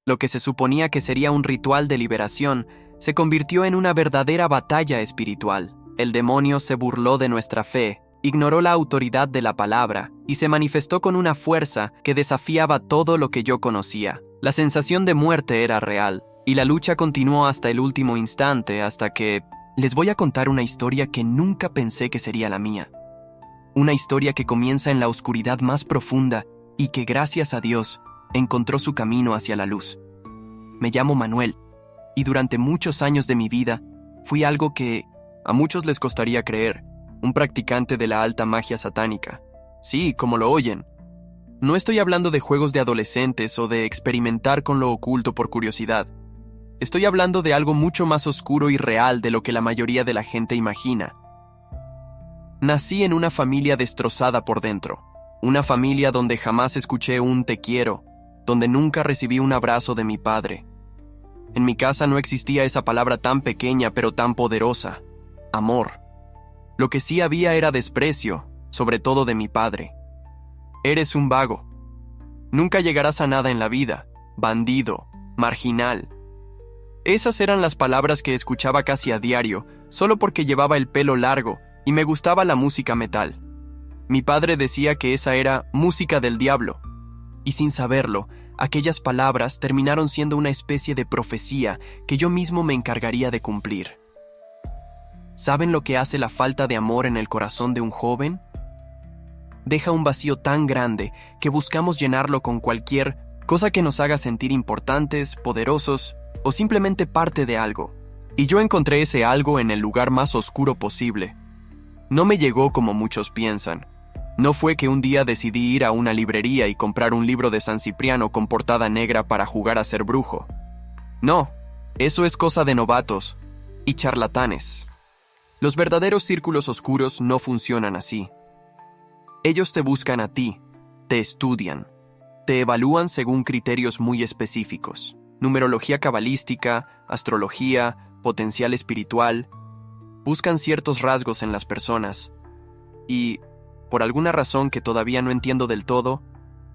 Lo que se suponía que sería un ritual de liberación se convirtió en una verdadera batalla espiritual. El demonio se burló de nuestra fe, ignoró la autoridad de la palabra y se manifestó con una fuerza que desafiaba todo lo que yo conocía. La sensación de muerte era real y la lucha continuó hasta el último instante, hasta que... Les voy a contar una historia que nunca pensé que sería la mía. Una historia que comienza en la oscuridad más profunda y que, gracias a Dios, encontró su camino hacia la luz. Me llamo Manuel y durante muchos años de mi vida fui algo que a muchos les costaría creer, un practicante de la alta magia satánica. Sí, como lo oyen. No estoy hablando de juegos de adolescentes o de experimentar con lo oculto por curiosidad. Estoy hablando de algo mucho más oscuro y real de lo que la mayoría de la gente imagina. Nací en una familia destrozada por dentro. Una familia donde jamás escuché un te quiero, donde nunca recibí un abrazo de mi padre. En mi casa no existía esa palabra tan pequeña pero tan poderosa: amor. Lo que sí había era desprecio, sobre todo de mi padre. Eres un vago. Nunca llegarás a nada en la vida. Bandido, marginal. Esas eran las palabras que escuchaba casi a diario, solo porque llevaba el pelo largo y me gustaba la música metal. Mi padre decía que esa era música del diablo, y sin saberlo, aquellas palabras terminaron siendo una especie de profecía que yo mismo me encargaría de cumplir. ¿Saben lo que hace la falta de amor en el corazón de un joven? Deja un vacío tan grande que buscamos llenarlo con cualquier cosa que nos haga sentir importantes, poderosos o simplemente parte de algo. Y yo encontré ese algo en el lugar más oscuro posible. No me llegó como muchos piensan. No fue que un día decidí ir a una librería y comprar un libro de San Cipriano con portada negra para jugar a ser brujo. No, eso es cosa de novatos y charlatanes. Los verdaderos círculos oscuros no funcionan así. Ellos te buscan a ti, te estudian, te evalúan según criterios muy específicos. Numerología cabalística, astrología, potencial espiritual. Buscan ciertos rasgos en las personas y, por alguna razón que todavía no entiendo del todo,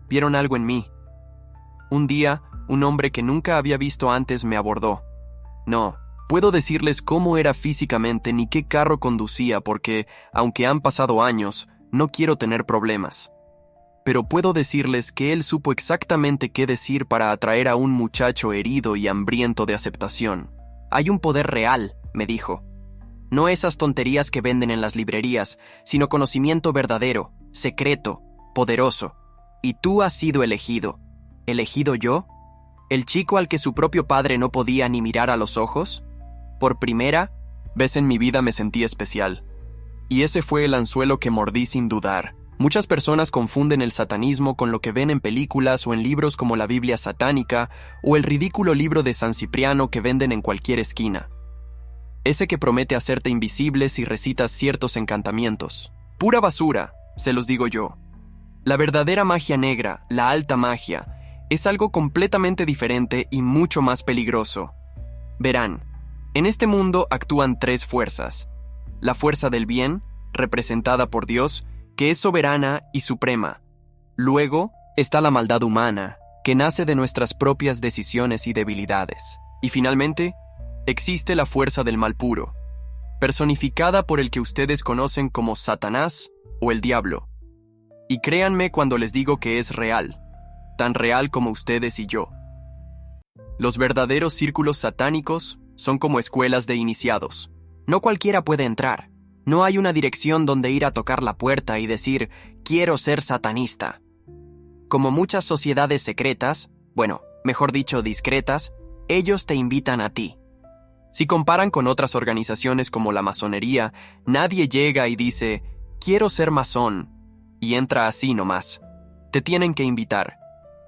vieron algo en mí. Un día, un hombre que nunca había visto antes me abordó. No puedo decirles cómo era físicamente ni qué carro conducía porque, aunque han pasado años, no quiero tener problemas. Pero puedo decirles que él supo exactamente qué decir para atraer a un muchacho herido y hambriento de aceptación. Hay un poder real, me dijo. No esas tonterías que venden en las librerías, sino conocimiento verdadero, secreto, poderoso. Y tú has sido elegido. ¿Elegido yo? ¿El chico al que su propio padre no podía ni mirar a los ojos? Por primera vez en mi vida me sentí especial. Y ese fue el anzuelo que mordí sin dudar. Muchas personas confunden el satanismo con lo que ven en películas o en libros como la Biblia satánica o el ridículo libro de San Cipriano que venden en cualquier esquina. Ese que promete hacerte invisible si recitas ciertos encantamientos. Pura basura, se los digo yo. La verdadera magia negra, la alta magia, es algo completamente diferente y mucho más peligroso. Verán, en este mundo actúan tres fuerzas. La fuerza del bien, representada por Dios, que es soberana y suprema. Luego está la maldad humana, que nace de nuestras propias decisiones y debilidades. Y finalmente, existe la fuerza del mal puro, personificada por el que ustedes conocen como Satanás o el diablo. Y créanme cuando les digo que es real, tan real como ustedes y yo. Los verdaderos círculos satánicos son como escuelas de iniciados. No cualquiera puede entrar. No hay una dirección donde ir a tocar la puerta y decir, quiero ser satanista. Como muchas sociedades secretas, bueno, mejor dicho, discretas, ellos te invitan a ti. Si comparan con otras organizaciones como la masonería, nadie llega y dice, quiero ser masón, y entra así nomás. Te tienen que invitar.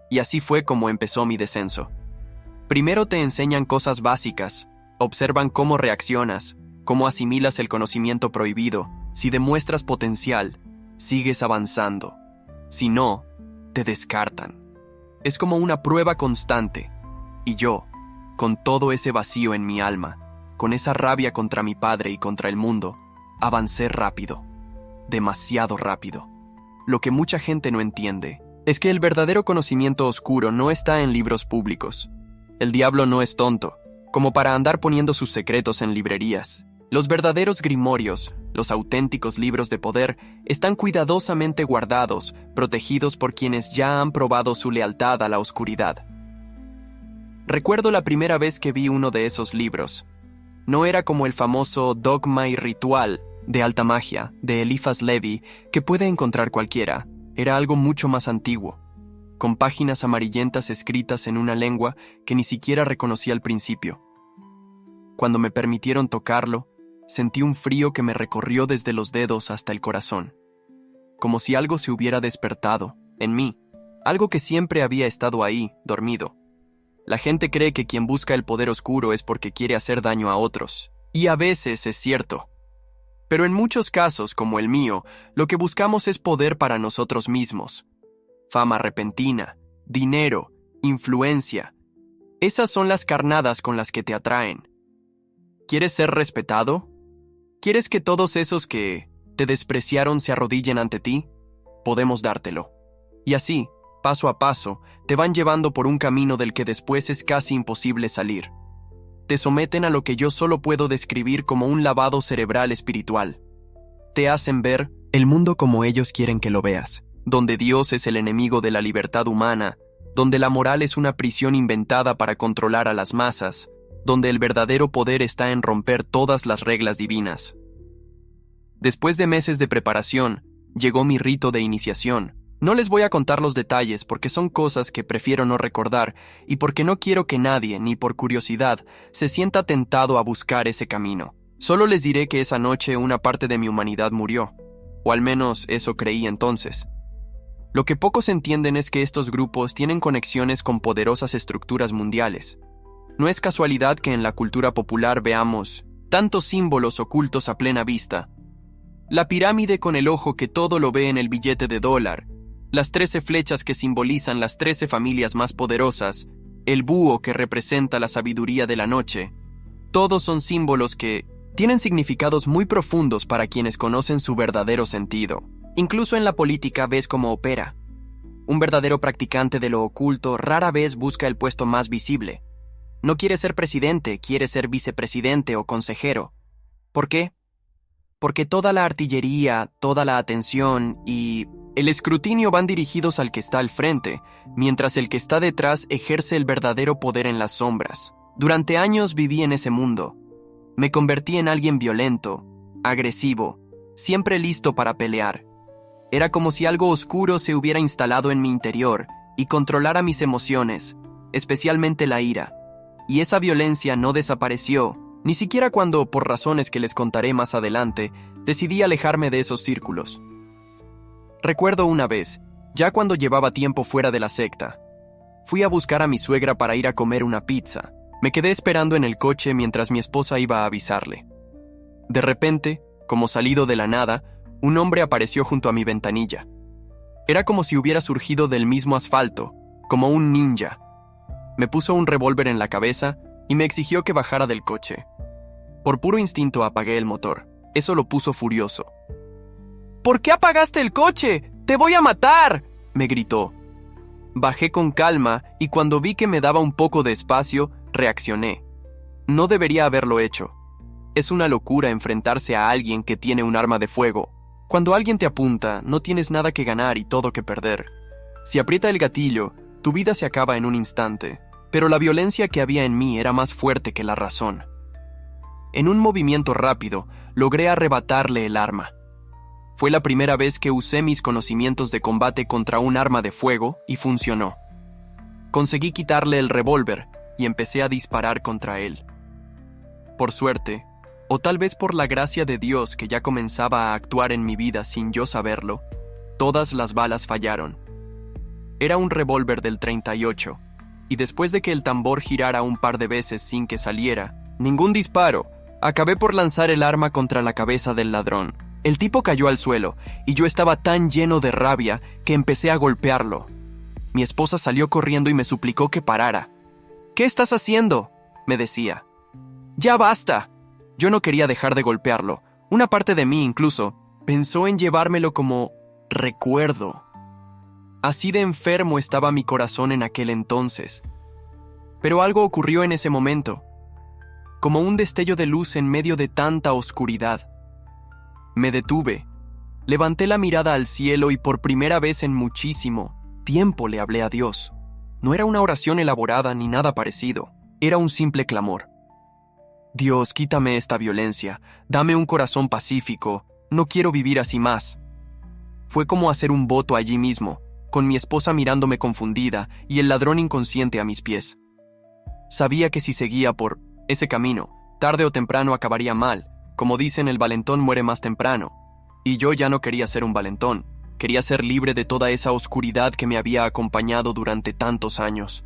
Y así fue como empezó mi descenso. Primero te enseñan cosas básicas, observan cómo reaccionas, cómo asimilas el conocimiento prohibido. Si demuestras potencial, sigues avanzando. Si no, te descartan. Es como una prueba constante. Y yo, con todo ese vacío en mi alma, con esa rabia contra mi padre y contra el mundo, avancé rápido. Demasiado rápido. Lo que mucha gente no entiende es que el verdadero conocimiento oscuro no está en libros públicos. El diablo no es tonto, como para andar poniendo sus secretos en librerías. Los verdaderos grimorios, los auténticos libros de poder, están cuidadosamente guardados, protegidos por quienes ya han probado su lealtad a la oscuridad. Recuerdo la primera vez que vi uno de esos libros. No era como el famoso Dogma y Ritual de alta magia de Eliphas Levi que puede encontrar cualquiera. Era algo mucho más antiguo, con páginas amarillentas escritas en una lengua que ni siquiera reconocí al principio. Cuando me permitieron tocarlo, sentí un frío que me recorrió desde los dedos hasta el corazón, como si algo se hubiera despertado, en mí, algo que siempre había estado ahí, dormido. La gente cree que quien busca el poder oscuro es porque quiere hacer daño a otros, y a veces es cierto. Pero en muchos casos, como el mío, lo que buscamos es poder para nosotros mismos. Fama repentina, dinero, influencia. Esas son las carnadas con las que te atraen. ¿Quieres ser respetado? ¿Quieres que todos esos que te despreciaron se arrodillen ante ti? Podemos dártelo. Y así, paso a paso, te van llevando por un camino del que después es casi imposible salir. Te someten a lo que yo solo puedo describir como un lavado cerebral espiritual. Te hacen ver el mundo como ellos quieren que lo veas, donde Dios es el enemigo de la libertad humana, donde la moral es una prisión inventada para controlar a las masas, donde el verdadero poder está en romper todas las reglas divinas. Después de meses de preparación, llegó mi rito de iniciación. No les voy a contar los detalles porque son cosas que prefiero no recordar y porque no quiero que nadie, ni por curiosidad, se sienta tentado a buscar ese camino. Solo les diré que esa noche una parte de mi humanidad murió, o al menos eso creí entonces. Lo que pocos entienden es que estos grupos tienen conexiones con poderosas estructuras mundiales. No es casualidad que en la cultura popular veamos tantos símbolos ocultos a plena vista. La pirámide con el ojo que todo lo ve en el billete de dólar, las 13 flechas que simbolizan las 13 familias más poderosas, el búho que representa la sabiduría de la noche. Todos son símbolos que tienen significados muy profundos para quienes conocen su verdadero sentido. Incluso en la política ves cómo opera. Un verdadero practicante de lo oculto rara vez busca el puesto más visible. No quiere ser presidente, quiere ser vicepresidente o consejero. ¿Por qué? Porque toda la artillería, toda la atención y el escrutinio van dirigidos al que está al frente, mientras el que está detrás ejerce el verdadero poder en las sombras. Durante años viví en ese mundo. Me convertí en alguien violento, agresivo, siempre listo para pelear. Era como si algo oscuro se hubiera instalado en mi interior y controlara mis emociones, especialmente la ira. Y esa violencia no desapareció, ni siquiera cuando, por razones que les contaré más adelante, decidí alejarme de esos círculos. Recuerdo una vez, ya cuando llevaba tiempo fuera de la secta, fui a buscar a mi suegra para ir a comer una pizza. Me quedé esperando en el coche mientras mi esposa iba a avisarle. De repente, como salido de la nada, un hombre apareció junto a mi ventanilla. Era como si hubiera surgido del mismo asfalto, como un ninja. Me puso un revólver en la cabeza y me exigió que bajara del coche. Por puro instinto apagué el motor. Eso lo puso furioso. «¿Por qué apagaste el coche? ¡Te voy a matar!», me gritó. Bajé con calma y cuando vi que me daba un poco de espacio, reaccioné. No debería haberlo hecho. Es una locura enfrentarse a alguien que tiene un arma de fuego. Cuando alguien te apunta, no tienes nada que ganar y todo que perder. Si aprieta el gatillo, tu vida se acaba en un instante. Pero la violencia que había en mí era más fuerte que la razón. En un movimiento rápido, logré arrebatarle el arma. Fue la primera vez que usé mis conocimientos de combate contra un arma de fuego y funcionó. Conseguí quitarle el revólver y empecé a disparar contra él. Por suerte, o tal vez por la gracia de Dios que ya comenzaba a actuar en mi vida sin yo saberlo, todas las balas fallaron. Era un revólver del 38, y después de que el tambor girara un par de veces sin que saliera, ningún disparo, acabé por lanzar el arma contra la cabeza del ladrón. El tipo cayó al suelo, y yo estaba tan lleno de rabia que empecé a golpearlo. Mi esposa salió corriendo y me suplicó que parara. «¿Qué estás haciendo?», me decía. «Ya basta». Yo no quería dejar de golpearlo. Una parte de mí, incluso, pensó en llevármelo como recuerdo. Así de enfermo estaba mi corazón en aquel entonces. Pero algo ocurrió en ese momento, como un destello de luz en medio de tanta oscuridad. Me detuve, levanté la mirada al cielo y por primera vez en muchísimo tiempo le hablé a Dios. No era una oración elaborada ni nada parecido, era un simple clamor. Dios, quítame esta violencia, dame un corazón pacífico, no quiero vivir así más. Fue como hacer un voto allí mismo, con mi esposa mirándome confundida y el ladrón inconsciente a mis pies. Sabía que si seguía por ese camino, tarde o temprano acabaría mal. Como dicen, el valentón muere más temprano. Y yo ya no quería ser un valentón, quería ser libre de toda esa oscuridad que me había acompañado durante tantos años.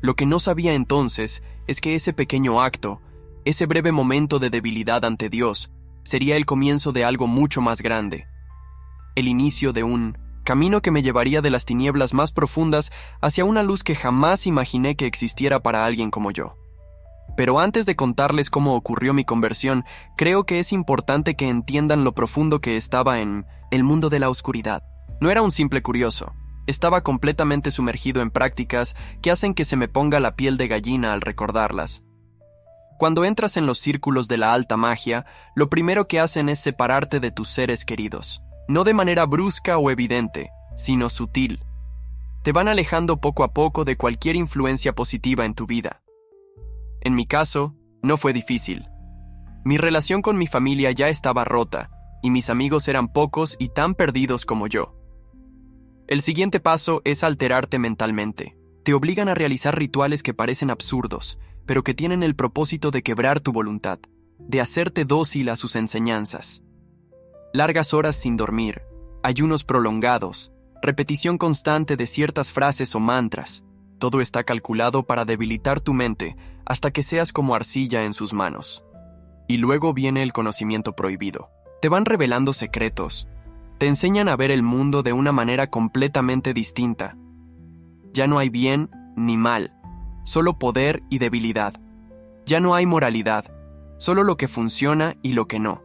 Lo que no sabía entonces es que ese pequeño acto, ese breve momento de debilidad ante Dios, sería el comienzo de algo mucho más grande. El inicio de un camino que me llevaría de las tinieblas más profundas hacia una luz que jamás imaginé que existiera para alguien como yo. Pero antes de contarles cómo ocurrió mi conversión, creo que es importante que entiendan lo profundo que estaba en el mundo de la oscuridad. No era un simple curioso, estaba completamente sumergido en prácticas que hacen que se me ponga la piel de gallina al recordarlas. Cuando entras en los círculos de la alta magia, lo primero que hacen es separarte de tus seres queridos. No de manera brusca o evidente, sino sutil. Te van alejando poco a poco de cualquier influencia positiva en tu vida. En mi caso, no fue difícil. Mi relación con mi familia ya estaba rota, y mis amigos eran pocos y tan perdidos como yo. El siguiente paso es alterarte mentalmente. Te obligan a realizar rituales que parecen absurdos, pero que tienen el propósito de quebrar tu voluntad, de hacerte dócil a sus enseñanzas. Largas horas sin dormir, ayunos prolongados, repetición constante de ciertas frases o mantras. Todo está calculado para debilitar tu mente hasta que seas como arcilla en sus manos. Y luego viene el conocimiento prohibido. Te van revelando secretos. Te enseñan a ver el mundo de una manera completamente distinta. Ya no hay bien ni mal, solo poder y debilidad. Ya no hay moralidad, solo lo que funciona y lo que no.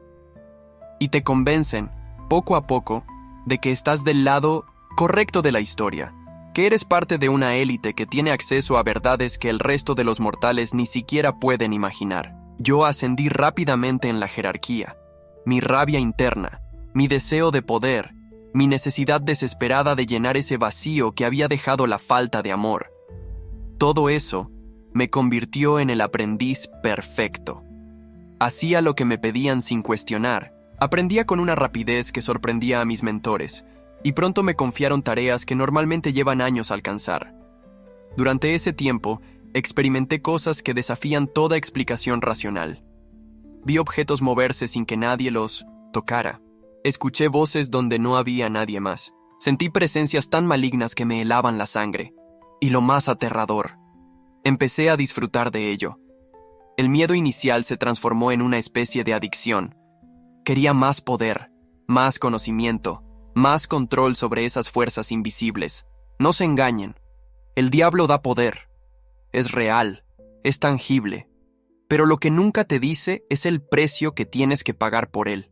Y te convencen, poco a poco, de que estás del lado correcto de la historia, que eres parte de una élite que tiene acceso a verdades que el resto de los mortales ni siquiera pueden imaginar. Yo ascendí rápidamente en la jerarquía. Mi rabia interna, mi deseo de poder, mi necesidad desesperada de llenar ese vacío que había dejado la falta de amor. Todo eso me convirtió en el aprendiz perfecto. Hacía lo que me pedían sin cuestionar. Aprendía con una rapidez que sorprendía a mis mentores, y pronto me confiaron tareas que normalmente llevan años alcanzar. Durante ese tiempo, experimenté cosas que desafían toda explicación racional. Vi objetos moverse sin que nadie los tocara. Escuché voces donde no había nadie más. Sentí presencias tan malignas que me helaban la sangre. Y lo más aterrador, empecé a disfrutar de ello. El miedo inicial se transformó en una especie de adicción. Quería más poder, más conocimiento, más control sobre esas fuerzas invisibles. No se engañen. El diablo da poder. Es real, es tangible. Pero lo que nunca te dice es el precio que tienes que pagar por él.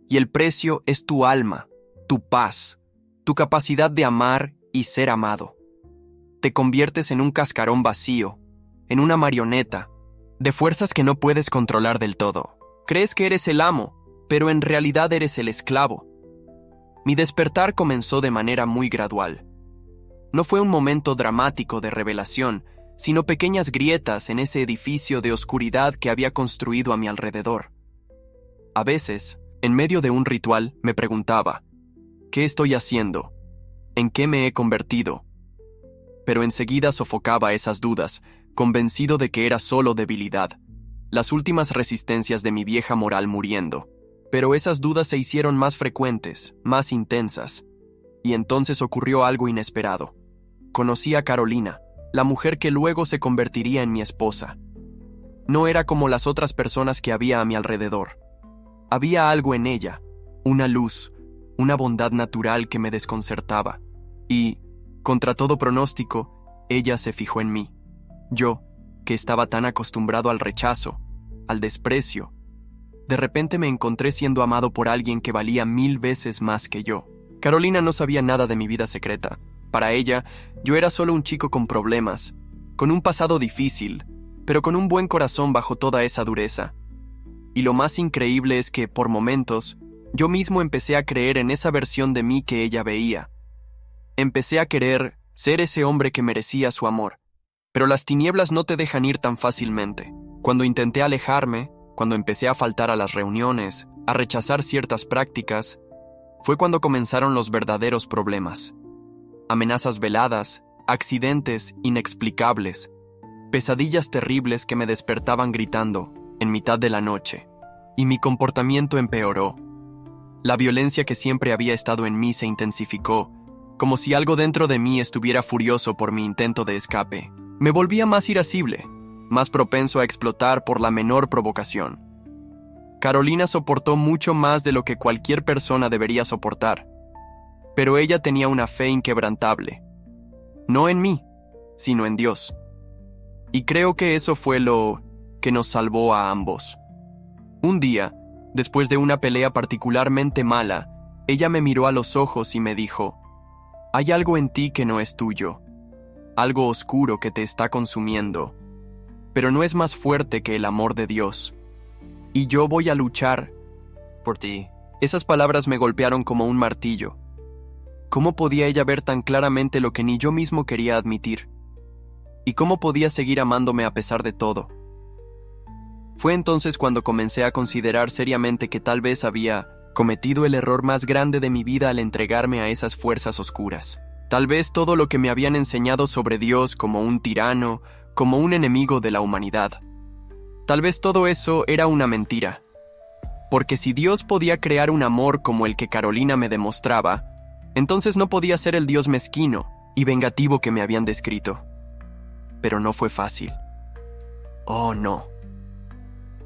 Y el precio es tu alma, tu paz, tu capacidad de amar y ser amado. Te conviertes en un cascarón vacío, en una marioneta, de fuerzas que no puedes controlar del todo. Crees que eres el amo, pero en realidad eres el esclavo. Mi despertar comenzó de manera muy gradual. No fue un momento dramático de revelación, sino pequeñas grietas en ese edificio de oscuridad que había construido a mi alrededor. A veces, en medio de un ritual, me preguntaba, ¿qué estoy haciendo? ¿En qué me he convertido? Pero enseguida sofocaba esas dudas, convencido de que era solo debilidad, las últimas resistencias de mi vieja moral muriendo. Pero esas dudas se hicieron más frecuentes, más intensas. Y entonces ocurrió algo inesperado. Conocí a Carolina, la mujer que luego se convertiría en mi esposa. No era como las otras personas que había a mi alrededor. Había algo en ella, una luz, una bondad natural que me desconcertaba. Y, contra todo pronóstico, ella se fijó en mí. Yo, que estaba tan acostumbrado al rechazo, al desprecio, de repente me encontré siendo amado por alguien que valía 1000 veces más que yo. Carolina no sabía nada de mi vida secreta. Para ella, yo era solo un chico con problemas, con un pasado difícil, pero con un buen corazón bajo toda esa dureza. Y lo más increíble es que, por momentos, yo mismo empecé a creer en esa versión de mí que ella veía. Empecé a querer ser ese hombre que merecía su amor. Pero las tinieblas no te dejan ir tan fácilmente. Cuando intenté alejarme, cuando empecé a faltar a las reuniones, a rechazar ciertas prácticas, fue cuando comenzaron los verdaderos problemas. Amenazas veladas, accidentes inexplicables, pesadillas terribles que me despertaban gritando en mitad de la noche, y mi comportamiento empeoró. La violencia que siempre había estado en mí se intensificó, como si algo dentro de mí estuviera furioso por mi intento de escape. Me volvía más irascible, más propenso a explotar por la menor provocación. Carolina soportó mucho más de lo que cualquier persona debería soportar, pero ella tenía una fe inquebrantable. No en mí, sino en Dios. Y creo que eso fue lo que nos salvó a ambos. Un día, después de una pelea particularmente mala, ella me miró a los ojos y me dijo: «Hay algo en ti que no es tuyo, algo oscuro que te está consumiendo, pero no es más fuerte que el amor de Dios. Y yo voy a luchar por ti». Esas palabras me golpearon como un martillo. ¿Cómo podía ella ver tan claramente lo que ni yo mismo quería admitir? ¿Y cómo podía seguir amándome a pesar de todo? Fue entonces cuando comencé a considerar seriamente que tal vez había cometido el error más grande de mi vida al entregarme a esas fuerzas oscuras. Tal vez todo lo que me habían enseñado sobre Dios como un tirano, como un enemigo de la humanidad. Tal vez todo eso era una mentira. Porque si Dios podía crear un amor como el que Carolina me demostraba, entonces no podía ser el Dios mezquino y vengativo que me habían descrito. Pero no fue fácil. Oh, no.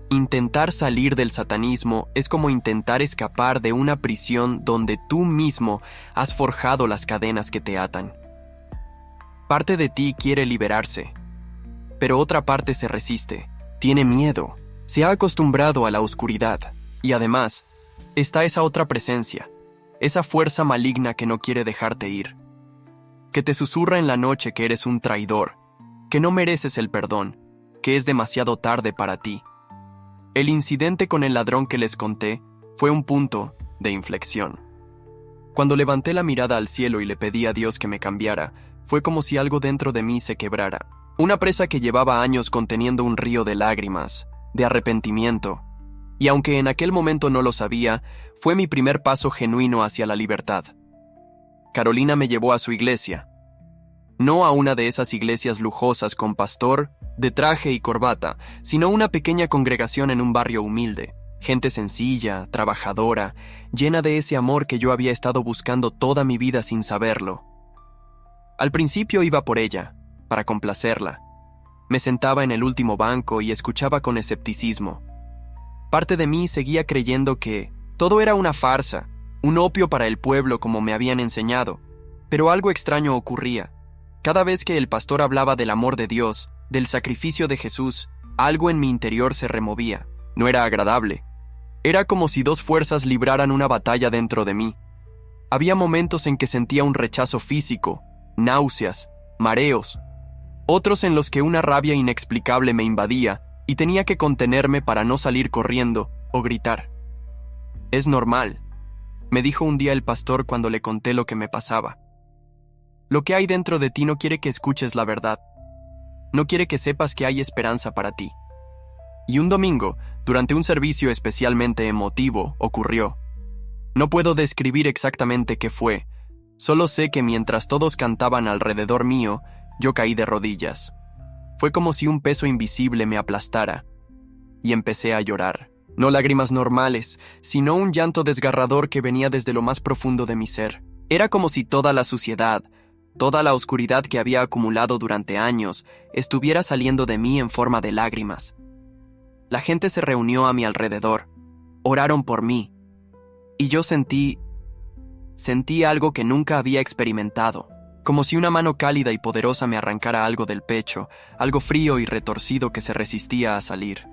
Intentar salir del satanismo es como intentar escapar de una prisión donde tú mismo has forjado las cadenas que te atan. Parte de ti quiere liberarse, pero otra parte se resiste, tiene miedo, se ha acostumbrado a la oscuridad, y además, está esa otra presencia, esa fuerza maligna que no quiere dejarte ir, que te susurra en la noche que eres un traidor, que no mereces el perdón, que es demasiado tarde para ti. El incidente con el ladrón que les conté fue un punto de inflexión. Cuando levanté la mirada al cielo y le pedí a Dios que me cambiara, fue como si algo dentro de mí se quebrara. Una presa que llevaba años conteniendo un río de lágrimas, de arrepentimiento. Y aunque en aquel momento no lo sabía, fue mi primer paso genuino hacia la libertad. Carolina me llevó a su iglesia. No a una de esas iglesias lujosas con pastor, de traje y corbata, sino una pequeña congregación en un barrio humilde, gente sencilla, trabajadora, llena de ese amor que yo había estado buscando toda mi vida sin saberlo. Al principio iba por ella, para complacerla. Me sentaba en el último banco y escuchaba con escepticismo. Parte de mí seguía creyendo que todo era una farsa, un opio para el pueblo como me habían enseñado, pero algo extraño ocurría. Cada vez que el pastor hablaba del amor de Dios, del sacrificio de Jesús, algo en mi interior se removía. No era agradable. Era como si dos fuerzas libraran una batalla dentro de mí. Había momentos en que sentía un rechazo físico, náuseas, mareos. Otros en los que una rabia inexplicable me invadía y tenía que contenerme para no salir corriendo o gritar. «Es normal», me dijo un día el pastor cuando le conté lo que me pasaba. Lo que hay dentro de ti no quiere que escuches la verdad. No quiere que sepas que hay esperanza para ti. Y un domingo, durante un servicio especialmente emotivo, ocurrió. No puedo describir exactamente qué fue. Solo sé que mientras todos cantaban alrededor mío, yo caí de rodillas. Fue como si un peso invisible me aplastara. Y empecé a llorar. No lágrimas normales, sino un llanto desgarrador que venía desde lo más profundo de mi ser. Era como si toda la suciedad, toda la oscuridad que había acumulado durante años, estuviera saliendo de mí en forma de lágrimas. La gente se reunió a mi alrededor, oraron por mí, y yo sentí algo que nunca había experimentado, como si una mano cálida y poderosa me arrancara algo del pecho, algo frío y retorcido que se resistía a salir.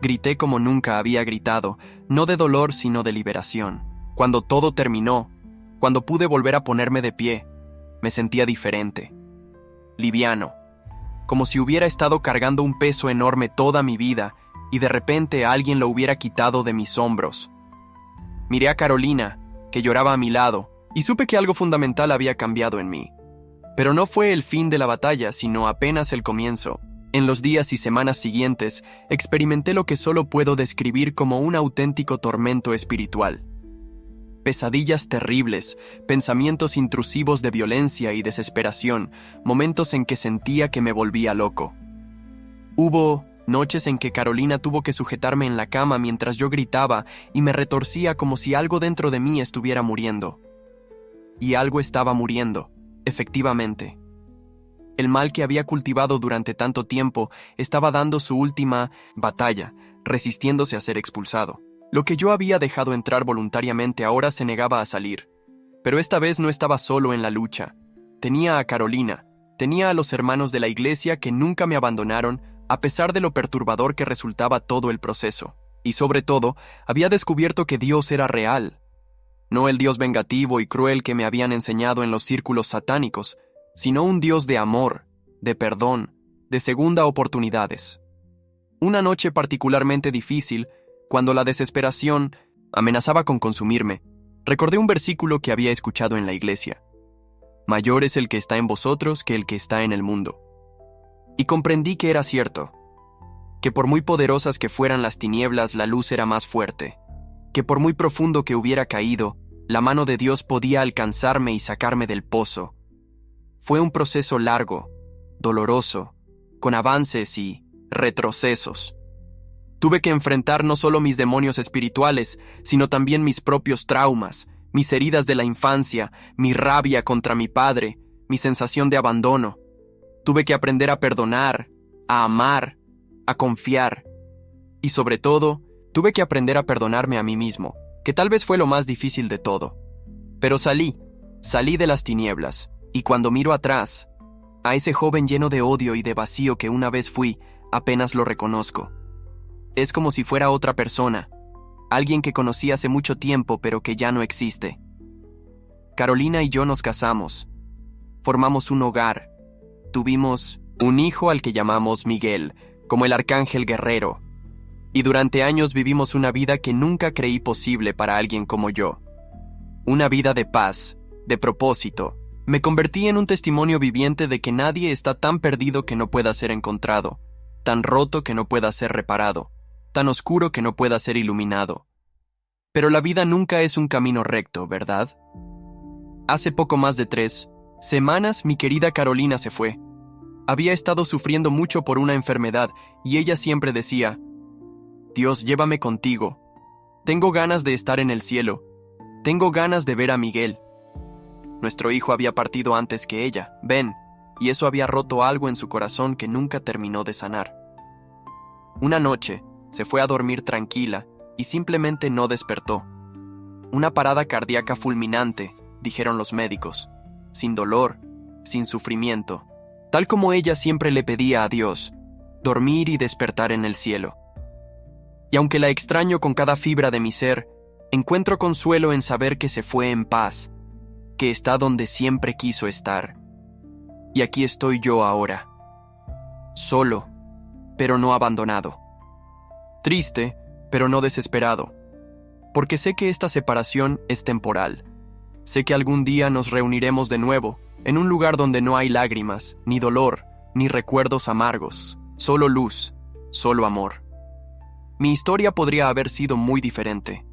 Grité como nunca había gritado, no de dolor sino de liberación. Cuando todo terminó, cuando pude volver a ponerme de pie, me sentía diferente, liviano. como si hubiera estado cargando un peso enorme toda mi vida y de repente alguien lo hubiera quitado de mis hombros. Miré a Carolina, que lloraba a mi lado, y supe que algo fundamental había cambiado en mí. Pero no fue el fin de la batalla, sino apenas el comienzo. En los días y semanas siguientes, experimenté lo que solo puedo describir como un auténtico tormento espiritual. Pesadillas terribles, pensamientos intrusivos de violencia y desesperación, momentos en que sentía que me volvía loco. Hubo noches en que Carolina tuvo que sujetarme en la cama mientras yo gritaba y me retorcía como si algo dentro de mí estuviera muriendo. Y algo estaba muriendo, efectivamente. El mal que había cultivado durante tanto tiempo estaba dando su última batalla, resistiéndose a ser expulsado. Lo que yo había dejado entrar voluntariamente ahora se negaba a salir. Pero esta vez no estaba solo en la lucha. Tenía a Carolina, tenía a los hermanos de la iglesia que nunca me abandonaron, a pesar de lo perturbador que resultaba todo el proceso. Y sobre todo, había descubierto que Dios era real. No el Dios vengativo y cruel que me habían enseñado en los círculos satánicos, sino un Dios de amor, de perdón, de segunda oportunidades. Una noche particularmente difícil, cuando la desesperación amenazaba con consumirme, recordé un versículo que había escuchado en la iglesia. Mayor es el que está en vosotros que el que está en el mundo. Y comprendí que era cierto, que por muy poderosas que fueran las tinieblas, la luz era más fuerte, que por muy profundo que hubiera caído, la mano de Dios podía alcanzarme y sacarme del pozo. Fue un proceso largo, doloroso, con avances y retrocesos. Tuve que enfrentar no solo mis demonios espirituales, sino también mis propios traumas, mis heridas de la infancia, mi rabia contra mi padre, mi sensación de abandono. Tuve que aprender a perdonar, a amar, a confiar. Y sobre todo, tuve que aprender a perdonarme a mí mismo, que tal vez fue lo más difícil de todo. Pero salí de las tinieblas, y cuando miro atrás, a ese joven lleno de odio y de vacío que una vez fui, apenas lo reconozco. Es como si fuera otra persona, alguien que conocí hace mucho tiempo pero que ya no existe. Carolina y yo nos casamos, formamos un hogar, tuvimos un hijo al que llamamos Miguel, como el arcángel guerrero, y durante años vivimos una vida que nunca creí posible para alguien como yo. Una vida de paz, de propósito. Me convertí en un testimonio viviente de que nadie está tan perdido que no pueda ser encontrado, tan roto que no pueda ser reparado, tan oscuro que no pueda ser iluminado. Pero la vida nunca es un camino recto, ¿verdad? Hace poco más de 3 semanas mi querida Carolina se fue. Había estado sufriendo mucho por una enfermedad y ella siempre decía: Dios, llévame contigo. Tengo ganas de estar en el cielo. Tengo ganas de ver a Miguel. Nuestro hijo había partido antes que ella, Ben, y eso había roto algo en su corazón que nunca terminó de sanar. Una noche, se fue a dormir tranquila y simplemente no despertó. Una parada cardíaca fulminante, dijeron los médicos, sin dolor, sin sufrimiento, tal como ella siempre le pedía a Dios, dormir y despertar en el cielo. Y aunque la extraño con cada fibra de mi ser, encuentro consuelo en saber que se fue en paz, que está donde siempre quiso estar. Y aquí estoy yo ahora, solo, pero no abandonado. Triste, pero no desesperado, porque sé que esta separación es temporal. Sé que algún día nos reuniremos de nuevo, en un lugar donde no hay lágrimas, ni dolor, ni recuerdos amargos, solo luz, solo amor. Mi historia podría haber sido muy diferente.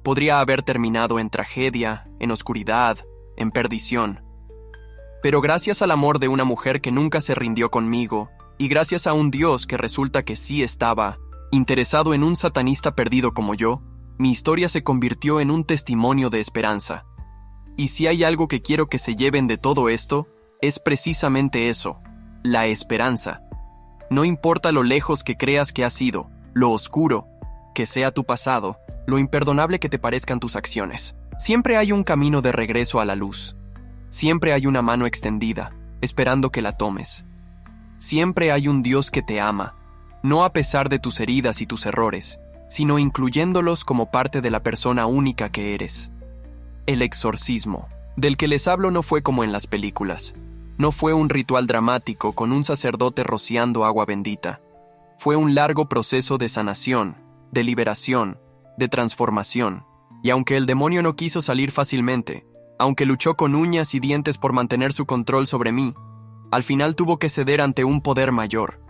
Podría haber terminado en tragedia, en oscuridad, en perdición. Pero gracias al amor de una mujer que nunca se rindió conmigo, y gracias a un Dios que resulta que sí estaba interesado en un satanista perdido como yo, mi historia se convirtió en un testimonio de esperanza. Y si hay algo que quiero que se lleven de todo esto, es precisamente eso, la esperanza. No importa lo lejos que creas que has ido, lo oscuro que sea tu pasado, lo imperdonable que te parezcan tus acciones. Siempre hay un camino de regreso a la luz. Siempre hay una mano extendida, esperando que la tomes. Siempre hay un Dios que te ama, no a pesar de tus heridas y tus errores, sino incluyéndolos como parte de la persona única que eres. El exorcismo, del que les hablo, no fue como en las películas. No fue un ritual dramático con un sacerdote rociando agua bendita. Fue un largo proceso de sanación, de liberación, de transformación. Y aunque el demonio no quiso salir fácilmente, aunque luchó con uñas y dientes por mantener su control sobre mí, al final tuvo que ceder ante un poder mayor.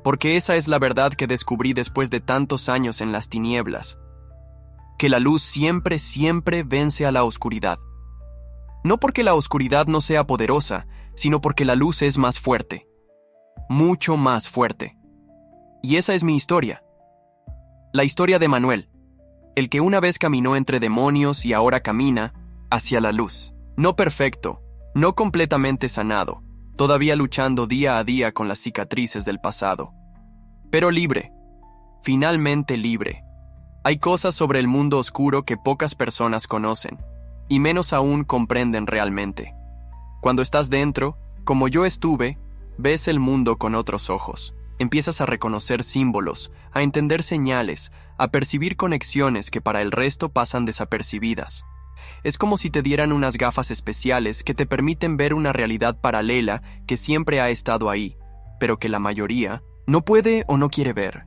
Porque esa es la verdad que descubrí después de tantos años en las tinieblas. Que la luz siempre, siempre vence a la oscuridad. No porque la oscuridad no sea poderosa, sino porque la luz es más fuerte. Mucho más fuerte. Y esa es mi historia. La historia de Manuel, el que una vez caminó entre demonios y ahora camina hacia la luz. No perfecto, no completamente sanado, todavía luchando día a día con las cicatrices del pasado. Pero libre, finalmente libre. Hay cosas sobre el mundo oscuro que pocas personas conocen, y menos aún comprenden realmente. Cuando estás dentro, como yo estuve, ves el mundo con otros ojos. Empiezas a reconocer símbolos, a entender señales, a percibir conexiones que para el resto pasan desapercibidas. Es como si te dieran unas gafas especiales que te permiten ver una realidad paralela que siempre ha estado ahí, pero que la mayoría no puede o no quiere ver.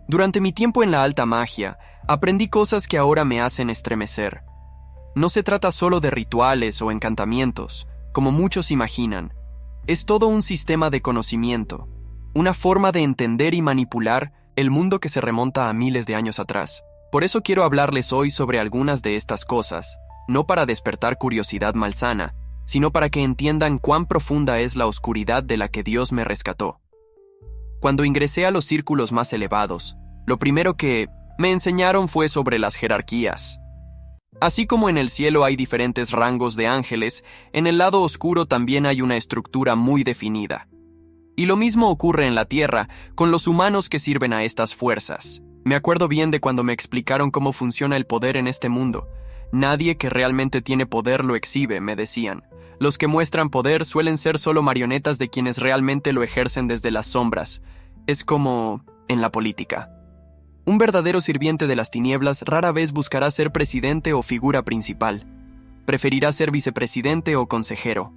Durante mi tiempo en la alta magia, aprendí cosas que ahora me hacen estremecer. No se trata solo de rituales o encantamientos, como muchos imaginan. Es todo un sistema de conocimiento, una forma de entender y manipular el mundo que se remonta a miles de años atrás. Por eso quiero hablarles hoy sobre algunas de estas cosas, no para despertar curiosidad malsana, sino para que entiendan cuán profunda es la oscuridad de la que Dios me rescató. Cuando ingresé a los círculos más elevados, lo primero que me enseñaron fue sobre las jerarquías. Así como en el cielo hay diferentes rangos de ángeles, en el lado oscuro también hay una estructura muy definida. Y lo mismo ocurre en la tierra, con los humanos que sirven a estas fuerzas. Me acuerdo bien de cuando me explicaron cómo funciona el poder en este mundo. Nadie que realmente tiene poder lo exhibe, me decían. Los que muestran poder suelen ser solo marionetas de quienes realmente lo ejercen desde las sombras. Es como en la política. Un verdadero sirviente de las tinieblas rara vez buscará ser presidente o figura principal. Preferirá ser vicepresidente o consejero.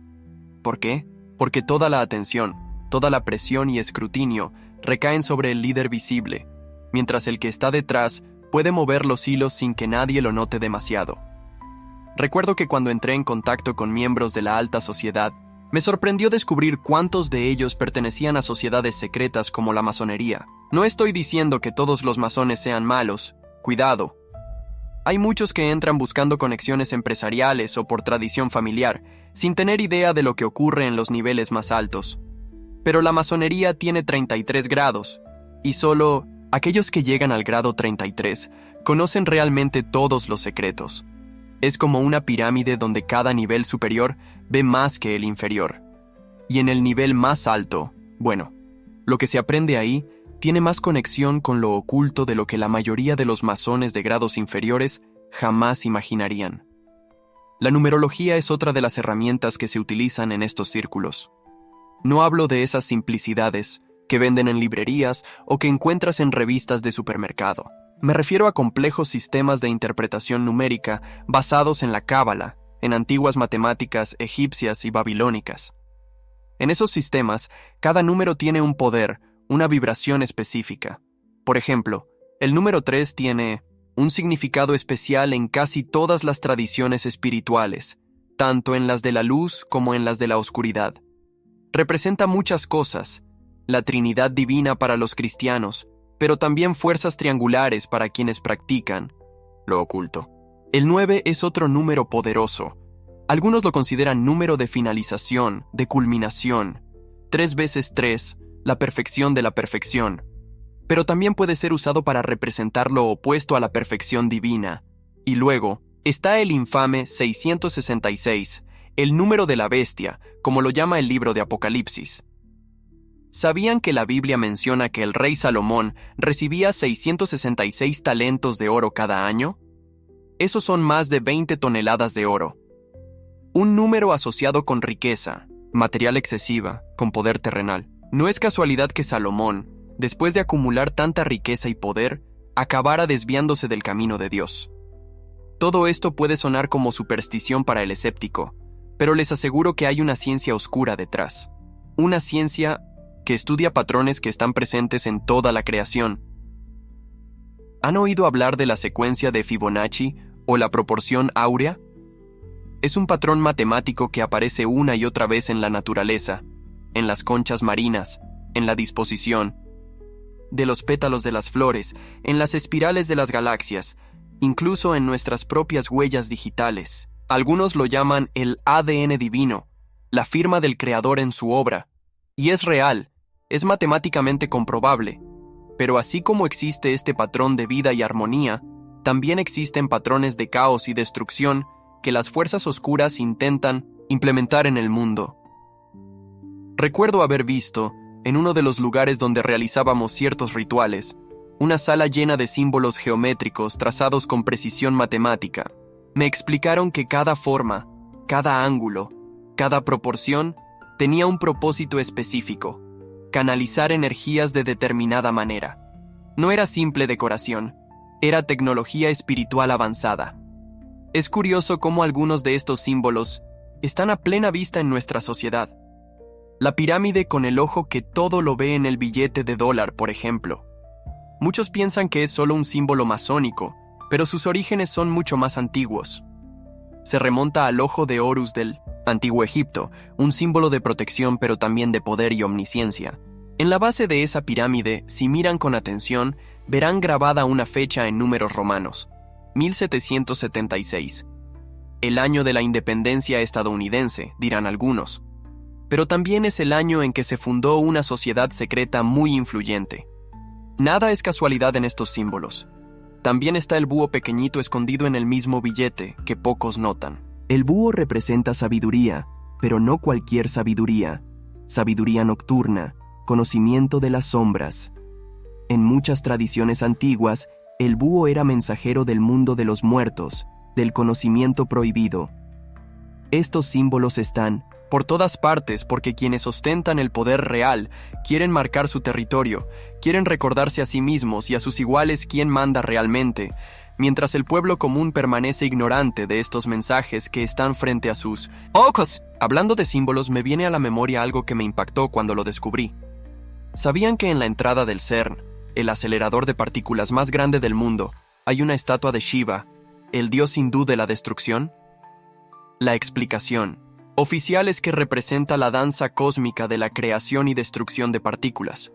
¿Por qué? Porque toda la atención, toda la presión y escrutinio recaen sobre el líder visible, mientras el que está detrás puede mover los hilos sin que nadie lo note demasiado. Recuerdo que cuando entré en contacto con miembros de la alta sociedad, me sorprendió descubrir cuántos de ellos pertenecían a sociedades secretas como la masonería. No estoy diciendo que todos los masones sean malos, cuidado. Hay muchos que entran buscando conexiones empresariales o por tradición familiar, sin tener idea de lo que ocurre en los niveles más altos. Pero la masonería tiene 33 grados, y solo aquellos que llegan al grado 33 conocen realmente todos los secretos. Es como una pirámide donde cada nivel superior ve más que el inferior. Y en el nivel más alto, bueno, lo que se aprende ahí tiene más conexión con lo oculto de lo que la mayoría de los masones de grados inferiores jamás imaginarían. La numerología es otra de las herramientas que se utilizan en estos círculos. No hablo de esas simplicidades que venden en librerías o que encuentras en revistas de supermercado. Me refiero a complejos sistemas de interpretación numérica basados en la cábala, en antiguas matemáticas egipcias y babilónicas. En esos sistemas, cada número tiene un poder, una vibración específica. Por ejemplo, el número 3 tiene un significado especial en casi todas las tradiciones espirituales, tanto en las de la luz como en las de la oscuridad. Representa muchas cosas, la Trinidad divina para los cristianos, pero también fuerzas triangulares para quienes practican lo oculto. El 9 es otro número poderoso. Algunos lo consideran número de finalización, de culminación. 3 veces 3, la perfección de la perfección. Pero también puede ser usado para representar lo opuesto a la perfección divina. Y luego, está el infame 666, el número de la bestia, como lo llama el libro de Apocalipsis. ¿Sabían que la Biblia menciona que el rey Salomón recibía 666 talentos de oro cada año? Esos son más de 20 toneladas de oro. Un número asociado con riqueza, material excesiva, con poder terrenal. No es casualidad que Salomón, después de acumular tanta riqueza y poder, acabara desviándose del camino de Dios. Todo esto puede sonar como superstición para el escéptico, pero les aseguro que hay una ciencia oscura detrás. Una ciencia que estudia patrones que están presentes en toda la creación. ¿Han oído hablar de la secuencia de Fibonacci o la proporción áurea? Es un patrón matemático que aparece una y otra vez en la naturaleza, en las conchas marinas, en la disposición de los pétalos de las flores, en las espirales de las galaxias, incluso en nuestras propias huellas digitales. Algunos lo llaman el ADN divino, la firma del Creador en su obra. Y es real, es matemáticamente comprobable. Pero así como existe este patrón de vida y armonía, también existen patrones de caos y destrucción que las fuerzas oscuras intentan implementar en el mundo. Recuerdo haber visto, en uno de los lugares donde realizábamos ciertos rituales, una sala llena de símbolos geométricos trazados con precisión matemática. Me explicaron que cada forma, cada ángulo, cada proporción tenía un propósito específico: canalizar energías de determinada manera. No era simple decoración, era tecnología espiritual avanzada. Es curioso cómo algunos de estos símbolos están a plena vista en nuestra sociedad. La pirámide con el ojo que todo lo ve en el billete de $1, por ejemplo. Muchos piensan que es solo un símbolo masónico, pero sus orígenes son mucho más antiguos. Se remonta al ojo de Horus del Antiguo Egipto, un símbolo de protección pero también de poder y omnisciencia. En la base de esa pirámide, si miran con atención, verán grabada una fecha en números romanos: 1776. El año de la independencia estadounidense, dirán algunos. Pero también es el año en que se fundó una sociedad secreta muy influyente. Nada es casualidad en estos símbolos. También está el búho pequeñito escondido en el mismo billete, que pocos notan. El búho representa sabiduría, pero no cualquier sabiduría. Sabiduría nocturna, conocimiento de las sombras. En muchas tradiciones antiguas, el búho era mensajero del mundo de los muertos, del conocimiento prohibido. Estos símbolos están por todas partes porque quienes ostentan el poder real quieren marcar su territorio, quieren recordarse a sí mismos y a sus iguales quién manda realmente, mientras el pueblo común permanece ignorante de estos mensajes que están frente a sus ojos. Hablando de símbolos, me viene a la memoria algo que me impactó cuando lo descubrí. ¿Sabían que en la entrada del CERN, el acelerador de partículas más grande del mundo, hay una estatua de Shiva, el dios hindú de la destrucción? La explicación oficial es que representa la danza cósmica de la creación y destrucción de partículas.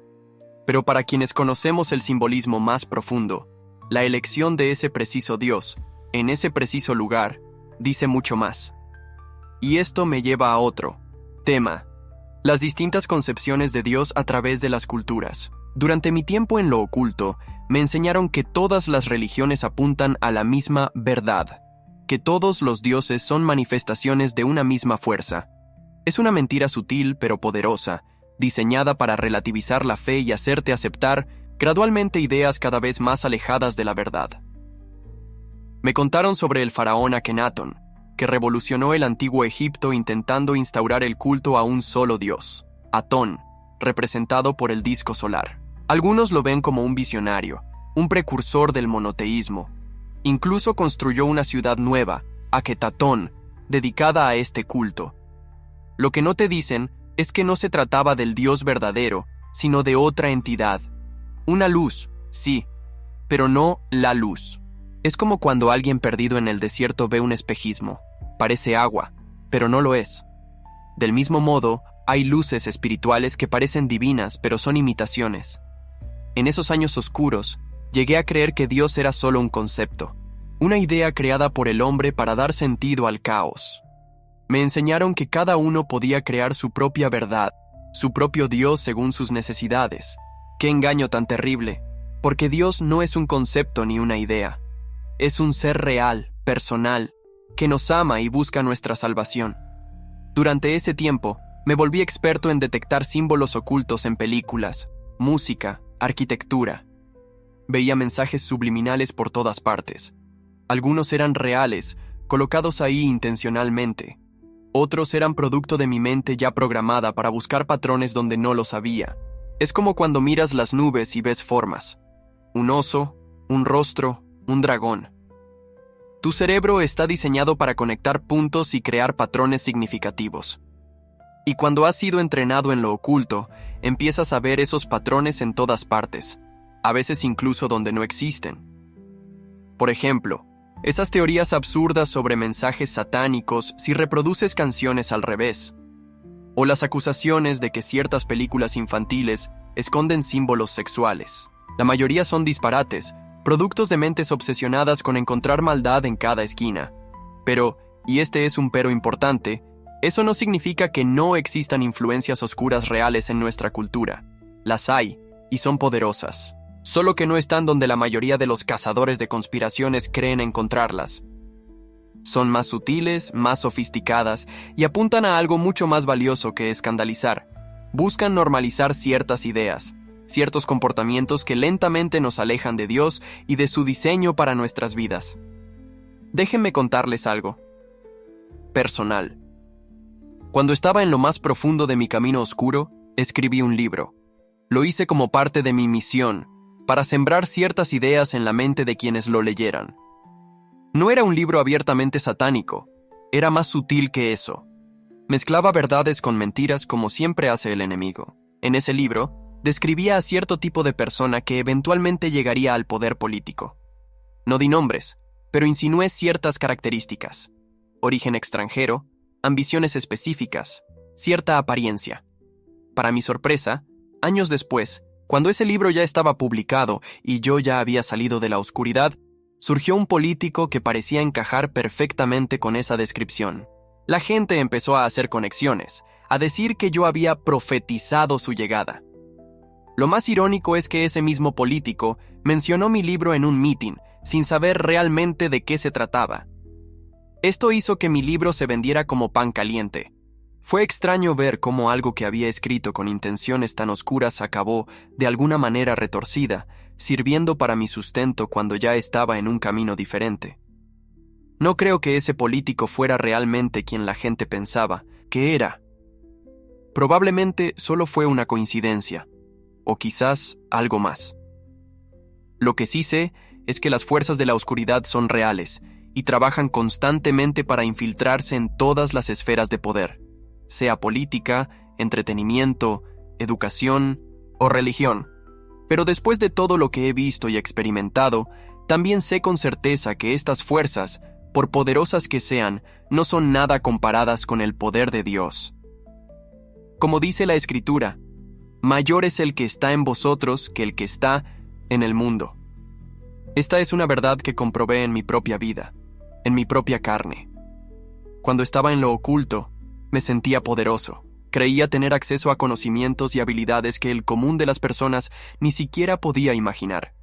Pero para quienes conocemos el simbolismo más profundo, la elección de ese preciso dios, en ese preciso lugar, dice mucho más. Y esto me lleva a otro tema: las distintas concepciones de Dios a través de las culturas. Durante mi tiempo en lo oculto, me enseñaron que todas las religiones apuntan a la misma verdad, que todos los dioses son manifestaciones de una misma fuerza. Es una mentira sutil pero poderosa, diseñada para relativizar la fe y hacerte aceptar gradualmente ideas cada vez más alejadas de la verdad. Me contaron sobre el faraón Akenatón, que revolucionó el antiguo Egipto intentando instaurar el culto a un solo dios, Atón, representado por el disco solar. Algunos lo ven como un visionario, un precursor del monoteísmo. Incluso construyó una ciudad nueva, Aketatón, dedicada a este culto. Lo que no te dicen es que no se trataba del Dios verdadero, sino de otra entidad. Una luz, sí, pero no la luz. Es como cuando alguien perdido en el desierto ve un espejismo. Parece agua, pero no lo es. Del mismo modo, hay luces espirituales que parecen divinas, pero son imitaciones. En esos años oscuros, llegué a creer que Dios era solo un concepto, una idea creada por el hombre para dar sentido al caos. Me enseñaron que cada uno podía crear su propia verdad, su propio Dios según sus necesidades. ¡Qué engaño tan terrible! Porque Dios no es un concepto ni una idea. Es un ser real, personal, que nos ama y busca nuestra salvación. Durante ese tiempo, me volví experto en detectar símbolos ocultos en películas, música, arquitectura. Veía mensajes subliminales por todas partes. Algunos eran reales, colocados ahí intencionalmente. Otros eran producto de mi mente ya programada para buscar patrones donde no los había. Es como cuando miras las nubes y ves formas. Un oso, un rostro, un dragón. Tu cerebro está diseñado para conectar puntos y crear patrones significativos. Y cuando has sido entrenado en lo oculto, empiezas a ver esos patrones en todas partes, a veces incluso donde no existen. Por ejemplo, esas teorías absurdas sobre mensajes satánicos si reproduces canciones al revés, o las acusaciones de que ciertas películas infantiles esconden símbolos sexuales. La mayoría son disparates, productos de mentes obsesionadas con encontrar maldad en cada esquina. Pero, y este es un pero importante, eso no significa que no existan influencias oscuras reales en nuestra cultura. Las hay, y son poderosas. Solo que no están donde la mayoría de los cazadores de conspiraciones creen encontrarlas. Son más sutiles, más sofisticadas, y apuntan a algo mucho más valioso que escandalizar. Buscan normalizar ciertas ideas, ciertos comportamientos que lentamente nos alejan de Dios y de su diseño para nuestras vidas. Déjenme contarles algo personal. Cuando estaba en lo más profundo de mi camino oscuro, escribí un libro. Lo hice como parte de mi misión, para sembrar ciertas ideas en la mente de quienes lo leyeran. No era un libro abiertamente satánico, era más sutil que eso. Mezclaba verdades con mentiras como siempre hace el enemigo. En ese libro, describía a cierto tipo de persona que eventualmente llegaría al poder político. No di nombres, pero insinué ciertas características: origen extranjero, ambiciones específicas, cierta apariencia. Para mi sorpresa, años después, cuando ese libro ya estaba publicado y yo ya había salido de la oscuridad, surgió un político que parecía encajar perfectamente con esa descripción. La gente empezó a hacer conexiones, a decir que yo había profetizado su llegada. Lo más irónico es que ese mismo político mencionó mi libro en un meeting, sin saber realmente de qué se trataba. Esto hizo que mi libro se vendiera como pan caliente. Fue extraño ver cómo algo que había escrito con intenciones tan oscuras acabó, de alguna manera retorcida, sirviendo para mi sustento cuando ya estaba en un camino diferente. No creo que ese político fuera realmente quien la gente pensaba que era. Probablemente solo fue una coincidencia, o quizás algo más. Lo que sí sé es que las fuerzas de la oscuridad son reales y trabajan constantemente para infiltrarse en todas las esferas de poder, sea política, entretenimiento, educación o religión. Pero después de todo lo que he visto y experimentado, también sé con certeza que estas fuerzas, por poderosas que sean, no son nada comparadas con el poder de Dios. Como dice la Escritura, mayor es el que está en vosotros que el que está en el mundo. Esta es una verdad que comprobé en mi propia vida, en mi propia carne. Cuando estaba en lo oculto, me sentía poderoso. Creía tener acceso a conocimientos y habilidades que el común de las personas ni siquiera podía imaginar.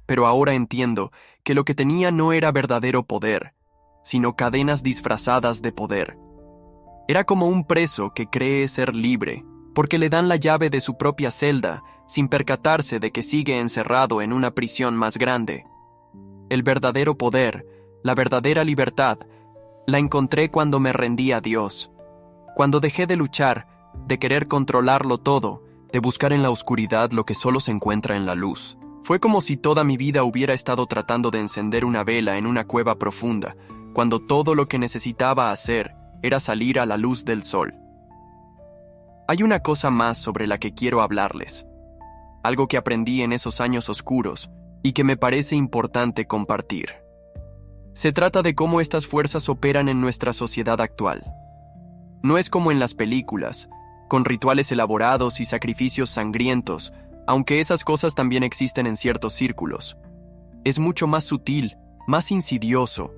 Pero ahora entiendo que lo que tenía no era verdadero poder, sino cadenas disfrazadas de poder. Era como un preso que cree ser libre, porque le dan la llave de su propia celda, sin percatarse de que sigue encerrado en una prisión más grande. El verdadero poder, la verdadera libertad, la encontré cuando me rendí a Dios. Cuando dejé de luchar, de querer controlarlo todo, de buscar en la oscuridad lo que solo se encuentra en la luz. Fue como si toda mi vida hubiera estado tratando de encender una vela en una cueva profunda, cuando todo lo que necesitaba hacer era salir a la luz del sol. Hay una cosa más sobre la que quiero hablarles, algo que aprendí en esos años oscuros y que me parece importante compartir. Se trata de cómo estas fuerzas operan en nuestra sociedad actual. No es como en las películas, con rituales elaborados y sacrificios sangrientos, aunque esas cosas también existen en ciertos círculos. Es mucho más sutil, más insidioso.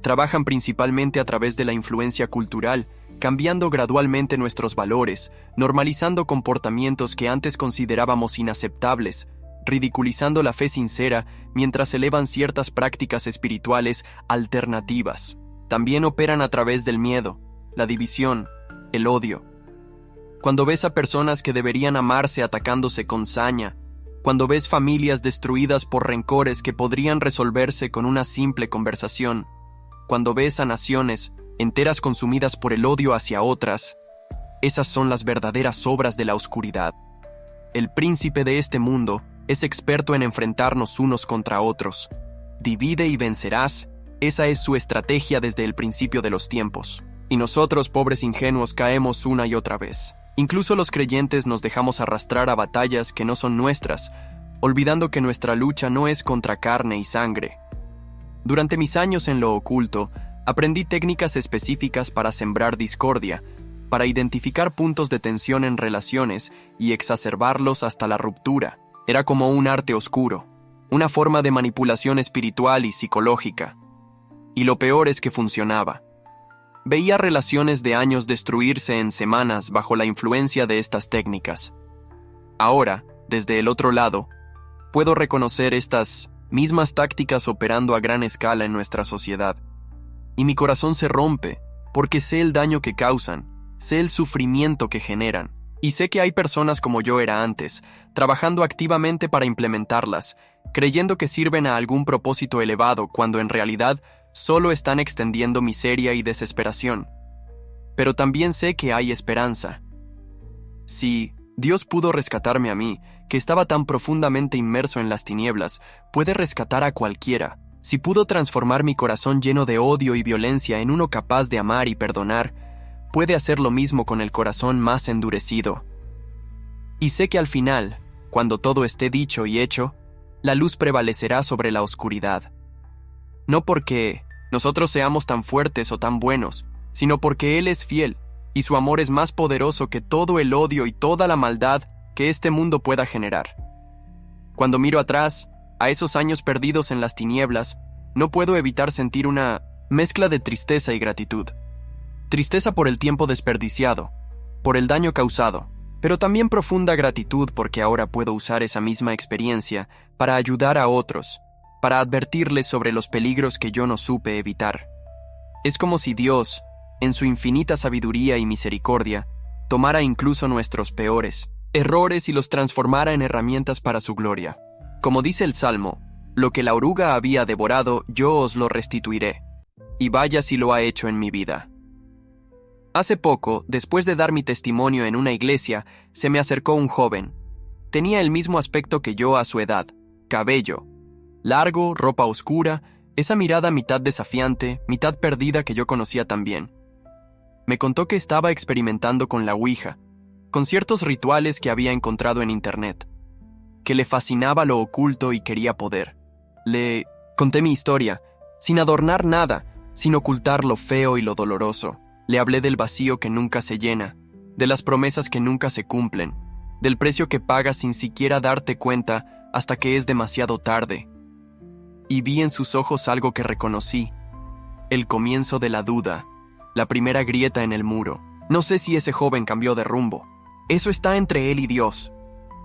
Trabajan principalmente a través de la influencia cultural, cambiando gradualmente nuestros valores, normalizando comportamientos que antes considerábamos inaceptables, ridiculizando la fe sincera mientras elevan ciertas prácticas espirituales alternativas. También operan a través del miedo, la división, el odio. Cuando ves a personas que deberían amarse atacándose con saña, cuando ves familias destruidas por rencores que podrían resolverse con una simple conversación, cuando ves a naciones enteras consumidas por el odio hacia otras, esas son las verdaderas obras de la oscuridad. El príncipe de este mundo es experto en enfrentarnos unos contra otros. Divide y vencerás Esa es su estrategia desde el principio de los tiempos. Y nosotros, pobres ingenuos, caemos una y otra vez. Incluso los creyentes nos dejamos arrastrar a batallas que no son nuestras, olvidando que nuestra lucha no es contra carne y sangre. Durante mis años en lo oculto, aprendí técnicas específicas para sembrar discordia, para identificar puntos de tensión en relaciones y exacerbarlos hasta la ruptura. Era como un arte oscuro, una forma de manipulación espiritual y psicológica. Y lo peor es que funcionaba. Veía relaciones de años destruirse en semanas bajo la influencia de estas técnicas. Ahora, desde el otro lado, puedo reconocer estas mismas tácticas operando a gran escala en nuestra sociedad. Y mi corazón se rompe, porque sé el daño que causan, sé el sufrimiento que generan, y sé que hay personas como yo era antes, trabajando activamente para implementarlas, creyendo que sirven a algún propósito elevado cuando en realidad solo están extendiendo miseria y desesperación. Pero también sé que hay esperanza. Si Dios pudo rescatarme a mí, que estaba tan profundamente inmerso en las tinieblas, puede rescatar a cualquiera. Si pudo transformar mi corazón lleno de odio y violencia en uno capaz de amar y perdonar, puede hacer lo mismo con el corazón más endurecido. Y sé que al final, cuando todo esté dicho y hecho, la luz prevalecerá sobre la oscuridad. No porque nosotros seamos tan fuertes o tan buenos, sino porque Él es fiel, y su amor es más poderoso que todo el odio y toda la maldad que este mundo pueda generar. Cuando miro atrás, a esos años perdidos en las tinieblas, no puedo evitar sentir una mezcla de tristeza y gratitud. Tristeza por el tiempo desperdiciado, por el daño causado, pero también profunda gratitud porque ahora puedo usar esa misma experiencia para ayudar a otros, para advertirles sobre los peligros que yo no supe evitar. Es como si Dios, en su infinita sabiduría y misericordia, tomara incluso nuestros peores errores y los transformara en herramientas para su gloria. Como dice el Salmo, lo que la oruga había devorado, yo os lo restituiré. Y vaya si lo ha hecho en mi vida. Hace poco, después de dar mi testimonio en una iglesia, se me acercó un joven. Tenía el mismo aspecto que yo a su edad, cabello largo, ropa oscura, esa mirada mitad desafiante, mitad perdida que yo conocía también. Me contó que estaba experimentando con la Ouija, con ciertos rituales que había encontrado en internet, que le fascinaba lo oculto y quería poder. Le conté mi historia, sin adornar nada, sin ocultar lo feo y lo doloroso. Le hablé del vacío que nunca se llena, de las promesas que nunca se cumplen, del precio que pagas sin siquiera darte cuenta hasta que es demasiado tarde. Y vi en sus ojos algo que reconocí, el comienzo de la duda, la primera grieta en el muro. No sé si ese joven cambió de rumbo. Eso está entre él y Dios.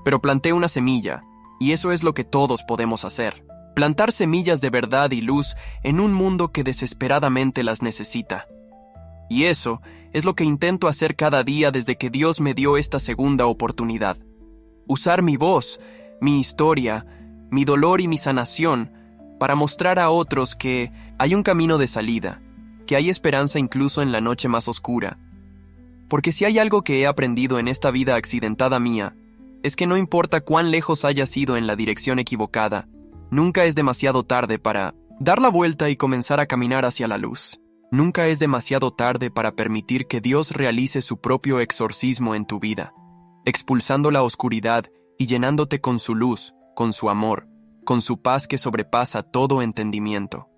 Pero planté una semilla, y eso es lo que todos podemos hacer. Plantar semillas de verdad y luz en un mundo que desesperadamente las necesita. Y eso es lo que intento hacer cada día desde que Dios me dio esta segunda oportunidad. Usar mi voz, mi historia, mi dolor y mi sanación para mostrar a otros que hay un camino de salida, que hay esperanza incluso en la noche más oscura. Porque si hay algo que he aprendido en esta vida accidentada mía, es que no importa cuán lejos hayas ido en la dirección equivocada, nunca es demasiado tarde para dar la vuelta y comenzar a caminar hacia la luz. Nunca es demasiado tarde para permitir que Dios realice su propio exorcismo en tu vida, expulsando la oscuridad y llenándote con su luz, con su amor, con su paz que sobrepasa todo entendimiento.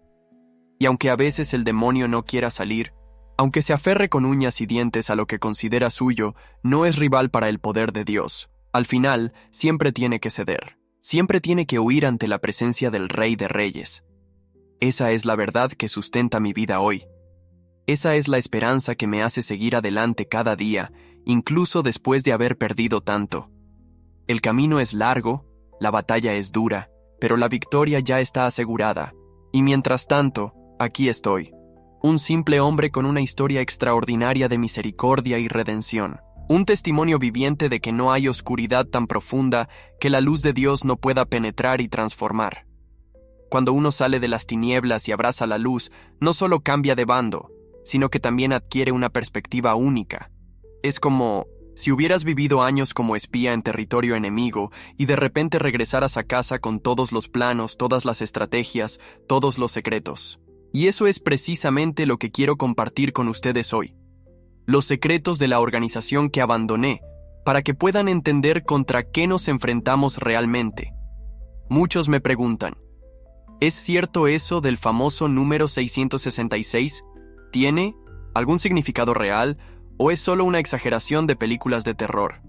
Y aunque a veces el demonio no quiera salir, aunque se aferre con uñas y dientes a lo que considera suyo, no es rival para el poder de Dios. Al final, siempre tiene que ceder. Siempre tiene que huir ante la presencia del Rey de Reyes. Esa es la verdad que sustenta mi vida hoy. Esa es la esperanza que me hace seguir adelante cada día, incluso después de haber perdido tanto. El camino es largo, la batalla es dura, pero la victoria ya está asegurada. Y mientras tanto, aquí estoy. Un simple hombre con una historia extraordinaria de misericordia y redención. Un testimonio viviente de que no hay oscuridad tan profunda que la luz de Dios no pueda penetrar y transformar. Cuando uno sale de las tinieblas y abraza la luz, no solo cambia de bando, sino que también adquiere una perspectiva única. Es como si hubieras vivido años como espía en territorio enemigo y de repente regresaras a casa con todos los planos, todas las estrategias, todos los secretos. Y eso es precisamente lo que quiero compartir con ustedes hoy. Los secretos de la organización que abandoné, para que puedan entender contra qué nos enfrentamos realmente. Muchos me preguntan, ¿es cierto eso del famoso número 666? ¿Tiene algún significado real o es solo una exageración de películas de terror?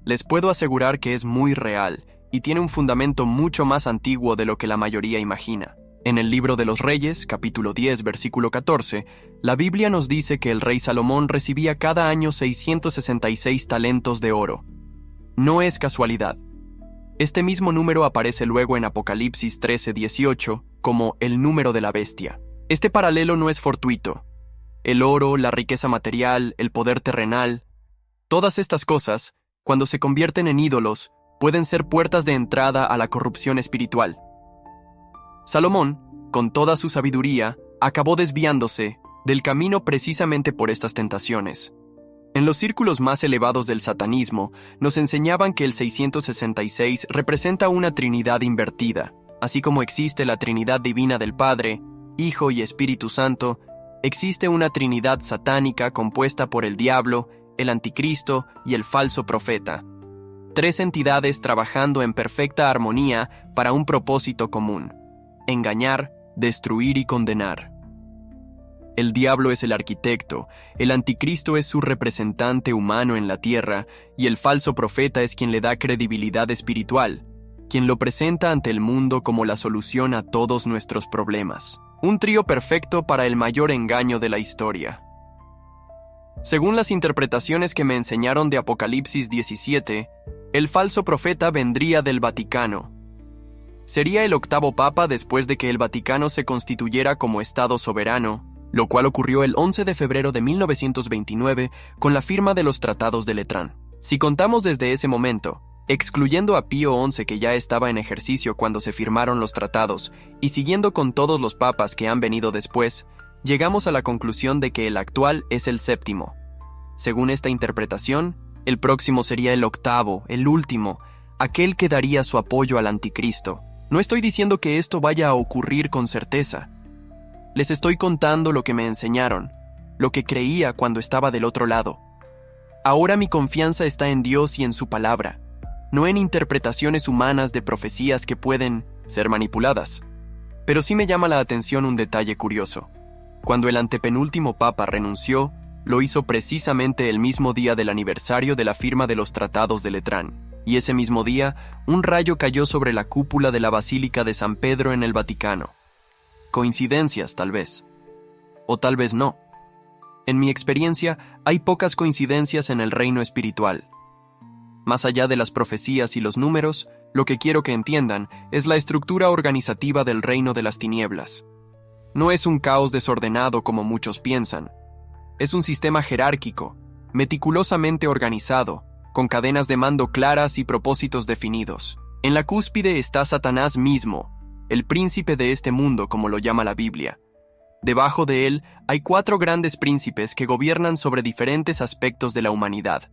Les puedo asegurar que es muy real y tiene un fundamento mucho más antiguo de lo que la mayoría imagina. En el Libro de los Reyes, capítulo 10, versículo 14, la Biblia nos dice que el rey Salomón recibía cada año 666 talentos de oro. No es casualidad. Este mismo número aparece luego en Apocalipsis 13:18 como el número de la bestia. Este paralelo no es fortuito. El oro, la riqueza material, el poder terrenal, todas estas cosas, cuando se convierten en ídolos, pueden ser puertas de entrada a la corrupción espiritual. Salomón, con toda su sabiduría, acabó desviándose del camino precisamente por estas tentaciones. En los círculos más elevados del satanismo, nos enseñaban que el 666 representa una trinidad invertida. Así como existe la Trinidad divina del Padre, Hijo y Espíritu Santo, existe una trinidad satánica compuesta por el diablo, el anticristo y el falso profeta. 3 entidades trabajando en perfecta armonía para un propósito común: engañar, destruir y condenar. El diablo es el arquitecto, el anticristo es su representante humano en la tierra y el falso profeta es quien le da credibilidad espiritual, quien lo presenta ante el mundo como la solución a todos nuestros problemas. Un trío perfecto para el mayor engaño de la historia. Según las interpretaciones que me enseñaron de Apocalipsis 17, el falso profeta vendría del Vaticano. Sería el 8º papa después de que el Vaticano se constituyera como Estado soberano, lo cual ocurrió el 11 de febrero de 1929 con la firma de los Tratados de Letrán. Si contamos desde ese momento, excluyendo a Pío XI que ya estaba en ejercicio cuando se firmaron los tratados, y siguiendo con todos los papas que han venido después, llegamos a la conclusión de que el actual es el 7º. Según esta interpretación, el próximo sería el 8º, el último, aquel que daría su apoyo al anticristo. No estoy diciendo que esto vaya a ocurrir con certeza. Les estoy contando lo que me enseñaron, lo que creía cuando estaba del otro lado. Ahora mi confianza está en Dios y en su palabra, no en interpretaciones humanas de profecías que pueden ser manipuladas. Pero sí me llama la atención un detalle curioso. Cuando el antepenúltimo papa renunció, lo hizo precisamente el mismo día del aniversario de la firma de los Tratados de Letrán, y ese mismo día, un rayo cayó sobre la cúpula de la Basílica de San Pedro en el Vaticano. Coincidencias, tal vez. O tal vez no. En mi experiencia, hay pocas coincidencias en el reino espiritual. Más allá de las profecías y los números, lo que quiero que entiendan es la estructura organizativa del reino de las tinieblas. No es un caos desordenado como muchos piensan. Es un sistema jerárquico, meticulosamente organizado, con cadenas de mando claras y propósitos definidos. En la cúspide está Satanás mismo, el príncipe de este mundo, como lo llama la Biblia. Debajo de él hay 4 grandes príncipes que gobiernan sobre diferentes aspectos de la humanidad: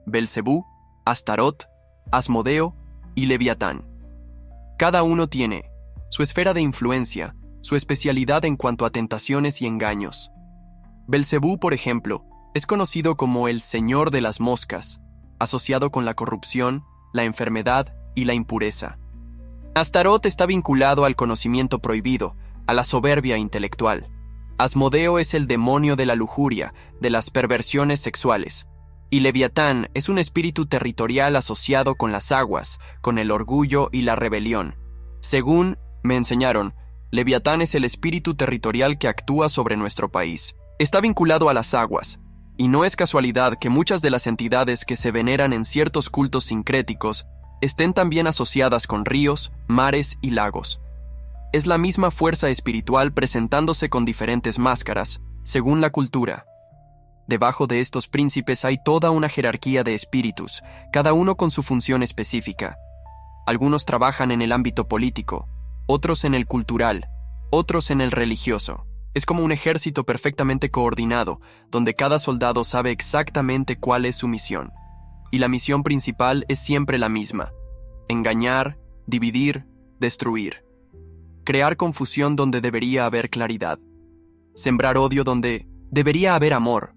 Belcebú, Astarot, Asmodeo y Leviatán. Cada uno tiene su esfera de influencia, su especialidad en cuanto a tentaciones y engaños. Belcebú, por ejemplo, es conocido como el Señor de las Moscas, asociado con la corrupción, la enfermedad y la impureza. Astarot está vinculado al conocimiento prohibido, a la soberbia intelectual. Asmodeo es el demonio de la lujuria, de las perversiones sexuales. Y Leviatán es un espíritu territorial asociado con las aguas, con el orgullo y la rebelión. Según me enseñaron, Leviatán es el espíritu territorial que actúa sobre nuestro país. Está vinculado a las aguas, y no es casualidad que muchas de las entidades que se veneran en ciertos cultos sincréticos estén también asociadas con ríos, mares y lagos. Es la misma fuerza espiritual presentándose con diferentes máscaras, según la cultura. Debajo de estos príncipes hay toda una jerarquía de espíritus, cada uno con su función específica. Algunos trabajan en el ámbito político, otros en el cultural, otros en el religioso. Es como un ejército perfectamente coordinado, donde cada soldado sabe exactamente cuál es su misión. Y la misión principal es siempre la misma: engañar, dividir, destruir. Crear confusión donde debería haber claridad. sembrar odio donde debería haber amor,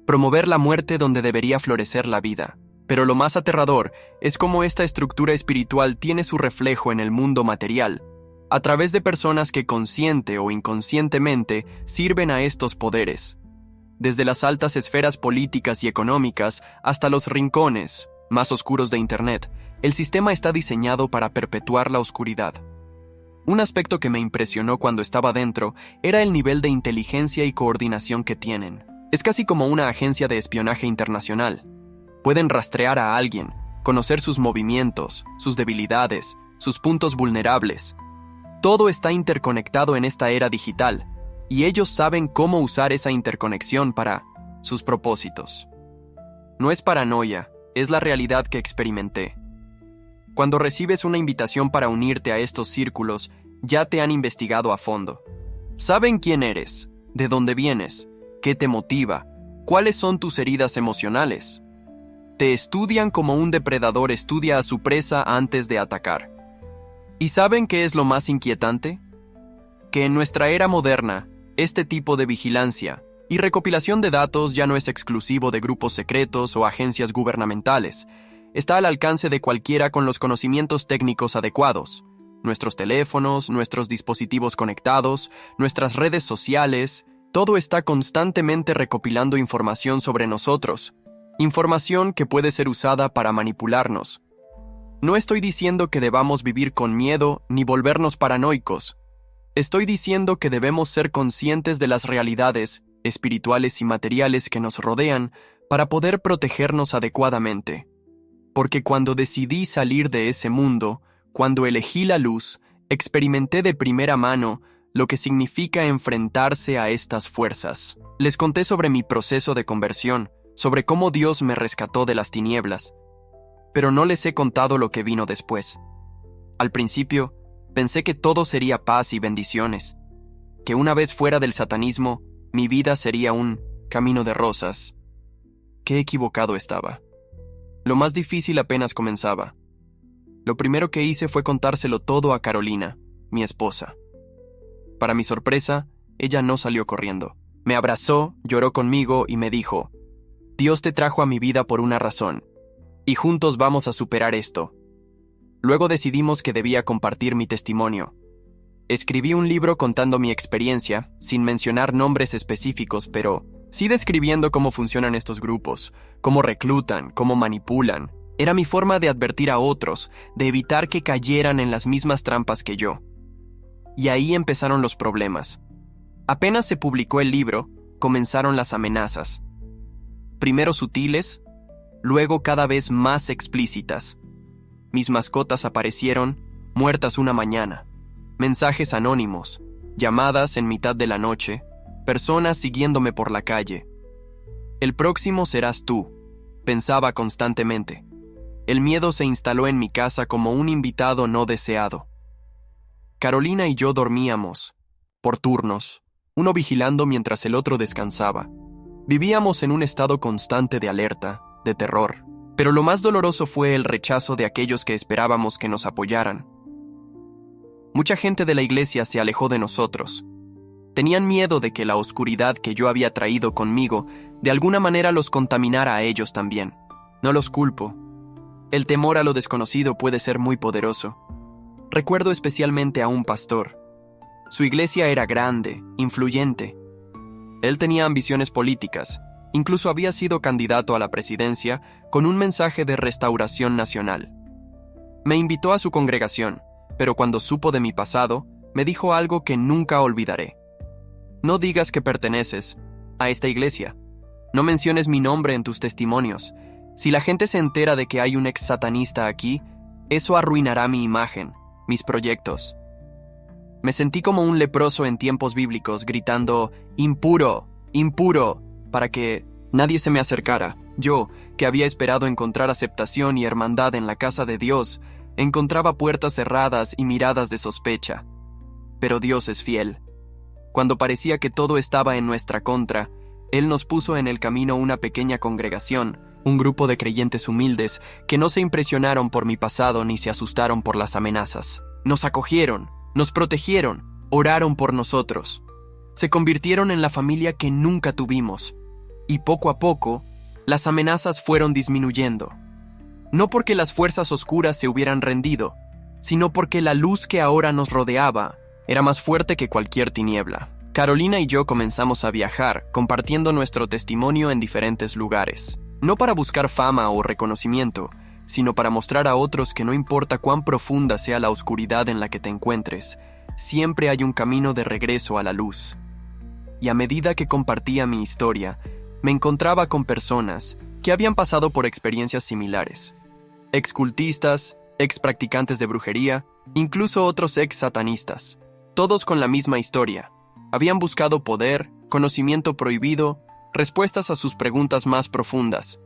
promover la muerte donde debería florecer la vida. Pero lo más aterrador es cómo esta estructura espiritual tiene su reflejo en el mundo material, a través de personas que consciente o inconscientemente sirven a estos poderes. Desde las altas esferas políticas y económicas hasta los rincones más oscuros de Internet, el sistema está diseñado para perpetuar la oscuridad. Un aspecto que me impresionó cuando estaba dentro era el nivel de inteligencia y coordinación que tienen. Es casi como una agencia de espionaje internacional. Pueden rastrear a alguien, conocer sus movimientos, sus debilidades, sus puntos vulnerables. Todo está interconectado en esta era digital, y ellos saben cómo usar esa interconexión para sus propósitos. No es paranoia, es la realidad que experimenté. Cuando recibes una invitación para unirte a estos círculos, ya te han investigado a fondo. Saben quién eres, de dónde vienes, qué te motiva, cuáles son tus heridas emocionales. Te estudian como un depredador estudia a su presa antes de atacar. ¿Y saben qué es lo más inquietante? Que en nuestra era moderna, este tipo de vigilancia y recopilación de datos ya no es exclusivo de grupos secretos o agencias gubernamentales. Está al alcance de cualquiera con los conocimientos técnicos adecuados. Nuestros teléfonos, nuestros dispositivos conectados, nuestras redes sociales, todo está constantemente recopilando información sobre nosotros. Información que puede ser usada para manipularnos. No estoy diciendo que debamos vivir con miedo ni volvernos paranoicos. Estoy diciendo que debemos ser conscientes de las realidades espirituales y materiales que nos rodean para poder protegernos adecuadamente. Porque cuando decidí salir de ese mundo, cuando elegí la luz, experimenté de primera mano lo que significa enfrentarse a estas fuerzas. Les conté sobre mi proceso de conversión, sobre cómo Dios me rescató de las tinieblas, pero no les he contado lo que vino después. Al principio, pensé que todo sería paz y bendiciones, que una vez fuera del satanismo, mi vida sería un camino de rosas. Qué equivocado estaba. Lo más difícil apenas comenzaba. Lo primero que hice fue contárselo todo a Carolina, mi esposa. Para mi sorpresa, ella no salió corriendo. Me abrazó, lloró conmigo y me dijo: Dios te trajo a mi vida por una razón, y juntos vamos a superar esto. Luego decidimos que debía compartir mi testimonio. Escribí un libro contando mi experiencia, sin mencionar nombres específicos, pero sí describiendo cómo funcionan estos grupos, cómo reclutan, cómo manipulan. Era mi forma de advertir a otros, de evitar que cayeran en las mismas trampas que yo. Y ahí empezaron los problemas. Apenas se publicó el libro, comenzaron las amenazas. Primero sutiles, luego cada vez más explícitas. Mis mascotas aparecieron, muertas una mañana. Mensajes anónimos, llamadas en mitad de la noche, personas siguiéndome por la calle. El próximo serás tú, pensaba constantemente. El miedo se instaló en mi casa como un invitado no deseado. Carolina y yo dormíamos, por turnos, uno vigilando mientras el otro descansaba. Vivíamos en un estado constante de alerta, de terror, pero lo más doloroso fue el rechazo de aquellos que esperábamos que nos apoyaran. Mucha gente de la iglesia se alejó de nosotros. Tenían miedo de que la oscuridad que yo había traído conmigo de alguna manera los contaminara a ellos también. No los culpo. El temor a lo desconocido puede ser muy poderoso. Recuerdo especialmente a un pastor. Su iglesia era grande, influyente. Él tenía ambiciones políticas, incluso había sido candidato a la presidencia con un mensaje de restauración nacional. Me invitó a su congregación, pero cuando supo de mi pasado, me dijo algo que nunca olvidaré. No digas que perteneces a esta iglesia. No menciones mi nombre en tus testimonios. Si la gente se entera de que hay un ex satanista aquí, eso arruinará mi imagen, mis proyectos. Me sentí como un leproso en tiempos bíblicos, gritando «impuro, impuro», para que nadie se me acercara. Yo, que había esperado encontrar aceptación y hermandad en la casa de Dios, encontraba puertas cerradas y miradas de sospecha. Pero Dios es fiel. Cuando parecía que todo estaba en nuestra contra, Él nos puso en el camino una pequeña congregación, un grupo de creyentes humildes que no se impresionaron por mi pasado ni se asustaron por las amenazas. Nos acogieron, nos protegieron, oraron por nosotros. se convirtieron en la familia que nunca tuvimos, y poco a poco, las amenazas fueron disminuyendo. No porque las fuerzas oscuras se hubieran rendido, sino porque la luz que ahora nos rodeaba era más fuerte que cualquier tiniebla. Carolina y yo comenzamos a viajar, compartiendo nuestro testimonio en diferentes lugares. No para buscar fama o reconocimiento, sino para mostrar a otros que no importa cuán profunda sea la oscuridad en la que te encuentres, siempre hay un camino de regreso a la luz. Y a medida que compartía mi historia, me encontraba con personas que habían pasado por experiencias similares. Excultistas, ex practicantes de brujería, incluso otros ex satanistas. Todos con la misma historia. Habían buscado poder, conocimiento prohibido, respuestas a sus preguntas más profundas.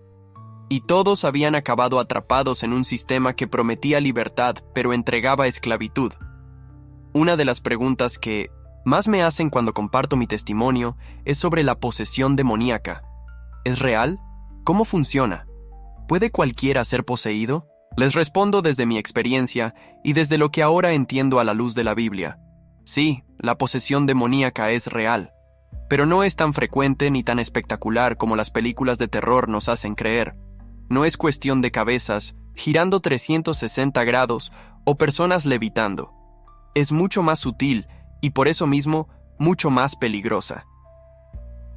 Y todos habían acabado atrapados en un sistema que prometía libertad, pero entregaba esclavitud. Una de las preguntas que más me hacen cuando comparto mi testimonio es sobre la posesión demoníaca. ¿Es real? ¿Cómo funciona? ¿Puede cualquiera ser poseído? Les respondo desde mi experiencia y desde lo que ahora entiendo a la luz de la Biblia. Sí, la posesión demoníaca es real, pero no es tan frecuente ni tan espectacular como las películas de terror nos hacen creer. No es cuestión de cabezas girando 360 grados o personas levitando. Es mucho más sutil y por eso mismo mucho más peligrosa.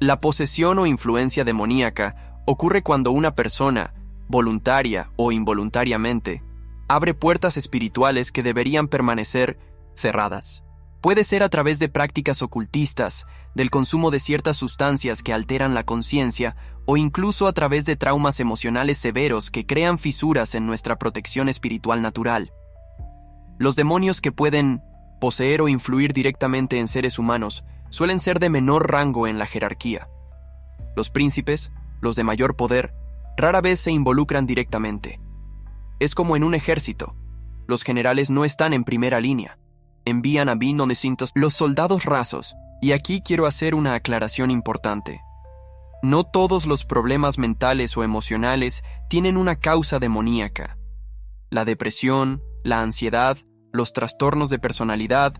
La posesión o influencia demoníaca ocurre cuando una persona, voluntaria o involuntariamente, abre puertas espirituales que deberían permanecer cerradas. Puede ser a través de prácticas ocultistas, del consumo de ciertas sustancias que alteran la conciencia o incluso a través de traumas emocionales severos que crean fisuras en nuestra protección espiritual natural. Los demonios que pueden poseer o influir directamente en seres humanos suelen ser de menor rango en la jerarquía. Los príncipes, los de mayor poder, rara vez se involucran directamente. Es como en un ejército. Los generales no están en primera línea. Envían a B-900 los soldados rasos. Y aquí quiero hacer una aclaración importante. No todos los problemas mentales o emocionales tienen una causa demoníaca. La depresión, la ansiedad, los trastornos de personalidad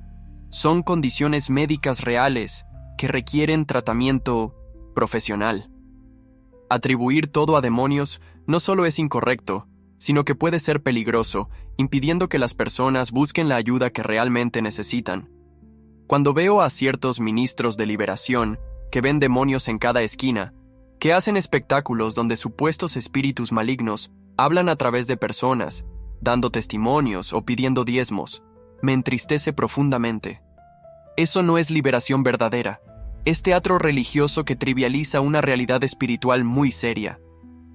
son condiciones médicas reales que requieren tratamiento profesional. Atribuir todo a demonios no solo es incorrecto, sino que puede ser peligroso, impidiendo que las personas busquen la ayuda que realmente necesitan. Cuando veo a ciertos ministros de liberación que ven demonios en cada esquina, que hacen espectáculos donde supuestos espíritus malignos hablan a través de personas, dando testimonios o pidiendo diezmos, me entristece profundamente. Eso no es liberación verdadera. Es teatro religioso que trivializa una realidad espiritual muy seria.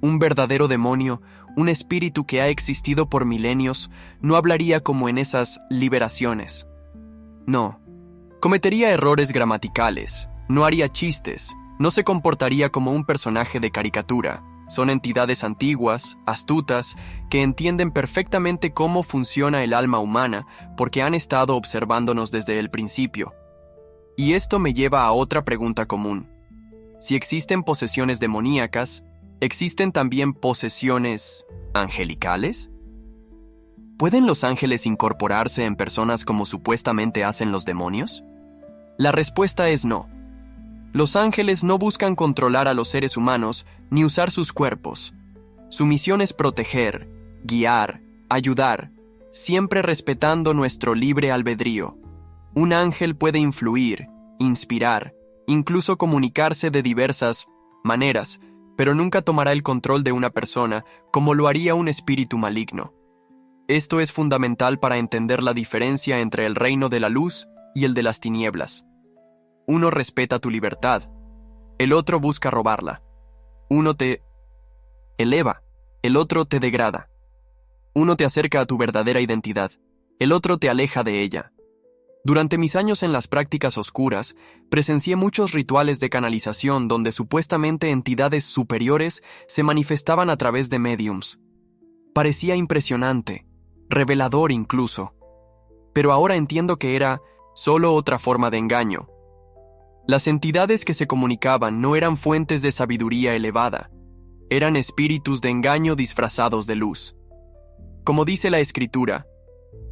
Un verdadero demonio, un espíritu que ha existido por milenios, no hablaría como en esas liberaciones. No. Cometería errores gramaticales, no haría chistes, no se comportaría como un personaje de caricatura. Son entidades antiguas, astutas, que entienden perfectamente cómo funciona el alma humana porque han estado observándonos desde el principio. Y esto me lleva a otra pregunta común. Si existen posesiones demoníacas, ¿existen también posesiones angelicales? ¿Pueden los ángeles incorporarse en personas como supuestamente hacen los demonios? La respuesta es no. Los ángeles no buscan controlar a los seres humanos ni usar sus cuerpos. Su misión es proteger, guiar, ayudar, siempre respetando nuestro libre albedrío. Un ángel puede influir, inspirar, incluso comunicarse de diversas maneras, pero nunca tomará el control de una persona como lo haría un espíritu maligno. Esto es fundamental para entender la diferencia entre el reino de la luz y el de las tinieblas. Uno respeta tu libertad, el otro busca robarla. Uno te eleva, el otro te degrada. Uno te acerca a tu verdadera identidad, el otro te aleja de ella. Durante mis años en las prácticas oscuras, presencié muchos rituales de canalización donde supuestamente entidades superiores se manifestaban a través de médiums. Parecía impresionante, revelador incluso. Pero ahora entiendo que era solo otra forma de engaño. Las entidades que se comunicaban no eran fuentes de sabiduría elevada, eran espíritus de engaño disfrazados de luz. Como dice la Escritura,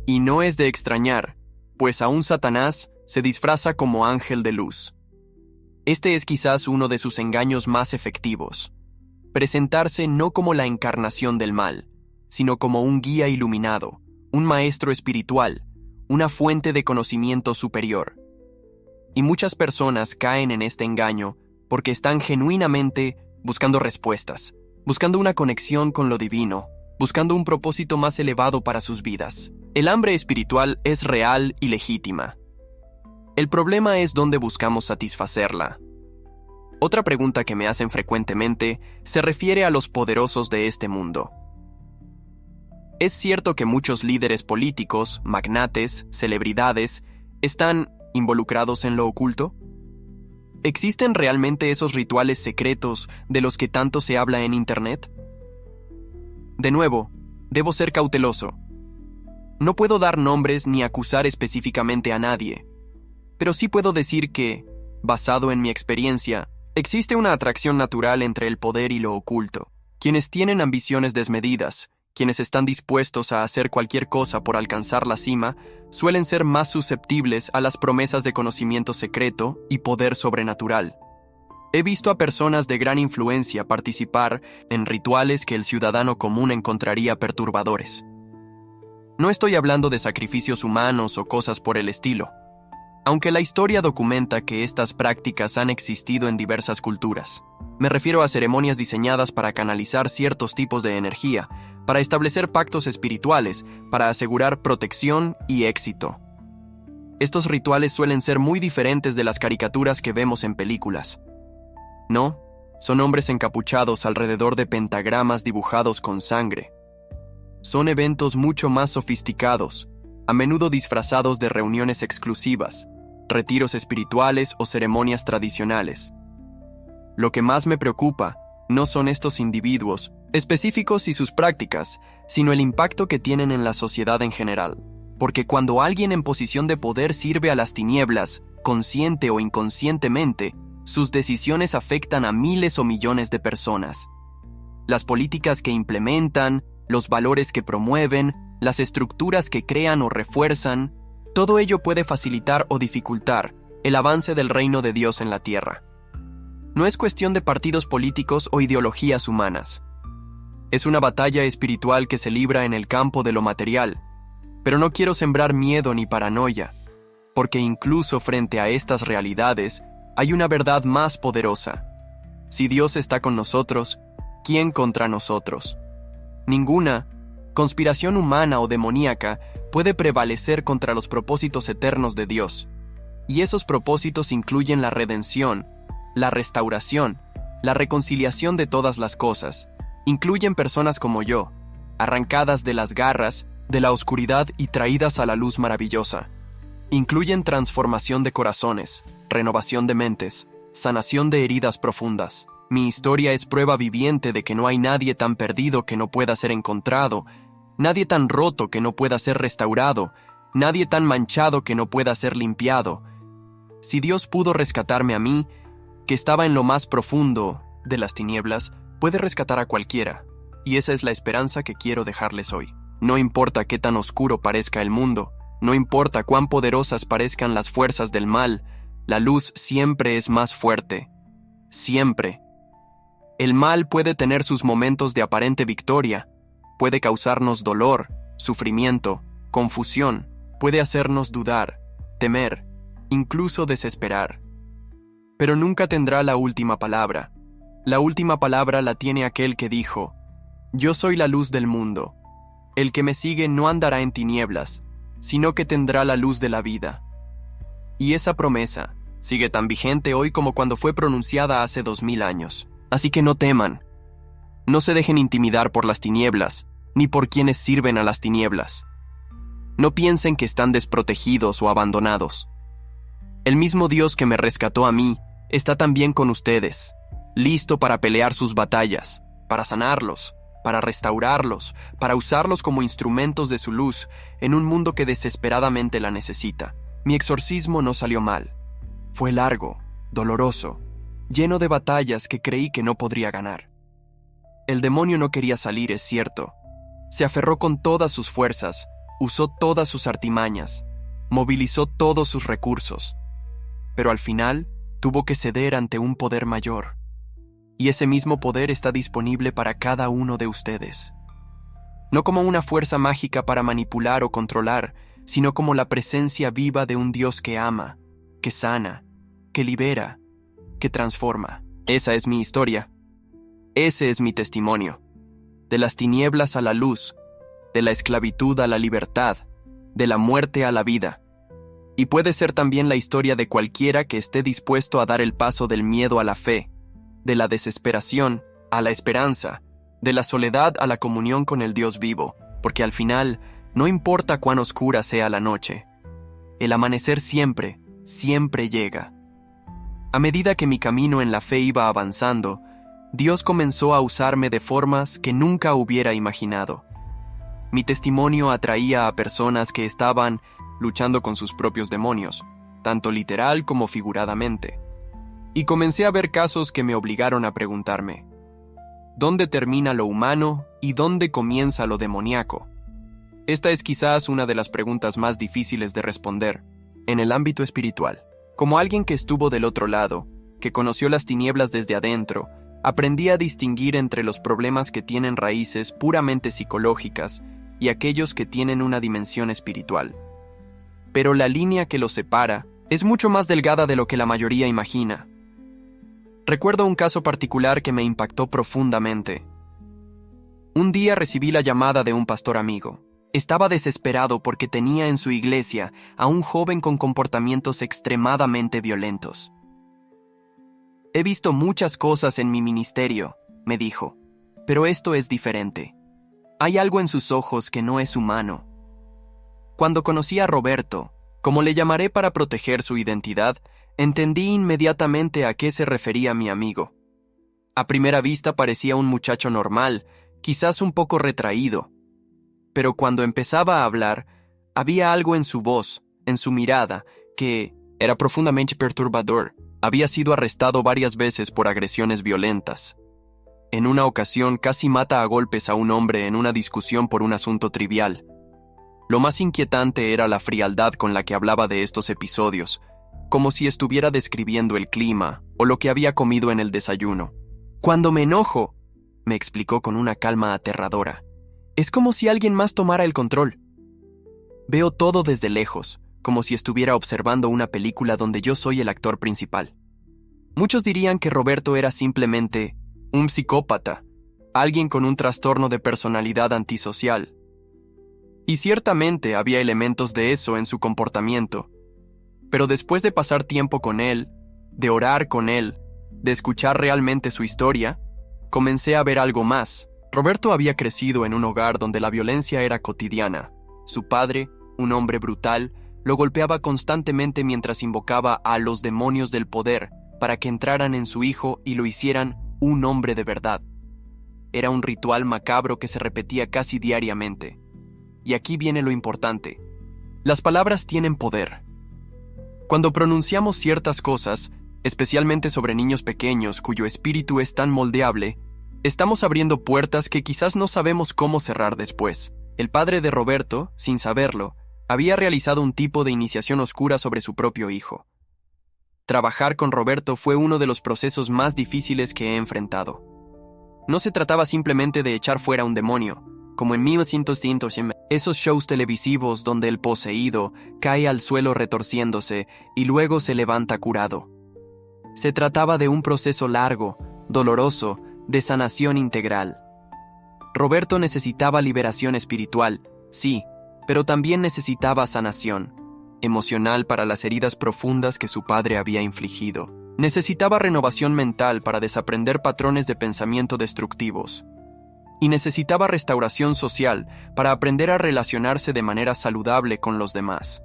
y no es de extrañar, pues aún Satanás se disfraza como ángel de luz. Este es quizás uno de sus engaños más efectivos. Presentarse no como la encarnación del mal, sino como un guía iluminado, un maestro espiritual, una fuente de conocimiento superior. Y muchas personas caen en este engaño porque están genuinamente buscando respuestas, buscando una conexión con lo divino, buscando un propósito más elevado para sus vidas. El hambre espiritual es real y legítima. El problema es dónde buscamos satisfacerla. Otra pregunta que me hacen frecuentemente se refiere a los poderosos de este mundo. ¿Es cierto que muchos líderes políticos, magnates, celebridades, están involucrados en lo oculto? ¿Existen realmente esos rituales secretos de los que tanto se habla en Internet? De nuevo, debo ser cauteloso. No puedo dar nombres ni acusar específicamente a nadie, pero sí puedo decir que, basado en mi experiencia, existe una atracción natural entre el poder y lo oculto. Quienes tienen ambiciones desmedidas, quienes están dispuestos a hacer cualquier cosa por alcanzar la cima, suelen ser más susceptibles a las promesas de conocimiento secreto y poder sobrenatural. He visto a personas de gran influencia participar en rituales que el ciudadano común encontraría perturbadores. No estoy hablando de sacrificios humanos o cosas por el estilo, aunque la historia documenta que estas prácticas han existido en diversas culturas. Me refiero a ceremonias diseñadas para canalizar ciertos tipos de energía, para establecer pactos espirituales, para asegurar protección y éxito. Estos rituales suelen ser muy diferentes de las caricaturas que vemos en películas. No, son hombres encapuchados alrededor de pentagramas dibujados con sangre. Son eventos mucho más sofisticados, a menudo disfrazados de reuniones exclusivas, retiros espirituales o ceremonias tradicionales. Lo que más me preocupa no son estos individuos específicos y sus prácticas, sino el impacto que tienen en la sociedad en general. Porque cuando alguien en posición de poder sirve a las tinieblas, consciente o inconscientemente, sus decisiones afectan a miles o millones de personas. Las políticas que implementan, los valores que promueven, las estructuras que crean o refuerzan, todo ello puede facilitar o dificultar el avance del reino de Dios en la tierra. No es cuestión de partidos políticos o ideologías humanas. Es una batalla espiritual que se libra en el campo de lo material, pero no quiero sembrar miedo ni paranoia, porque incluso frente a estas realidades hay una verdad más poderosa. Si Dios está con nosotros, ¿quién contra nosotros? Ninguna conspiración humana o demoníaca puede prevalecer contra los propósitos eternos de Dios. Y esos propósitos incluyen la redención, la restauración, la reconciliación de todas las cosas. Incluyen personas como yo, arrancadas de las garras, de la oscuridad y traídas a la luz maravillosa. Incluyen transformación de corazones, renovación de mentes, sanación de heridas profundas. Mi historia es prueba viviente de que no hay nadie tan perdido que no pueda ser encontrado, nadie tan roto que no pueda ser restaurado, nadie tan manchado que no pueda ser limpiado. Si Dios pudo rescatarme a mí, que estaba en lo más profundo de las tinieblas, puede rescatar a cualquiera, y esa es la esperanza que quiero dejarles hoy. No importa qué tan oscuro parezca el mundo, no importa cuán poderosas parezcan las fuerzas del mal, la luz siempre es más fuerte. Siempre. El mal puede tener sus momentos de aparente victoria, puede causarnos dolor, sufrimiento, confusión, puede hacernos dudar, temer, incluso desesperar. Pero nunca tendrá la última palabra. La última palabra la tiene aquel que dijo: «Yo soy la luz del mundo. El que me sigue no andará en tinieblas, sino que tendrá la luz de la vida». Y esa promesa sigue tan vigente hoy como cuando fue pronunciada hace 2000 años. Así que no teman. No se dejen intimidar por las tinieblas, ni por quienes sirven a las tinieblas. No piensen que están desprotegidos o abandonados. El mismo Dios que me rescató a mí está también con ustedes, listo para pelear sus batallas, para sanarlos, para restaurarlos, para usarlos como instrumentos de su luz en un mundo que desesperadamente la necesita. Mi exorcismo no salió mal. Fue largo, doloroso, lleno de batallas que creí que no podría ganar. El demonio no quería salir, es cierto. Se aferró con todas sus fuerzas, usó todas sus artimañas, movilizó todos sus recursos. Pero al final, tuvo que ceder ante un poder mayor. Y ese mismo poder está disponible para cada uno de ustedes. No como una fuerza mágica para manipular o controlar, sino como la presencia viva de un Dios que ama, que sana, que libera, que transforma. Esa es mi historia. Ese es mi testimonio. De las tinieblas a la luz, de la esclavitud a la libertad, de la muerte a la vida. Y puede ser también la historia de cualquiera que esté dispuesto a dar el paso del miedo a la fe, de la desesperación a la esperanza, de la soledad a la comunión con el Dios vivo, porque al final, no importa cuán oscura sea la noche, el amanecer siempre, siempre llega. A medida que mi camino en la fe iba avanzando, Dios comenzó a usarme de formas que nunca hubiera imaginado. Mi testimonio atraía a personas que estaban luchando con sus propios demonios, tanto literal como figuradamente. Y comencé a ver casos que me obligaron a preguntarme, ¿dónde termina lo humano y dónde comienza lo demoníaco? Esta es quizás una de las preguntas más difíciles de responder en el ámbito espiritual. Como alguien que estuvo del otro lado, que conoció las tinieblas desde adentro, aprendí a distinguir entre los problemas que tienen raíces puramente psicológicas y aquellos que tienen una dimensión espiritual. Pero la línea que los separa es mucho más delgada de lo que la mayoría imagina. Recuerdo un caso particular que me impactó profundamente. Un día recibí la llamada de un pastor amigo. Estaba desesperado porque tenía en su iglesia a un joven con comportamientos extremadamente violentos. «He visto muchas cosas en mi ministerio», me dijo, «pero esto es diferente. Hay algo en sus ojos que no es humano». Cuando conocí a Roberto, como le llamaré para proteger su identidad, entendí inmediatamente a qué se refería mi amigo. A primera vista parecía un muchacho normal, quizás un poco retraído. Pero cuando empezaba a hablar, había algo en su voz, en su mirada, que era profundamente perturbador. Había sido arrestado varias veces por agresiones violentas. En una ocasión casi mata a golpes a un hombre en una discusión por un asunto trivial. Lo más inquietante era la frialdad con la que hablaba de estos episodios, como si estuviera describiendo el clima o lo que había comido en el desayuno. «Cuando me enojo», me explicó con una calma aterradora, «es como si alguien más tomara el control. Veo todo desde lejos, como si estuviera observando una película donde yo soy el actor principal». Muchos dirían que Roberto era simplemente un psicópata, alguien con un trastorno de personalidad antisocial. Y ciertamente había elementos de eso en su comportamiento. Pero después de pasar tiempo con él, de orar con él, de escuchar realmente su historia, comencé a ver algo más. Roberto había crecido en un hogar donde la violencia era cotidiana. Su padre, un hombre brutal, lo golpeaba constantemente mientras invocaba a los demonios del poder para que entraran en su hijo y lo hicieran un hombre de verdad. Era un ritual macabro que se repetía casi diariamente. Y aquí viene lo importante. Las palabras tienen poder. Cuando pronunciamos ciertas cosas, especialmente sobre niños pequeños cuyo espíritu es tan moldeable, estamos abriendo puertas que quizás no sabemos cómo cerrar después. El padre de Roberto, sin saberlo, había realizado un tipo de iniciación oscura sobre su propio hijo. Trabajar con Roberto fue uno de los procesos más difíciles que he enfrentado. No se trataba simplemente de echar fuera un demonio, como en 1900, esos shows televisivos donde el poseído cae al suelo retorciéndose y luego se levanta curado. Se trataba de un proceso largo, doloroso, de sanación integral. Roberto necesitaba liberación espiritual, sí, pero también necesitaba sanación emocional para las heridas profundas que su padre había infligido. Necesitaba renovación mental para desaprender patrones de pensamiento destructivos. Y necesitaba restauración social para aprender a relacionarse de manera saludable con los demás.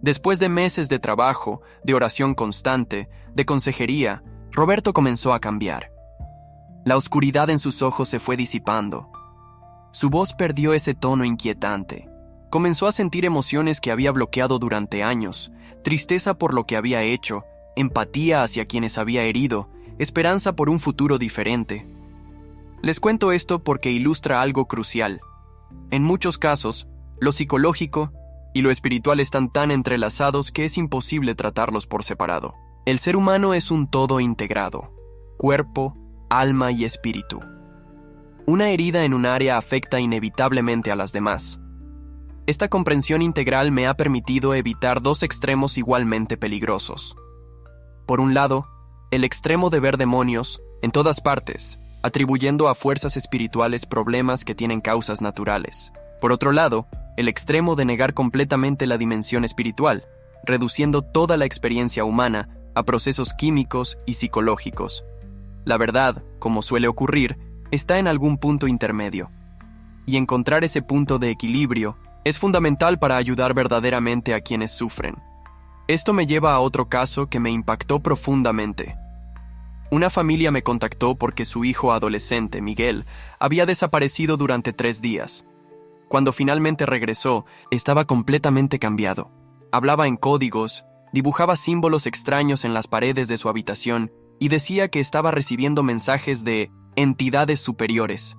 Después de meses de trabajo, de oración constante, de consejería, Roberto comenzó a cambiar. La oscuridad en sus ojos se fue disipando. Su voz perdió ese tono inquietante. Comenzó a sentir emociones que había bloqueado durante años, tristeza por lo que había hecho, empatía hacia quienes había herido, esperanza por un futuro diferente. Les cuento esto porque ilustra algo crucial. En muchos casos, lo psicológico y lo espiritual están tan entrelazados que es imposible tratarlos por separado. El ser humano es un todo integrado: cuerpo, alma y espíritu. Una herida en un área afecta inevitablemente a las demás. Esta comprensión integral me ha permitido evitar dos extremos igualmente peligrosos. Por un lado, el extremo de ver demonios en todas partes, atribuyendo a fuerzas espirituales problemas que tienen causas naturales. Por otro lado, el extremo de negar completamente la dimensión espiritual, reduciendo toda la experiencia humana a procesos químicos y psicológicos. La verdad, como suele ocurrir, está en algún punto intermedio. Y encontrar ese punto de equilibrio es fundamental para ayudar verdaderamente a quienes sufren. Esto me lleva a otro caso que me impactó profundamente. Una familia me contactó porque su hijo adolescente, Miguel, había desaparecido durante 3 días. Cuando finalmente regresó, estaba completamente cambiado. Hablaba en códigos, dibujaba símbolos extraños en las paredes de su habitación y decía que estaba recibiendo mensajes de entidades superiores.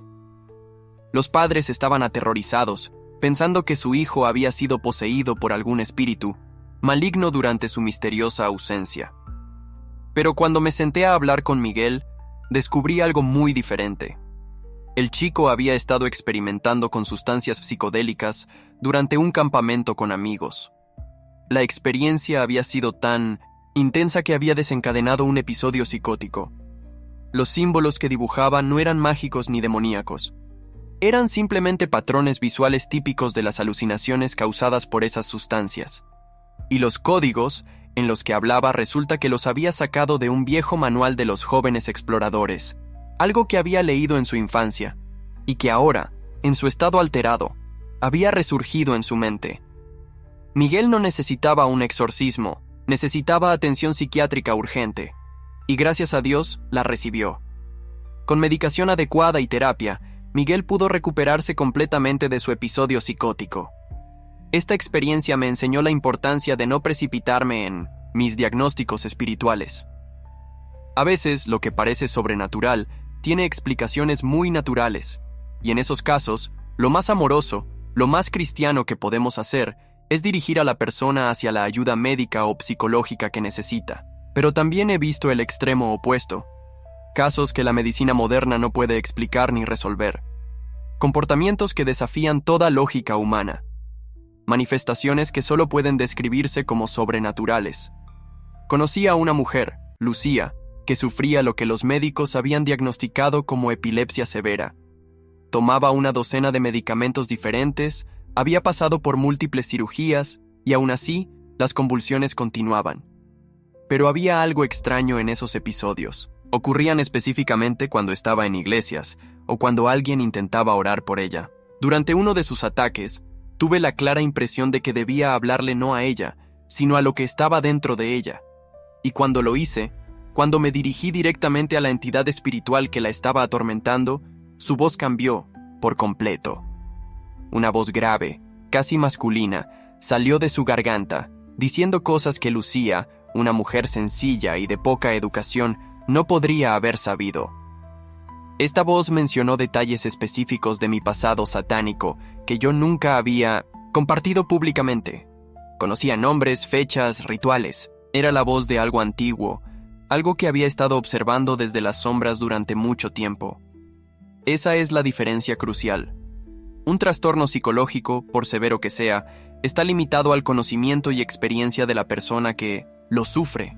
Los padres estaban aterrorizados, pensando que su hijo había sido poseído por algún espíritu maligno durante su misteriosa ausencia. Pero cuando me senté a hablar con Miguel, descubrí algo muy diferente. El chico había estado experimentando con sustancias psicodélicas durante un campamento con amigos. La experiencia había sido tan intensa que había desencadenado un episodio psicótico. Los símbolos que dibujaba no eran mágicos ni demoníacos. Eran simplemente patrones visuales típicos de las alucinaciones causadas por esas sustancias. Y los códigos en los que hablaba resulta que los había sacado de un viejo manual de los jóvenes exploradores, algo que había leído en su infancia, y que ahora, en su estado alterado, había resurgido en su mente. Miguel no necesitaba un exorcismo, necesitaba atención psiquiátrica urgente, y gracias a Dios la recibió. Con medicación adecuada y terapia, Miguel pudo recuperarse completamente de su episodio psicótico. Esta experiencia me enseñó la importancia de no precipitarme en mis diagnósticos espirituales. A veces, lo que parece sobrenatural tiene explicaciones muy naturales, y en esos casos, lo más amoroso, lo más cristiano que podemos hacer es dirigir a la persona hacia la ayuda médica o psicológica que necesita. Pero también he visto el extremo opuesto, casos que la medicina moderna no puede explicar ni resolver, comportamientos que desafían toda lógica humana, manifestaciones que solo pueden describirse como sobrenaturales. Conocí a una mujer, Lucía, que sufría lo que los médicos habían diagnosticado como epilepsia severa. Tomaba una docena de medicamentos diferentes, había pasado por múltiples cirugías y aún así, las convulsiones continuaban. Pero había algo extraño en esos episodios. Ocurrían específicamente cuando estaba en iglesias o cuando alguien intentaba orar por ella. Durante uno de sus ataques, tuve la clara impresión de que debía hablarle no a ella, sino a lo que estaba dentro de ella. Y cuando lo hice, cuando me dirigí directamente a la entidad espiritual que la estaba atormentando, su voz cambió por completo. Una voz grave, casi masculina, salió de su garganta, diciendo cosas que Lucía, una mujer sencilla y de poca educación, no podría haber sabido. Esta voz mencionó detalles específicos de mi pasado satánico que yo nunca había compartido públicamente. Conocía nombres, fechas, rituales. Era la voz de algo antiguo, algo que había estado observando desde las sombras durante mucho tiempo. Esa es la diferencia crucial. Un trastorno psicológico, por severo que sea, está limitado al conocimiento y experiencia de la persona que lo sufre.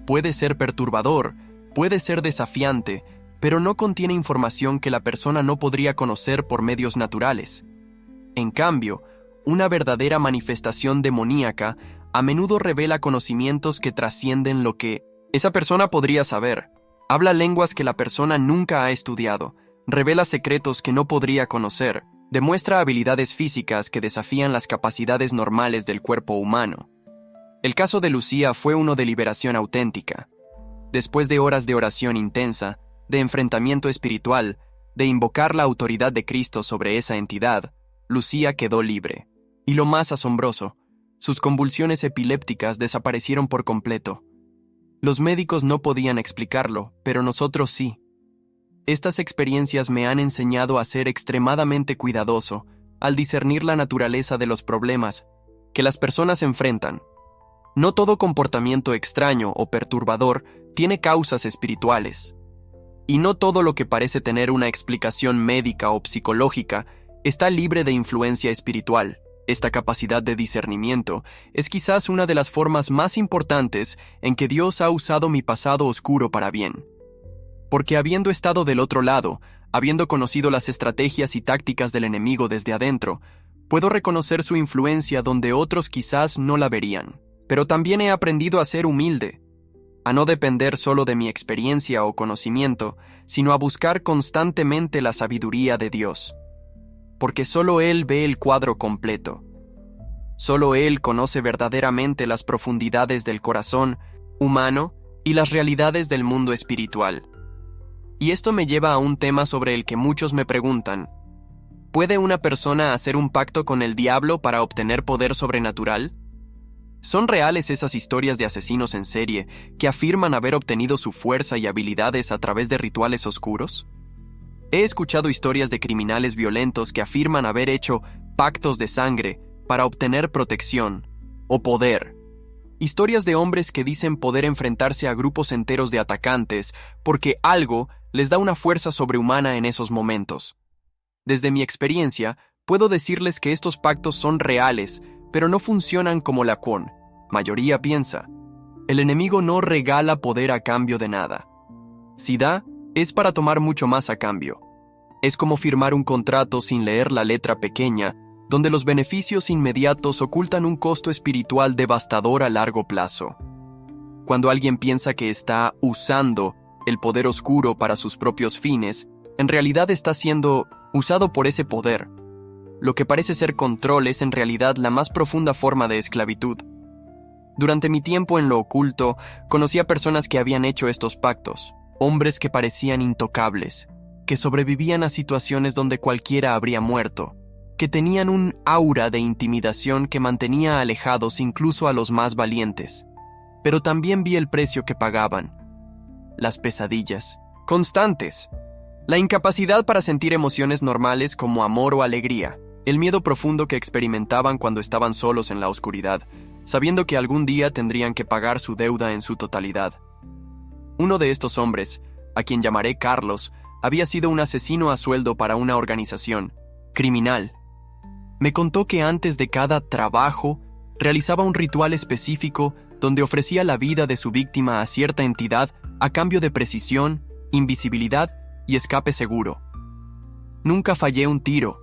Puede ser perturbador, puede ser desafiante, pero no contiene información que la persona no podría conocer por medios naturales. En cambio, una verdadera manifestación demoníaca a menudo revela conocimientos que trascienden lo que esa persona podría saber. Habla lenguas que la persona nunca ha estudiado, revela secretos que no podría conocer, demuestra habilidades físicas que desafían las capacidades normales del cuerpo humano. El caso de Lucía fue uno de liberación auténtica. Después de horas de oración intensa, de enfrentamiento espiritual, de invocar la autoridad de Cristo sobre esa entidad, Lucía quedó libre. Y lo más asombroso, sus convulsiones epilépticas desaparecieron por completo. Los médicos no podían explicarlo, pero nosotros sí. Estas experiencias me han enseñado a ser extremadamente cuidadoso al discernir la naturaleza de los problemas que las personas enfrentan. No todo comportamiento extraño o perturbador tiene causas espirituales. Y no todo lo que parece tener una explicación médica o psicológica está libre de influencia espiritual. Esta capacidad de discernimiento es quizás una de las formas más importantes en que Dios ha usado mi pasado oscuro para bien. Porque habiendo estado del otro lado, habiendo conocido las estrategias y tácticas del enemigo desde adentro, puedo reconocer su influencia donde otros quizás no la verían. Pero también he aprendido a ser humilde, a no depender solo de mi experiencia o conocimiento, sino a buscar constantemente la sabiduría de Dios. Porque solo Él ve el cuadro completo. Solo Él conoce verdaderamente las profundidades del corazón humano y las realidades del mundo espiritual. Y esto me lleva a un tema sobre el que muchos me preguntan: ¿puede una persona hacer un pacto con el diablo para obtener poder sobrenatural? ¿Son reales esas historias de asesinos en serie que afirman haber obtenido su fuerza y habilidades a través de rituales oscuros? He escuchado historias de criminales violentos que afirman haber hecho pactos de sangre para obtener protección o poder. Historias de hombres que dicen poder enfrentarse a grupos enteros de atacantes porque algo les da una fuerza sobrehumana en esos momentos. Desde mi experiencia, puedo decirles que estos pactos son reales, pero no funcionan como la mayoría piensa. El enemigo no regala poder a cambio de nada. Si da, es para tomar mucho más a cambio. Es como firmar un contrato sin leer la letra pequeña, donde los beneficios inmediatos ocultan un costo espiritual devastador a largo plazo. Cuando alguien piensa que está usando el poder oscuro para sus propios fines, en realidad está siendo usado por ese poder. Lo que parece ser control es en realidad la más profunda forma de esclavitud. Durante mi tiempo en lo oculto, conocí a personas que habían hecho estos pactos, hombres que parecían intocables, que sobrevivían a situaciones donde cualquiera habría muerto, que tenían un aura de intimidación que mantenía alejados incluso a los más valientes. Pero también vi el precio que pagaban. Las pesadillas, constantes. La incapacidad para sentir emociones normales como amor o alegría. El miedo profundo que experimentaban cuando estaban solos en la oscuridad, sabiendo que algún día tendrían que pagar su deuda en su totalidad. Uno de estos hombres, a quien llamaré Carlos, había sido un asesino a sueldo para una organización criminal. Me contó que antes de cada trabajo realizaba un ritual específico donde ofrecía la vida de su víctima a cierta entidad a cambio de precisión, invisibilidad y escape seguro. Nunca fallé un tiro,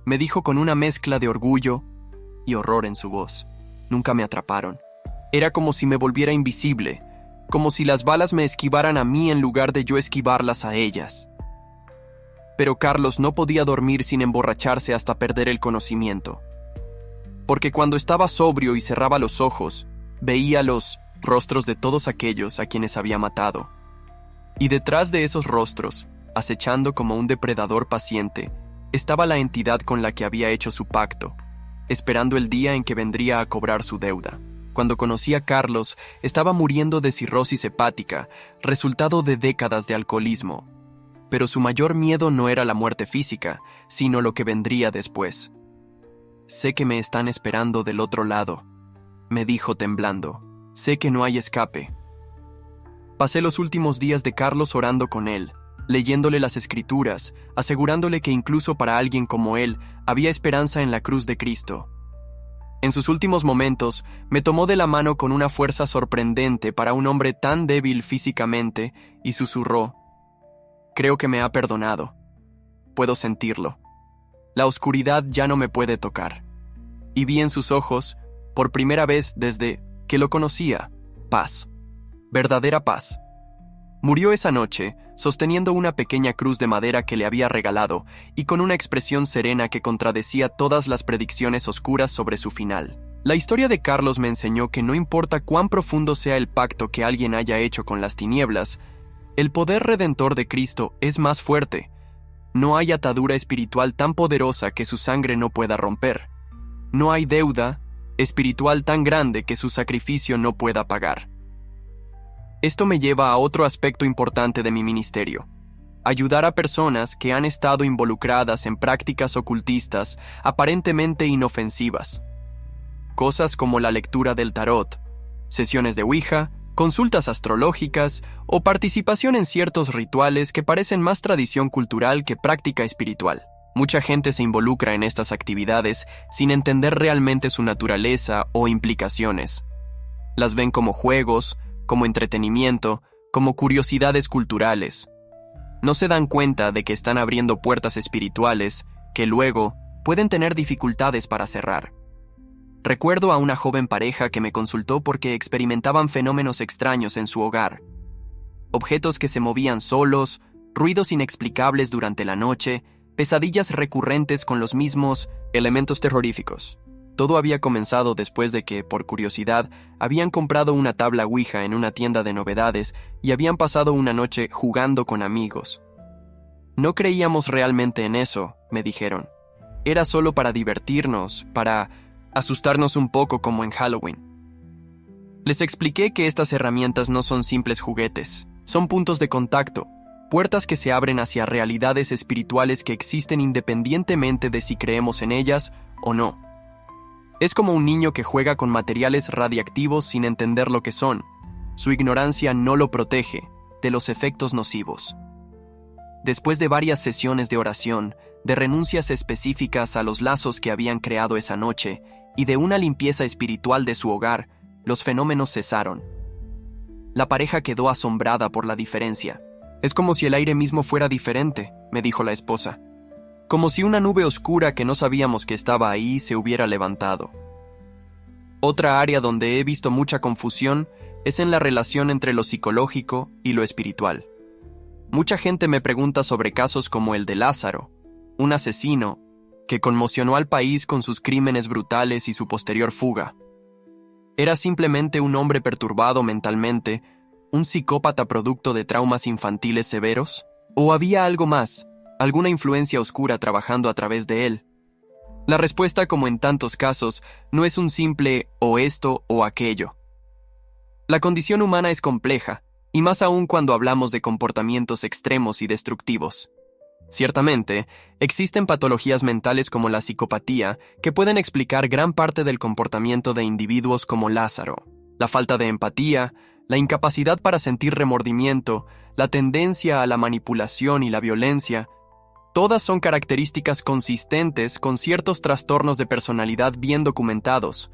me dijo con una mezcla de orgullo y horror en su voz. Nunca me atraparon. Era como si me volviera invisible, como si las balas me esquivaran a mí en lugar de yo esquivarlas a ellas. Pero Carlos no podía dormir sin emborracharse hasta perder el conocimiento. Porque cuando estaba sobrio y cerraba los ojos, veía los rostros de todos aquellos a quienes había matado. Y detrás de esos rostros, acechando como un depredador paciente, estaba la entidad con la que había hecho su pacto, esperando el día en que vendría a cobrar su deuda. Cuando conocí a Carlos, estaba muriendo de cirrosis hepática, resultado de décadas de alcoholismo. Pero su mayor miedo no era la muerte física, sino lo que vendría después. «Sé que me están esperando del otro lado», me dijo temblando. «Sé que no hay escape». Pasé los últimos días de Carlos orando con él, leyéndole las escrituras, asegurándole que incluso para alguien como él había esperanza en la cruz de Cristo. En sus últimos momentos, me tomó de la mano con una fuerza sorprendente para un hombre tan débil físicamente y susurró: «Creo que me ha perdonado. Puedo sentirlo. La oscuridad ya no me puede tocar». Y vi en sus ojos, por primera vez desde que lo conocía, paz. Verdadera paz. Murió esa noche, sosteniendo una pequeña cruz de madera que le había regalado y con una expresión serena que contradecía todas las predicciones oscuras sobre su final. La historia de Carlos me enseñó que no importa cuán profundo sea el pacto que alguien haya hecho con las tinieblas, el poder redentor de Cristo es más fuerte. No hay atadura espiritual tan poderosa que su sangre no pueda romper. No hay deuda espiritual tan grande que su sacrificio no pueda pagar. Esto me lleva a otro aspecto importante de mi ministerio: ayudar a personas que han estado involucradas en prácticas ocultistas aparentemente inofensivas. Cosas como la lectura del tarot, sesiones de Ouija, consultas astrológicas o participación en ciertos rituales que parecen más tradición cultural que práctica espiritual. Mucha gente se involucra en estas actividades sin entender realmente su naturaleza o implicaciones. Las ven como juegos, como entretenimiento, como curiosidades culturales. No se dan cuenta de que están abriendo puertas espirituales que luego pueden tener dificultades para cerrar. Recuerdo a una joven pareja que me consultó porque experimentaban fenómenos extraños en su hogar. Objetos que se movían solos, ruidos inexplicables durante la noche, pesadillas recurrentes con los mismos elementos terroríficos. Todo había comenzado después de que, por curiosidad, habían comprado una tabla Ouija en una tienda de novedades y habían pasado una noche jugando con amigos. No creíamos realmente en eso, me dijeron. Era solo para divertirnos, para asustarnos un poco como en Halloween. Les expliqué que estas herramientas no son simples juguetes, son puntos de contacto, puertas que se abren hacia realidades espirituales que existen independientemente de si creemos en ellas o no. Es como un niño que juega con materiales radiactivos sin entender lo que son. Su ignorancia no lo protege de los efectos nocivos. Después de varias sesiones de oración, de renuncias específicas a los lazos que habían creado esa noche y de una limpieza espiritual de su hogar, los fenómenos cesaron. La pareja quedó asombrada por la diferencia. Es como si el aire mismo fuera diferente, me dijo la esposa. Como si una nube oscura que no sabíamos que estaba ahí se hubiera levantado. Otra área donde he visto mucha confusión es en la relación entre lo psicológico y lo espiritual. Mucha gente me pregunta sobre casos como el de Lázaro, un asesino que conmocionó al país con sus crímenes brutales y su posterior fuga. ¿Era simplemente un hombre perturbado mentalmente, un psicópata producto de traumas infantiles severos? ¿O había algo más, alguna influencia oscura trabajando a través de él? La respuesta, como en tantos casos, no es un simple o esto o aquello. La condición humana es compleja, y más aún cuando hablamos de comportamientos extremos y destructivos. Ciertamente, existen patologías mentales como la psicopatía que pueden explicar gran parte del comportamiento de individuos como Lázaro. La falta de empatía, la incapacidad para sentir remordimiento, la tendencia a la manipulación y la violencia, todas son características consistentes con ciertos trastornos de personalidad bien documentados.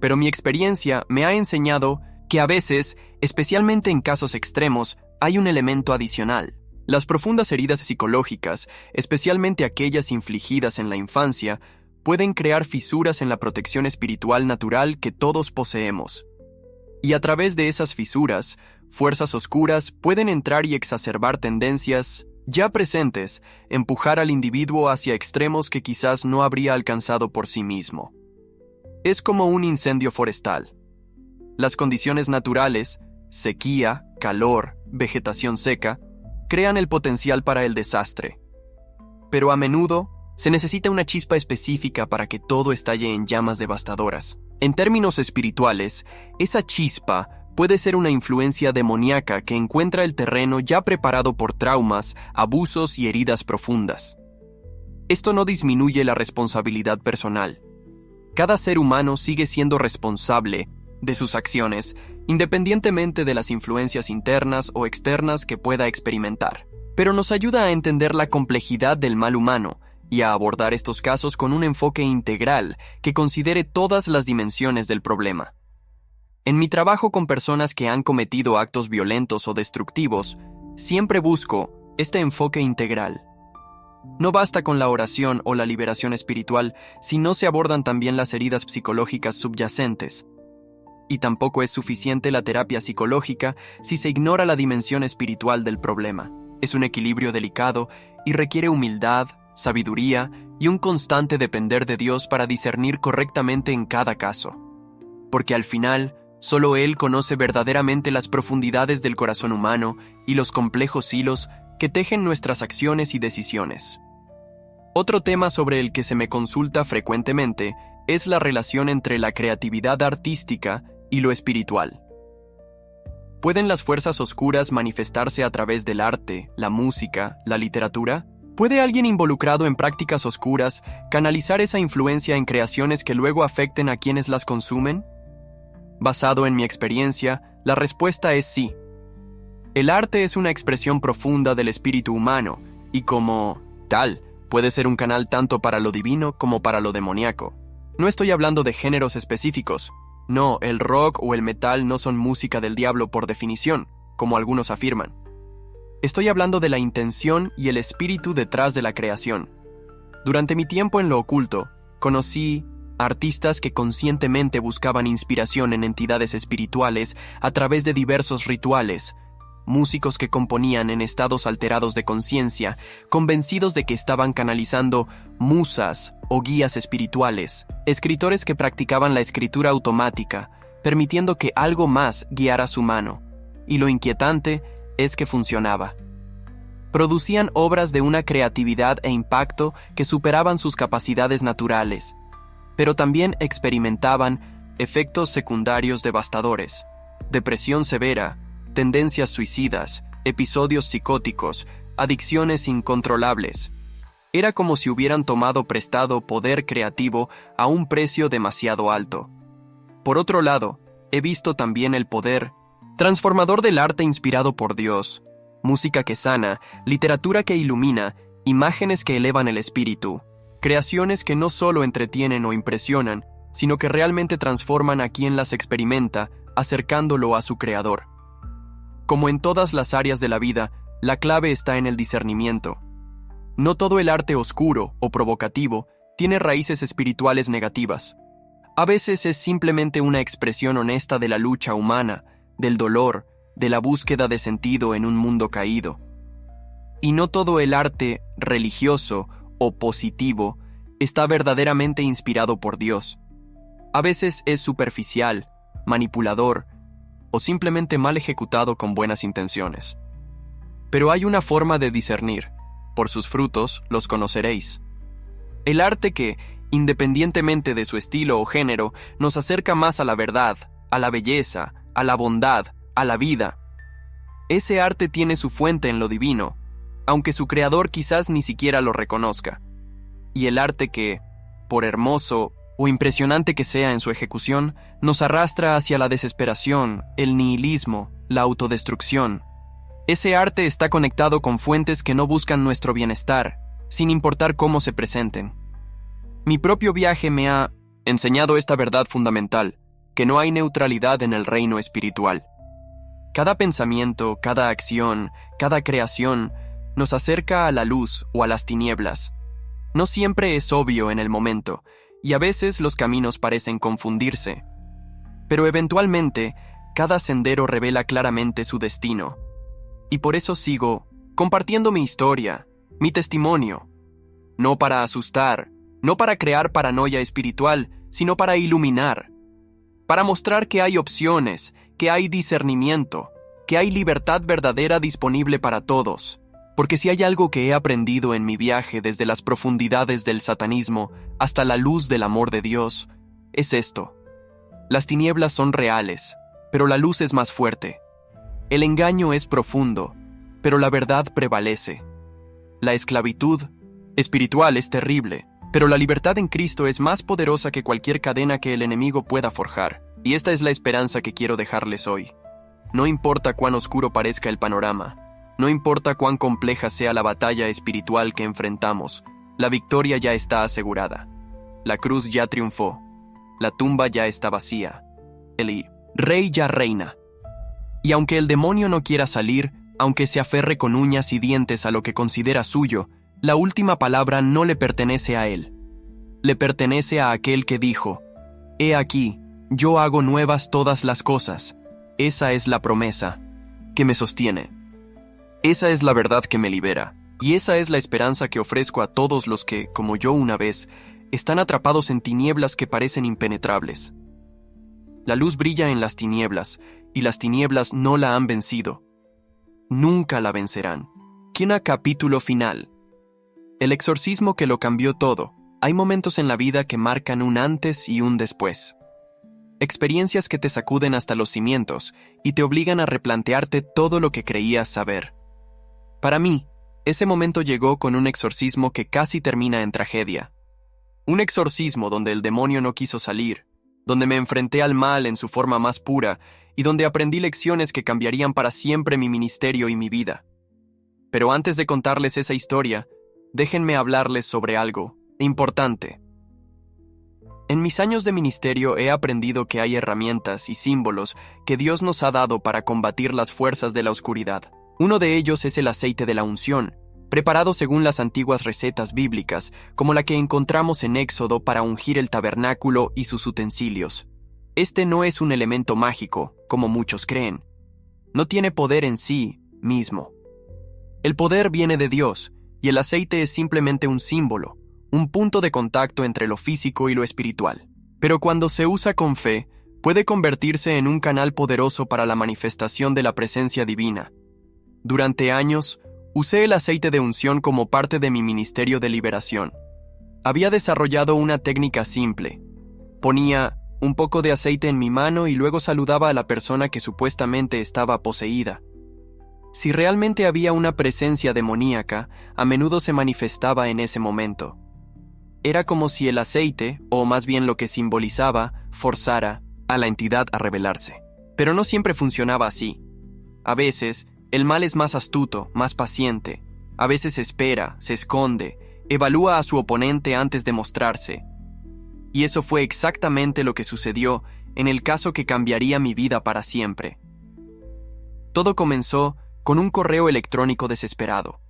Pero mi experiencia me ha enseñado que a veces, especialmente en casos extremos, hay un elemento adicional. Las profundas heridas psicológicas, especialmente aquellas infligidas en la infancia, pueden crear fisuras en la protección espiritual natural que todos poseemos. Y a través de esas fisuras, fuerzas oscuras pueden entrar y exacerbar tendencias ya presentes, empujar al individuo hacia extremos que quizás no habría alcanzado por sí mismo. Es como un incendio forestal. Las condiciones naturales, sequía, calor, vegetación seca, crean el potencial para el desastre. Pero a menudo se necesita una chispa específica para que todo estalle en llamas devastadoras. En términos espirituales, esa chispa puede ser una influencia demoníaca que encuentra el terreno ya preparado por traumas, abusos y heridas profundas. Esto no disminuye la responsabilidad personal. Cada ser humano sigue siendo responsable de sus acciones, independientemente de las influencias internas o externas que pueda experimentar. Pero nos ayuda a entender la complejidad del mal humano y a abordar estos casos con un enfoque integral que considere todas las dimensiones del problema. En mi trabajo con personas que han cometido actos violentos o destructivos, siempre busco este enfoque integral. No basta con la oración o la liberación espiritual si no se abordan también las heridas psicológicas subyacentes. Y tampoco es suficiente la terapia psicológica si se ignora la dimensión espiritual del problema. Es un equilibrio delicado y requiere humildad, sabiduría y un constante depender de Dios para discernir correctamente en cada caso. Porque al final, solo Él conoce verdaderamente las profundidades del corazón humano y los complejos hilos que tejen nuestras acciones y decisiones. Otro tema sobre el que se me consulta frecuentemente es la relación entre la creatividad artística y lo espiritual. ¿Pueden las fuerzas oscuras manifestarse a través del arte, la música, la literatura? ¿Puede alguien involucrado en prácticas oscuras canalizar esa influencia en creaciones que luego afecten a quienes las consumen? Basado en mi experiencia, la respuesta es sí. El arte es una expresión profunda del espíritu humano y como tal, puede ser un canal tanto para lo divino como para lo demoníaco. No estoy hablando de géneros específicos. No, el rock o el metal no son música del diablo por definición, como algunos afirman. Estoy hablando de la intención y el espíritu detrás de la creación. Durante mi tiempo en lo oculto, conocí artistas que conscientemente buscaban inspiración en entidades espirituales a través de diversos rituales, músicos que componían en estados alterados de conciencia, convencidos de que estaban canalizando musas o guías espirituales, escritores que practicaban la escritura automática, permitiendo que algo más guiara su mano. Y lo inquietante es que funcionaba. Producían obras de una creatividad e impacto que superaban sus capacidades naturales, pero también experimentaban efectos secundarios devastadores, depresión severa, tendencias suicidas, episodios psicóticos, adicciones incontrolables. Era como si hubieran tomado prestado poder creativo a un precio demasiado alto. Por otro lado, he visto también el poder transformador del arte inspirado por Dios, música que sana, literatura que ilumina, imágenes que elevan el espíritu, creaciones que no solo entretienen o impresionan, sino que realmente transforman a quien las experimenta, acercándolo a su creador. Como en todas las áreas de la vida, la clave está en el discernimiento. No todo el arte oscuro o provocativo tiene raíces espirituales negativas. A veces es simplemente una expresión honesta de la lucha humana, del dolor, de la búsqueda de sentido en un mundo caído. Y no todo el arte religioso o positivo está verdaderamente inspirado por Dios. A veces es superficial, manipulador, o simplemente mal ejecutado con buenas intenciones. Pero hay una forma de discernir. Por sus frutos los conoceréis. El arte que, independientemente de su estilo o género, nos acerca más a la verdad, a la belleza, a la bondad, a la vida. Ese arte tiene su fuente en lo divino, aunque su creador quizás ni siquiera lo reconozca. Y el arte que, por hermoso o impresionante que sea en su ejecución, nos arrastra hacia la desesperación, el nihilismo, la autodestrucción. Ese arte está conectado con fuentes que no buscan nuestro bienestar, sin importar cómo se presenten. Mi propio viaje me ha enseñado esta verdad fundamental, que no hay neutralidad en el reino espiritual. Cada pensamiento, cada acción, cada creación nos acerca a la luz o a las tinieblas. No siempre es obvio en el momento, y a veces los caminos parecen confundirse. Pero eventualmente, cada sendero revela claramente su destino. Y por eso sigo compartiendo mi historia, mi testimonio. No para asustar, no para crear paranoia espiritual, sino para iluminar. Para mostrar que hay opciones, que hay discernimiento, que hay libertad verdadera disponible para todos. Porque si hay algo que he aprendido en mi viaje desde las profundidades del satanismo hasta la luz del amor de Dios, es esto. Las tinieblas son reales, pero la luz es más fuerte. El engaño es profundo, pero la verdad prevalece. La esclavitud espiritual es terrible, pero la libertad en Cristo es más poderosa que cualquier cadena que el enemigo pueda forjar. Y esta es la esperanza que quiero dejarles hoy. No importa cuán oscuro parezca el panorama, no importa cuán compleja sea la batalla espiritual que enfrentamos, la victoria ya está asegurada. La cruz ya triunfó, la tumba ya está vacía, el Rey ya reina. Y aunque el demonio no quiera salir, aunque se aferre con uñas y dientes a lo que considera suyo, la última palabra no le pertenece a él. Le pertenece a aquel que dijo: «He aquí, yo hago nuevas todas las cosas». Esa es la promesa que me sostiene. Esa es la verdad que me libera. Y esa es la esperanza que ofrezco a todos los que, como yo una vez, están atrapados en tinieblas que parecen impenetrables. La luz brilla en las tinieblas, y las tinieblas no la han vencido. Nunca la vencerán. Capítulo final. El exorcismo que lo cambió todo. Hay momentos en la vida que marcan un antes y un después. Experiencias que te sacuden hasta los cimientos y te obligan a replantearte todo lo que creías saber. Para mí, ese momento llegó con un exorcismo que casi termina en tragedia. Un exorcismo donde el demonio no quiso salir, donde me enfrenté al mal en su forma más pura y donde aprendí lecciones que cambiarían para siempre mi ministerio y mi vida. Pero antes de contarles esa historia, déjenme hablarles sobre algo importante. En mis años de ministerio he aprendido que hay herramientas y símbolos que Dios nos ha dado para combatir las fuerzas de la oscuridad. Uno de ellos es el aceite de la unción, preparado según las antiguas recetas bíblicas, como la que encontramos en Éxodo para ungir el tabernáculo y sus utensilios. Este no es un elemento mágico, como muchos creen. No tiene poder en sí mismo. El poder viene de Dios, y el aceite es simplemente un símbolo, un punto de contacto entre lo físico y lo espiritual. Pero cuando se usa con fe, puede convertirse en un canal poderoso para la manifestación de la presencia divina. Durante años, usé el aceite de unción como parte de mi ministerio de liberación. Había desarrollado una técnica simple. Ponía un poco de aceite en mi mano y luego saludaba a la persona que supuestamente estaba poseída. Si realmente había una presencia demoníaca, a menudo se manifestaba en ese momento. Era como si el aceite, o más bien lo que simbolizaba, forzara a la entidad a rebelarse. Pero no siempre funcionaba así. A veces, el mal es más astuto, más paciente. A veces espera, se esconde, evalúa a su oponente antes de mostrarse. Y eso fue exactamente lo que sucedió en el caso que cambiaría mi vida para siempre. Todo comenzó con un correo electrónico desesperado.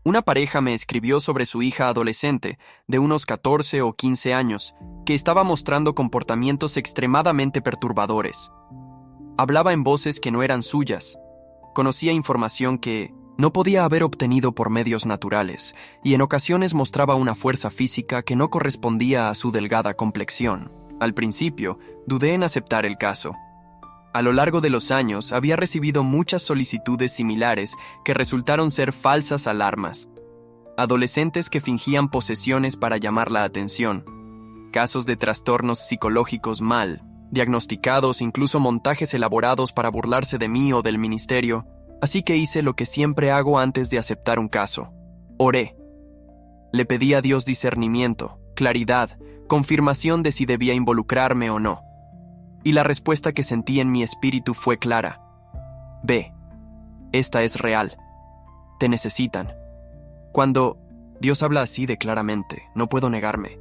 Una pareja me escribió sobre su hija adolescente, de unos 14 o 15 años, que estaba mostrando comportamientos extremadamente perturbadores. Hablaba en voces que no eran suyas. Conocía información que no podía haber obtenido por medios naturales, y en ocasiones mostraba una fuerza física que no correspondía a su delgada complexión. Al principio, dudé en aceptar el caso. A lo largo de los años, había recibido muchas solicitudes similares que resultaron ser falsas alarmas. Adolescentes que fingían posesiones para llamar la atención. Casos de trastornos psicológicos mal diagnosticados, incluso montajes elaborados para burlarse de mí o del ministerio. Así que hice lo que siempre hago antes de aceptar un caso. Oré. Le pedí a Dios discernimiento, claridad, confirmación de si debía involucrarme o no. Y la respuesta que sentí en mi espíritu fue clara. Ve, esta es real. Te necesitan. Cuando Dios habla así de claramente, no puedo negarme.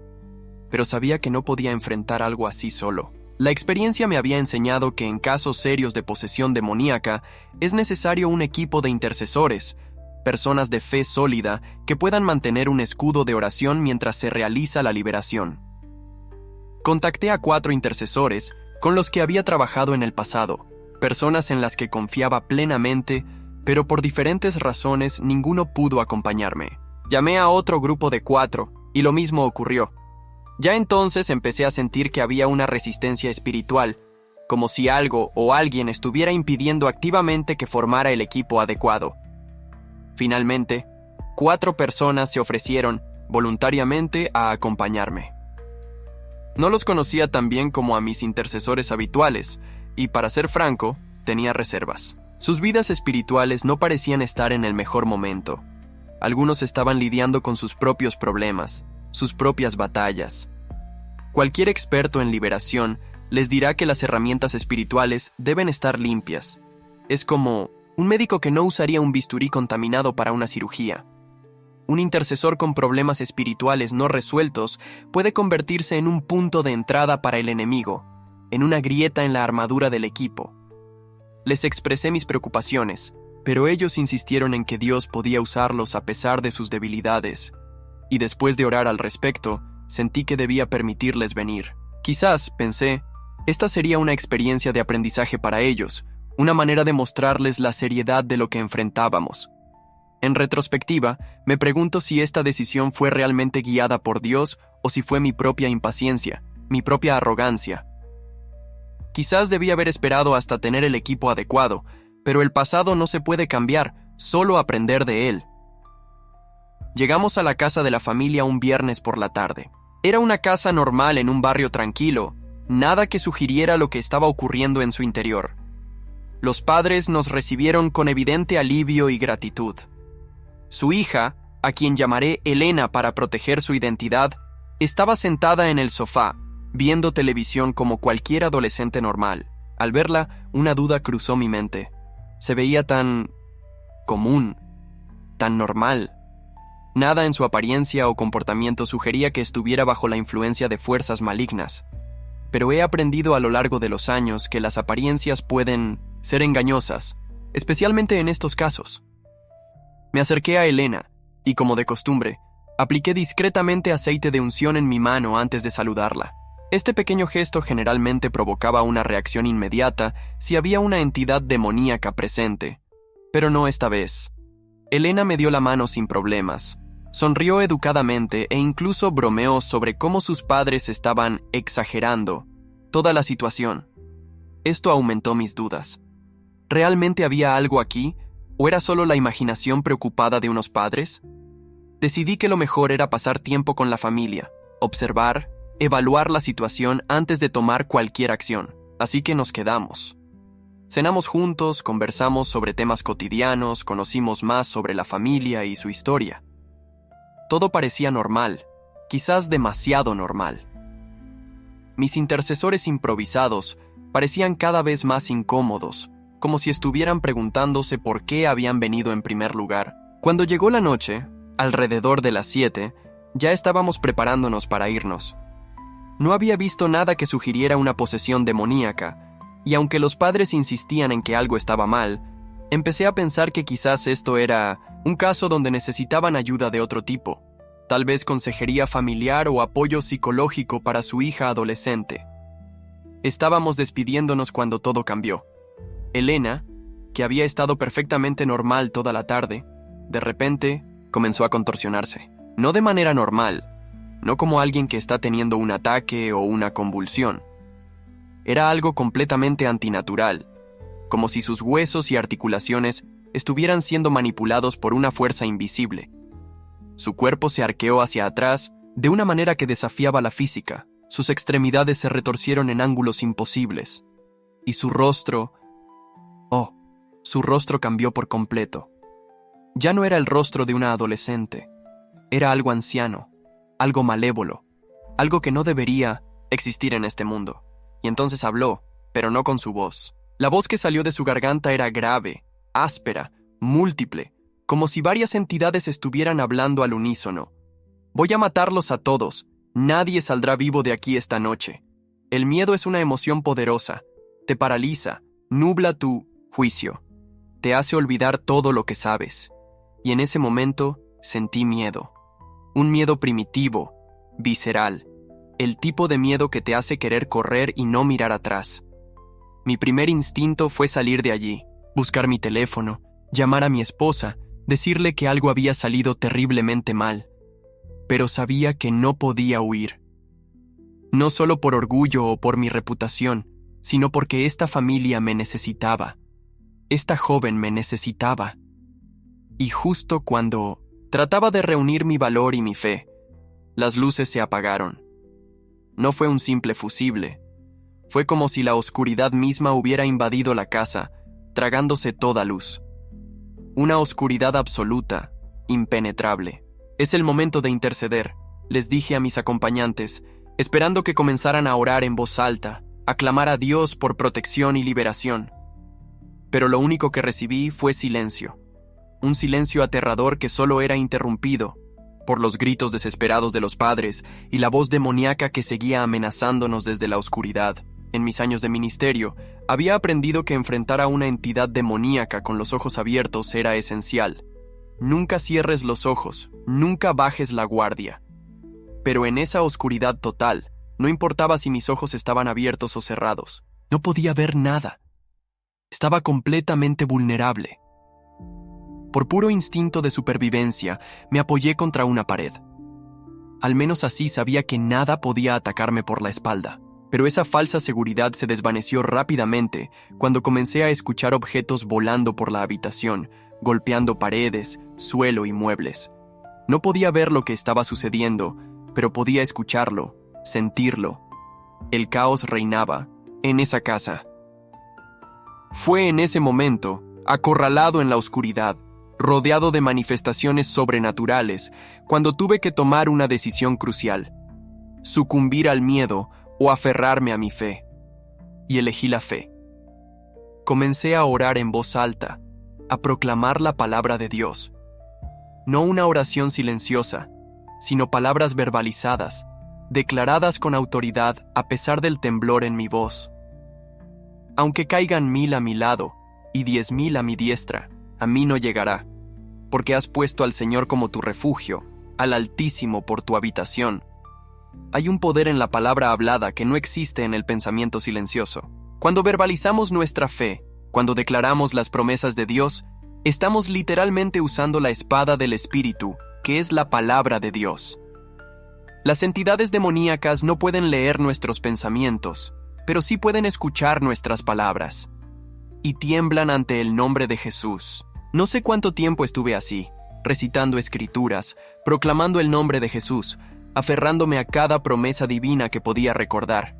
Pero sabía que no podía enfrentar algo así solo. La experiencia me había enseñado que en casos serios de posesión demoníaca es necesario un equipo de intercesores, personas de fe sólida que puedan mantener un escudo de oración mientras se realiza la liberación. Contacté a 4 intercesores con los que había trabajado en el pasado, personas en las que confiaba plenamente, pero por diferentes razones ninguno pudo acompañarme. Llamé a otro grupo de 4 y lo mismo ocurrió. Ya entonces empecé a sentir que había una resistencia espiritual, como si algo o alguien estuviera impidiendo activamente que formara el equipo adecuado. Finalmente, 4 personas se ofrecieron voluntariamente a acompañarme. No los conocía tan bien como a mis intercesores habituales, y para ser franco, tenía reservas. Sus vidas espirituales no parecían estar en el mejor momento. Algunos estaban lidiando con sus propios problemas, sus propias batallas. Cualquier experto en liberación les dirá que las herramientas espirituales deben estar limpias. Es como un médico que no usaría un bisturí contaminado para una cirugía. Un intercesor con problemas espirituales no resueltos puede convertirse en un punto de entrada para el enemigo, en una grieta en la armadura del equipo. Les expresé mis preocupaciones, pero ellos insistieron en que Dios podía usarlos a pesar de sus debilidades, y después de orar al respecto, sentí que debía permitirles venir. Quizás, pensé, esta sería una experiencia de aprendizaje para ellos, una manera de mostrarles la seriedad de lo que enfrentábamos. En retrospectiva, me pregunto si esta decisión fue realmente guiada por Dios o si fue mi propia impaciencia, mi propia arrogancia. Quizás debí haber esperado hasta tener el equipo adecuado, pero el pasado no se puede cambiar, solo aprender de él. Llegamos a la casa de la familia un viernes por la tarde. Era una casa normal en un barrio tranquilo, nada que sugiriera lo que estaba ocurriendo en su interior. Los padres nos recibieron con evidente alivio y gratitud. Su hija, a quien llamaré Elena para proteger su identidad, estaba sentada en el sofá, viendo televisión como cualquier adolescente normal. Al verla, una duda cruzó mi mente. Se veía tan común, tan normal. Nada en su apariencia o comportamiento sugería que estuviera bajo la influencia de fuerzas malignas. Pero he aprendido a lo largo de los años que las apariencias pueden ser engañosas, especialmente en estos casos. Me acerqué a Elena y, como de costumbre, apliqué discretamente aceite de unción en mi mano antes de saludarla. Este pequeño gesto generalmente provocaba una reacción inmediata si había una entidad demoníaca presente, pero no esta vez. Elena me dio la mano sin problemas. Sonrió educadamente e incluso bromeó sobre cómo sus padres estaban exagerando toda la situación. Esto aumentó mis dudas. ¿Realmente había algo aquí o era solo la imaginación preocupada de unos padres? Decidí que lo mejor era pasar tiempo con la familia, observar, evaluar la situación antes de tomar cualquier acción, así que nos quedamos. Cenamos juntos, conversamos sobre temas cotidianos, conocimos más sobre la familia y su historia. Todo parecía normal, quizás demasiado normal. Mis intercesores improvisados parecían cada vez más incómodos, como si estuvieran preguntándose por qué habían venido en primer lugar. Cuando llegó la noche, alrededor de las 7, ya estábamos preparándonos para irnos. No había visto nada que sugiriera una posesión demoníaca, y aunque los padres insistían en que algo estaba mal, empecé a pensar que quizás esto era un caso donde necesitaban ayuda de otro tipo, tal vez consejería familiar o apoyo psicológico para su hija adolescente. Estábamos despidiéndonos cuando todo cambió. Elena, que había estado perfectamente normal toda la tarde, de repente comenzó a contorsionarse. No de manera normal, no como alguien que está teniendo un ataque o una convulsión. Era algo completamente antinatural, como si sus huesos y articulaciones estuvieran siendo manipulados por una fuerza invisible. Su cuerpo se arqueó hacia atrás de una manera que desafiaba la física. Sus extremidades se retorcieron en ángulos imposibles. Y su rostro cambió por completo. Ya no era el rostro de una adolescente. Era algo anciano, algo malévolo, algo que no debería existir en este mundo. Y entonces habló, pero no con su voz. La voz que salió de su garganta era grave, áspera, múltiple, como si varias entidades estuvieran hablando al unísono. Voy a matarlos a todos. Nadie saldrá vivo de aquí esta noche. El miedo es una emoción poderosa. Te paraliza, nubla tu juicio. Te hace olvidar todo lo que sabes. Y en ese momento sentí miedo. Un miedo primitivo, visceral. El tipo de miedo que te hace querer correr y no mirar atrás. Mi primer instinto fue salir de allí, buscar mi teléfono, llamar a mi esposa, decirle que algo había salido terriblemente mal. Pero sabía que no podía huir. No solo por orgullo o por mi reputación, sino porque esta familia me necesitaba. Esta joven me necesitaba. Y justo cuando trataba de reunir mi valor y mi fe, las luces se apagaron. No fue un simple fusible. Fue como si la oscuridad misma hubiera invadido la casa, tragándose toda luz. Una oscuridad absoluta, impenetrable. Es el momento de interceder, les dije a mis acompañantes, esperando que comenzaran a orar en voz alta, a clamar a Dios por protección y liberación. Pero lo único que recibí fue silencio. Un silencio aterrador que solo era interrumpido por los gritos desesperados de los padres y la voz demoníaca que seguía amenazándonos desde la oscuridad. En mis años de ministerio, había aprendido que enfrentar a una entidad demoníaca con los ojos abiertos era esencial. Nunca cierres los ojos, nunca bajes la guardia. Pero en esa oscuridad total, no importaba si mis ojos estaban abiertos o cerrados. No podía ver nada. Estaba completamente vulnerable. Por puro instinto de supervivencia, me apoyé contra una pared. Al menos así sabía que nada podía atacarme por la espalda. Pero esa falsa seguridad se desvaneció rápidamente cuando comencé a escuchar objetos volando por la habitación, golpeando paredes, suelo y muebles. No podía ver lo que estaba sucediendo, pero podía escucharlo, sentirlo. El caos reinaba en esa casa. Fue en ese momento, acorralado en la oscuridad, rodeado de manifestaciones sobrenaturales, cuando tuve que tomar una decisión crucial: sucumbir al miedo o aferrarme a mi fe. Y elegí la fe. Comencé a orar en voz alta, a proclamar la palabra de Dios. No una oración silenciosa, sino palabras verbalizadas, declaradas con autoridad a pesar del temblor en mi voz. Aunque caigan 1000 a mi lado y 10,000 a mi diestra, a mí no llegará, porque has puesto al Señor como tu refugio, al Altísimo por tu habitación. Hay un poder en la palabra hablada que no existe en el pensamiento silencioso. Cuando verbalizamos nuestra fe, cuando declaramos las promesas de Dios, estamos literalmente usando la espada del Espíritu, que es la palabra de Dios. Las entidades demoníacas no pueden leer nuestros pensamientos, pero sí pueden escuchar nuestras palabras. Y tiemblan ante el nombre de Jesús. No sé cuánto tiempo estuve así, recitando escrituras, proclamando el nombre de Jesús, aferrándome a cada promesa divina que podía recordar.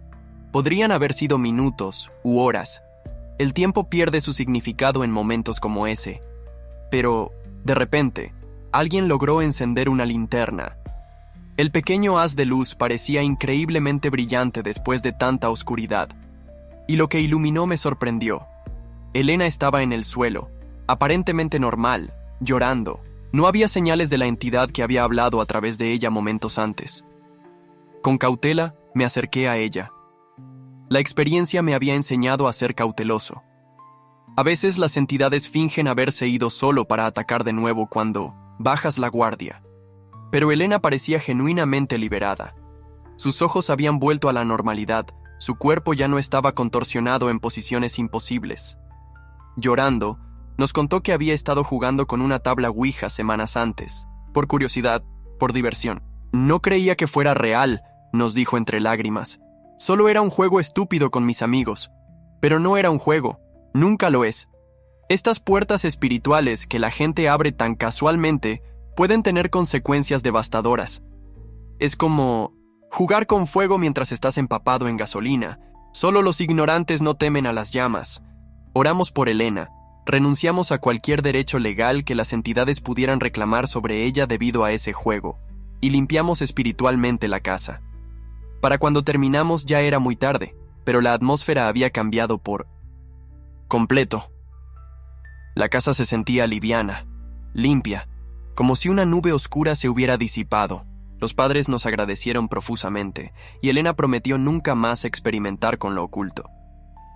Podrían haber sido minutos u horas. El tiempo pierde su significado en momentos como ese. Pero, de repente, alguien logró encender una linterna. El pequeño haz de luz parecía increíblemente brillante después de tanta oscuridad. Y lo que iluminó me sorprendió. Elena estaba en el suelo, aparentemente normal, llorando. No había señales de la entidad que había hablado a través de ella momentos antes. Con cautela, me acerqué a ella. La experiencia me había enseñado a ser cauteloso. A veces las entidades fingen haberse ido solo para atacar de nuevo cuando bajas la guardia. Pero Elena parecía genuinamente liberada. Sus ojos habían vuelto a la normalidad, su cuerpo ya no estaba contorsionado en posiciones imposibles. Llorando, nos contó que había estado jugando con una tabla Ouija semanas antes, por curiosidad, por diversión. No creía que fuera real, nos dijo entre lágrimas. Solo era un juego estúpido con mis amigos. Pero no era un juego, nunca lo es. Estas puertas espirituales que la gente abre tan casualmente pueden tener consecuencias devastadoras. Es como jugar con fuego mientras estás empapado en gasolina. Solo los ignorantes no temen a las llamas. Oramos por Elena. Renunciamos a cualquier derecho legal que las entidades pudieran reclamar sobre ella debido a ese juego, y limpiamos espiritualmente la casa. Para cuando terminamos ya era muy tarde, pero la atmósfera había cambiado por completo. La casa se sentía liviana, limpia, como si una nube oscura se hubiera disipado. Los padres nos agradecieron profusamente, y Elena prometió nunca más experimentar con lo oculto.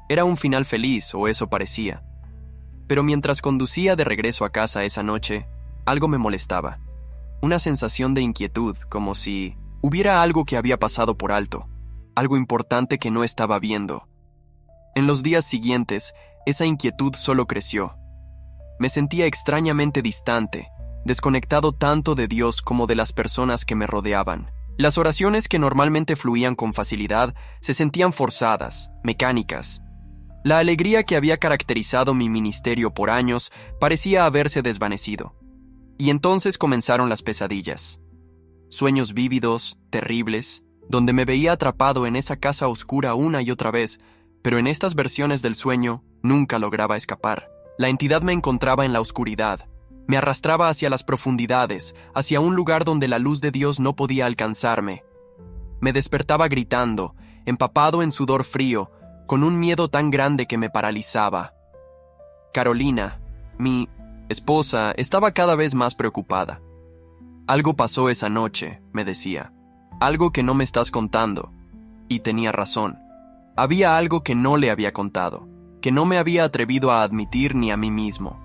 Era un final feliz, o eso parecía. Pero mientras conducía de regreso a casa esa noche, algo me molestaba. Una sensación de inquietud, como si hubiera algo que había pasado por alto, algo importante que no estaba viendo. En los días siguientes, esa inquietud solo creció. Me sentía extrañamente distante, desconectado tanto de Dios como de las personas que me rodeaban. Las oraciones que normalmente fluían con facilidad se sentían forzadas, mecánicas. La alegría que había caracterizado mi ministerio por años parecía haberse desvanecido. Y entonces comenzaron las pesadillas. Sueños vívidos, terribles, donde me veía atrapado en esa casa oscura una y otra vez, pero en estas versiones del sueño nunca lograba escapar. La entidad me encontraba en la oscuridad, me arrastraba hacia las profundidades, hacia un lugar donde la luz de Dios no podía alcanzarme. Me despertaba gritando, empapado en sudor frío, con un miedo tan grande que me paralizaba. Carolina, mi esposa, estaba cada vez más preocupada. Algo pasó esa noche, me decía. Algo que no me estás contando. Y tenía razón. Había algo que no le había contado, que no me había atrevido a admitir ni a mí mismo.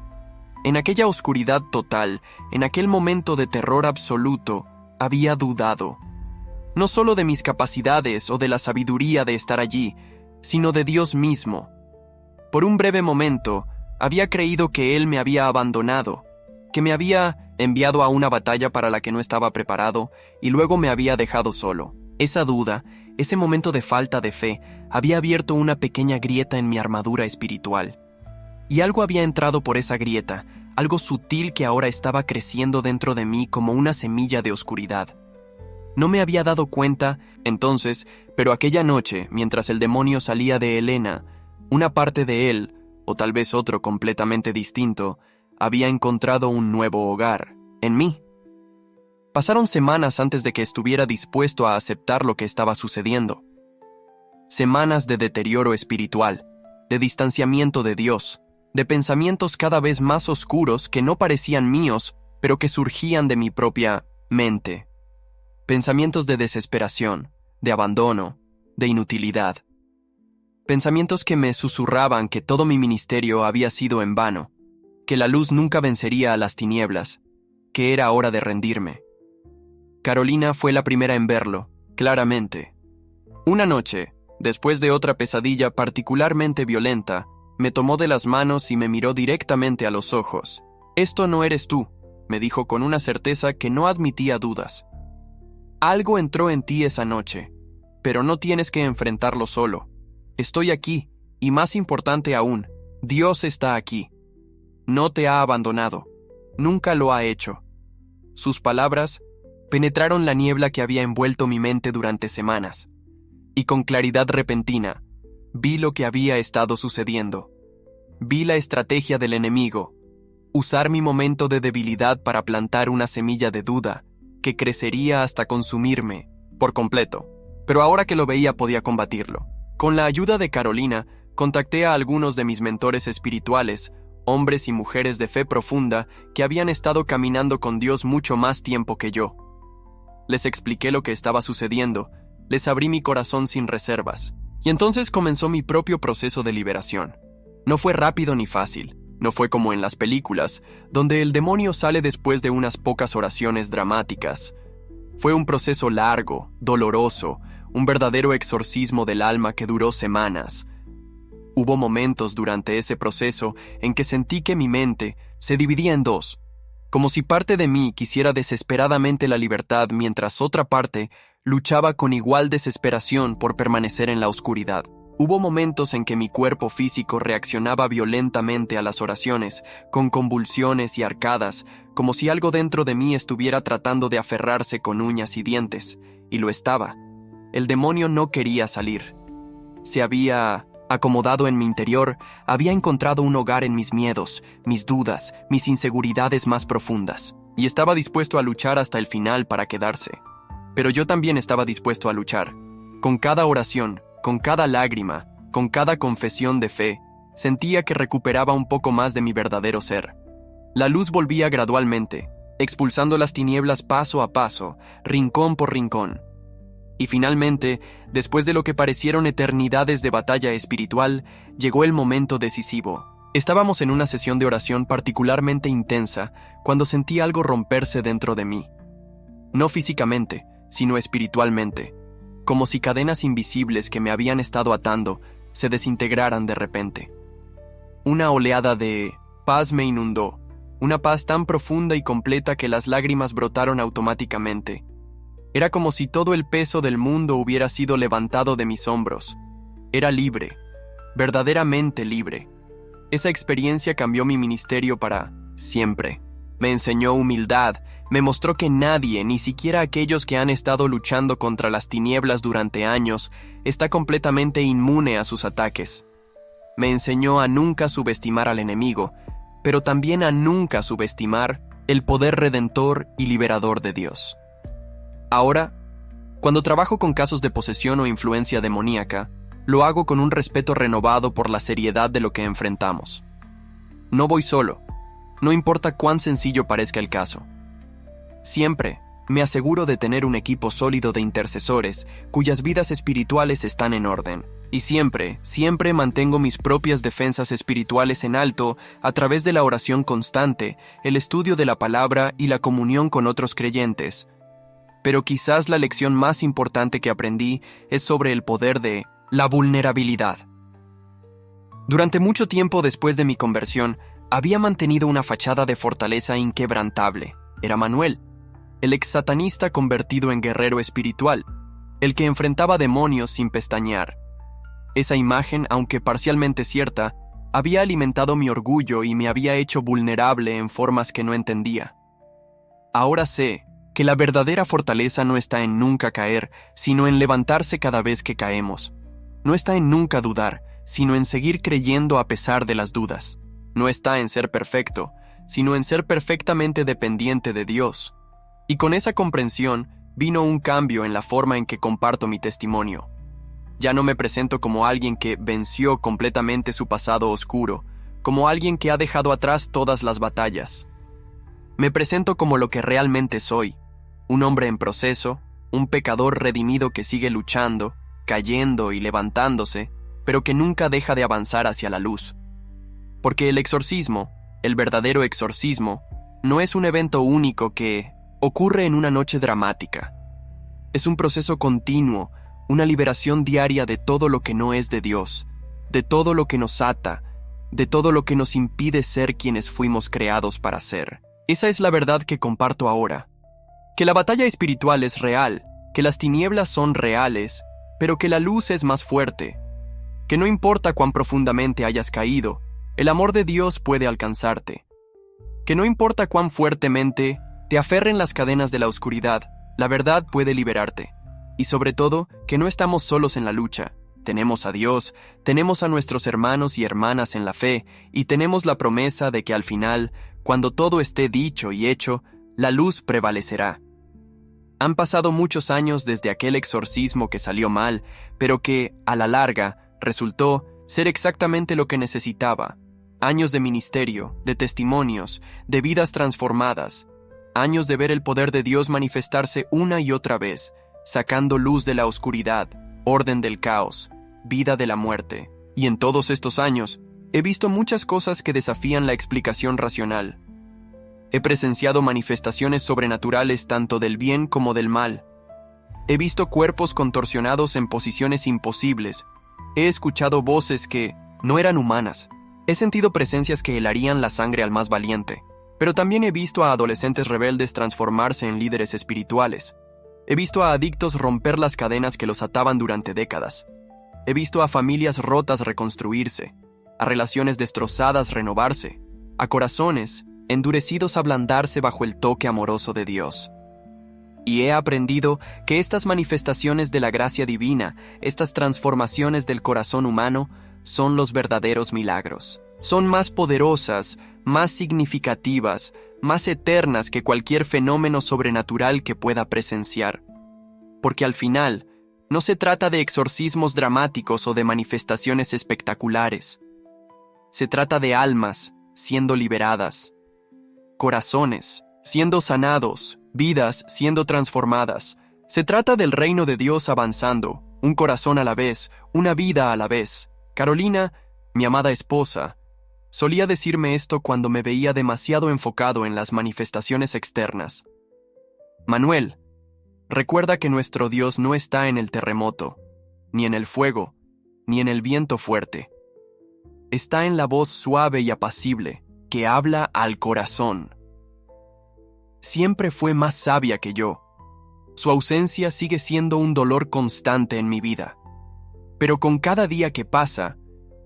En aquella oscuridad total, en aquel momento de terror absoluto, había dudado. No solo de mis capacidades o de la sabiduría de estar allí, sino de Dios mismo. Por un breve momento, había creído que Él me había abandonado, que me había enviado a una batalla para la que no estaba preparado y luego me había dejado solo. Esa duda, ese momento de falta de fe, había abierto una pequeña grieta en mi armadura espiritual. Y algo había entrado por esa grieta, algo sutil que ahora estaba creciendo dentro de mí como una semilla de oscuridad. No me había dado cuenta, entonces, pero aquella noche, mientras el demonio salía de Elena, una parte de él, o tal vez otro completamente distinto, había encontrado un nuevo hogar, en mí. Pasaron semanas antes de que estuviera dispuesto a aceptar lo que estaba sucediendo. Semanas de deterioro espiritual, de distanciamiento de Dios, de pensamientos cada vez más oscuros que no parecían míos, pero que surgían de mi propia mente. Pensamientos de desesperación, de abandono, de inutilidad. Pensamientos que me susurraban que todo mi ministerio había sido en vano, que la luz nunca vencería a las tinieblas, que era hora de rendirme. Carolina fue la primera en verlo, claramente. Una noche, después de otra pesadilla particularmente violenta, me tomó de las manos y me miró directamente a los ojos. «Esto no eres tú», me dijo con una certeza que no admitía dudas. «Algo entró en ti esa noche, pero no tienes que enfrentarlo solo. Estoy aquí, y más importante aún, Dios está aquí. No te ha abandonado, nunca lo ha hecho». Sus palabras penetraron la niebla que había envuelto mi mente durante semanas, y con claridad repentina, vi lo que había estado sucediendo. Vi la estrategia del enemigo, usar mi momento de debilidad para plantar una semilla de duda que crecería hasta consumirme por completo. Pero ahora que lo veía podía combatirlo. Con la ayuda de Carolina, contacté a algunos de mis mentores espirituales, hombres y mujeres de fe profunda que habían estado caminando con Dios mucho más tiempo que yo. Les expliqué lo que estaba sucediendo, les abrí mi corazón sin reservas. Y entonces comenzó mi propio proceso de liberación. No fue rápido ni fácil, no fue como en las películas, donde el demonio sale después de unas pocas oraciones dramáticas. Fue un proceso largo, doloroso, un verdadero exorcismo del alma que duró semanas. Hubo momentos durante ese proceso en que sentí que mi mente se dividía en dos, como si parte de mí quisiera desesperadamente la libertad mientras otra parte luchaba con igual desesperación por permanecer en la oscuridad. Hubo momentos en que mi cuerpo físico reaccionaba violentamente a las oraciones, con convulsiones y arcadas, como si algo dentro de mí estuviera tratando de aferrarse con uñas y dientes, y lo estaba. El demonio no quería salir. Se había acomodado en mi interior, había encontrado un hogar en mis miedos, mis dudas, mis inseguridades más profundas, y estaba dispuesto a luchar hasta el final para quedarse. Pero yo también estaba dispuesto a luchar. Con cada oración, con cada lágrima, con cada confesión de fe, sentía que recuperaba un poco más de mi verdadero ser. La luz volvía gradualmente, expulsando las tinieblas paso a paso, rincón por rincón. Y finalmente, después de lo que parecieron eternidades de batalla espiritual, llegó el momento decisivo. Estábamos en una sesión de oración particularmente intensa cuando sentí algo romperse dentro de mí. No físicamente, sino espiritualmente, como si cadenas invisibles que me habían estado atando se desintegraran de repente. Una oleada de paz me inundó, una paz tan profunda y completa que las lágrimas brotaron automáticamente. Era como si todo el peso del mundo hubiera sido levantado de mis hombros. Era libre, verdaderamente libre. Esa experiencia cambió mi ministerio para siempre. Me enseñó humildad, me mostró que nadie, ni siquiera aquellos que han estado luchando contra las tinieblas durante años, está completamente inmune a sus ataques. Me enseñó a nunca subestimar al enemigo, pero también a nunca subestimar el poder redentor y liberador de Dios. Ahora, cuando trabajo con casos de posesión o influencia demoníaca, lo hago con un respeto renovado por la seriedad de lo que enfrentamos. No voy solo, no importa cuán sencillo parezca el caso. Siempre me aseguro de tener un equipo sólido de intercesores cuyas vidas espirituales están en orden. Y siempre mantengo mis propias defensas espirituales en alto a través de la oración constante, el estudio de la palabra y la comunión con otros creyentes. Pero quizás la lección más importante que aprendí es sobre el poder de la vulnerabilidad. Durante mucho tiempo después de mi conversión, había mantenido una fachada de fortaleza inquebrantable. Era Manuel, el ex-satanista convertido en guerrero espiritual, el que enfrentaba demonios sin pestañear. Esa imagen, aunque parcialmente cierta, había alimentado mi orgullo y me había hecho vulnerable en formas que no entendía. Ahora sé que la verdadera fortaleza no está en nunca caer, sino en levantarse cada vez que caemos. No está en nunca dudar, sino en seguir creyendo a pesar de las dudas. No está en ser perfecto, sino en ser perfectamente dependiente de Dios. Y con esa comprensión vino un cambio en la forma en que comparto mi testimonio. Ya no me presento como alguien que venció completamente su pasado oscuro, como alguien que ha dejado atrás todas las batallas. Me presento como lo que realmente soy, un hombre en proceso, un pecador redimido que sigue luchando, cayendo y levantándose, pero que nunca deja de avanzar hacia la luz. Porque el exorcismo, el verdadero exorcismo, no es un evento único que ocurre en una noche dramática. Es un proceso continuo, una liberación diaria de todo lo que no es de Dios, de todo lo que nos ata, de todo lo que nos impide ser quienes fuimos creados para ser. Esa es la verdad que comparto ahora. Que la batalla espiritual es real, que las tinieblas son reales, pero que la luz es más fuerte. Que no importa cuán profundamente hayas caído, el amor de Dios puede alcanzarte. Que no importa cuán fuertemente te aferren las cadenas de la oscuridad, la verdad puede liberarte. Y sobre todo, que no estamos solos en la lucha. Tenemos a Dios, tenemos a nuestros hermanos y hermanas en la fe, y tenemos la promesa de que al final, cuando todo esté dicho y hecho, la luz prevalecerá. Han pasado muchos años desde aquel exorcismo que salió mal, pero que, a la larga, resultó ser exactamente lo que necesitaba. Años de ministerio, de testimonios, de vidas transformadas. Años de ver el poder de Dios manifestarse una y otra vez, sacando luz de la oscuridad, orden del caos, vida de la muerte. Y en todos estos años, he visto muchas cosas que desafían la explicación racional. He presenciado manifestaciones sobrenaturales tanto del bien como del mal. He visto cuerpos contorsionados en posiciones imposibles. He escuchado voces que no eran humanas. He sentido presencias que helarían la sangre al más valiente. Pero también he visto a adolescentes rebeldes transformarse en líderes espirituales. He visto a adictos romper las cadenas que los ataban durante décadas. He visto a familias rotas reconstruirse, a relaciones destrozadas renovarse, a corazones endurecidos ablandarse bajo el toque amoroso de Dios. Y he aprendido que estas manifestaciones de la gracia divina, estas transformaciones del corazón humano, son los verdaderos milagros. Son más poderosas, más significativas, más eternas que cualquier fenómeno sobrenatural que pueda presenciar. Porque al final, no se trata de exorcismos dramáticos o de manifestaciones espectaculares. Se trata de almas siendo liberadas, corazones siendo sanados, vidas siendo transformadas. Se trata del reino de Dios avanzando, un corazón a la vez, una vida a la vez. Carolina, mi amada esposa, solía decirme esto cuando me veía demasiado enfocado en las manifestaciones externas. Manuel, recuerda que nuestro Dios no está en el terremoto, ni en el fuego, ni en el viento fuerte. Está en la voz suave y apacible que habla al corazón. Siempre fue más sabia que yo. Su ausencia sigue siendo un dolor constante en mi vida. Pero con cada día que pasa,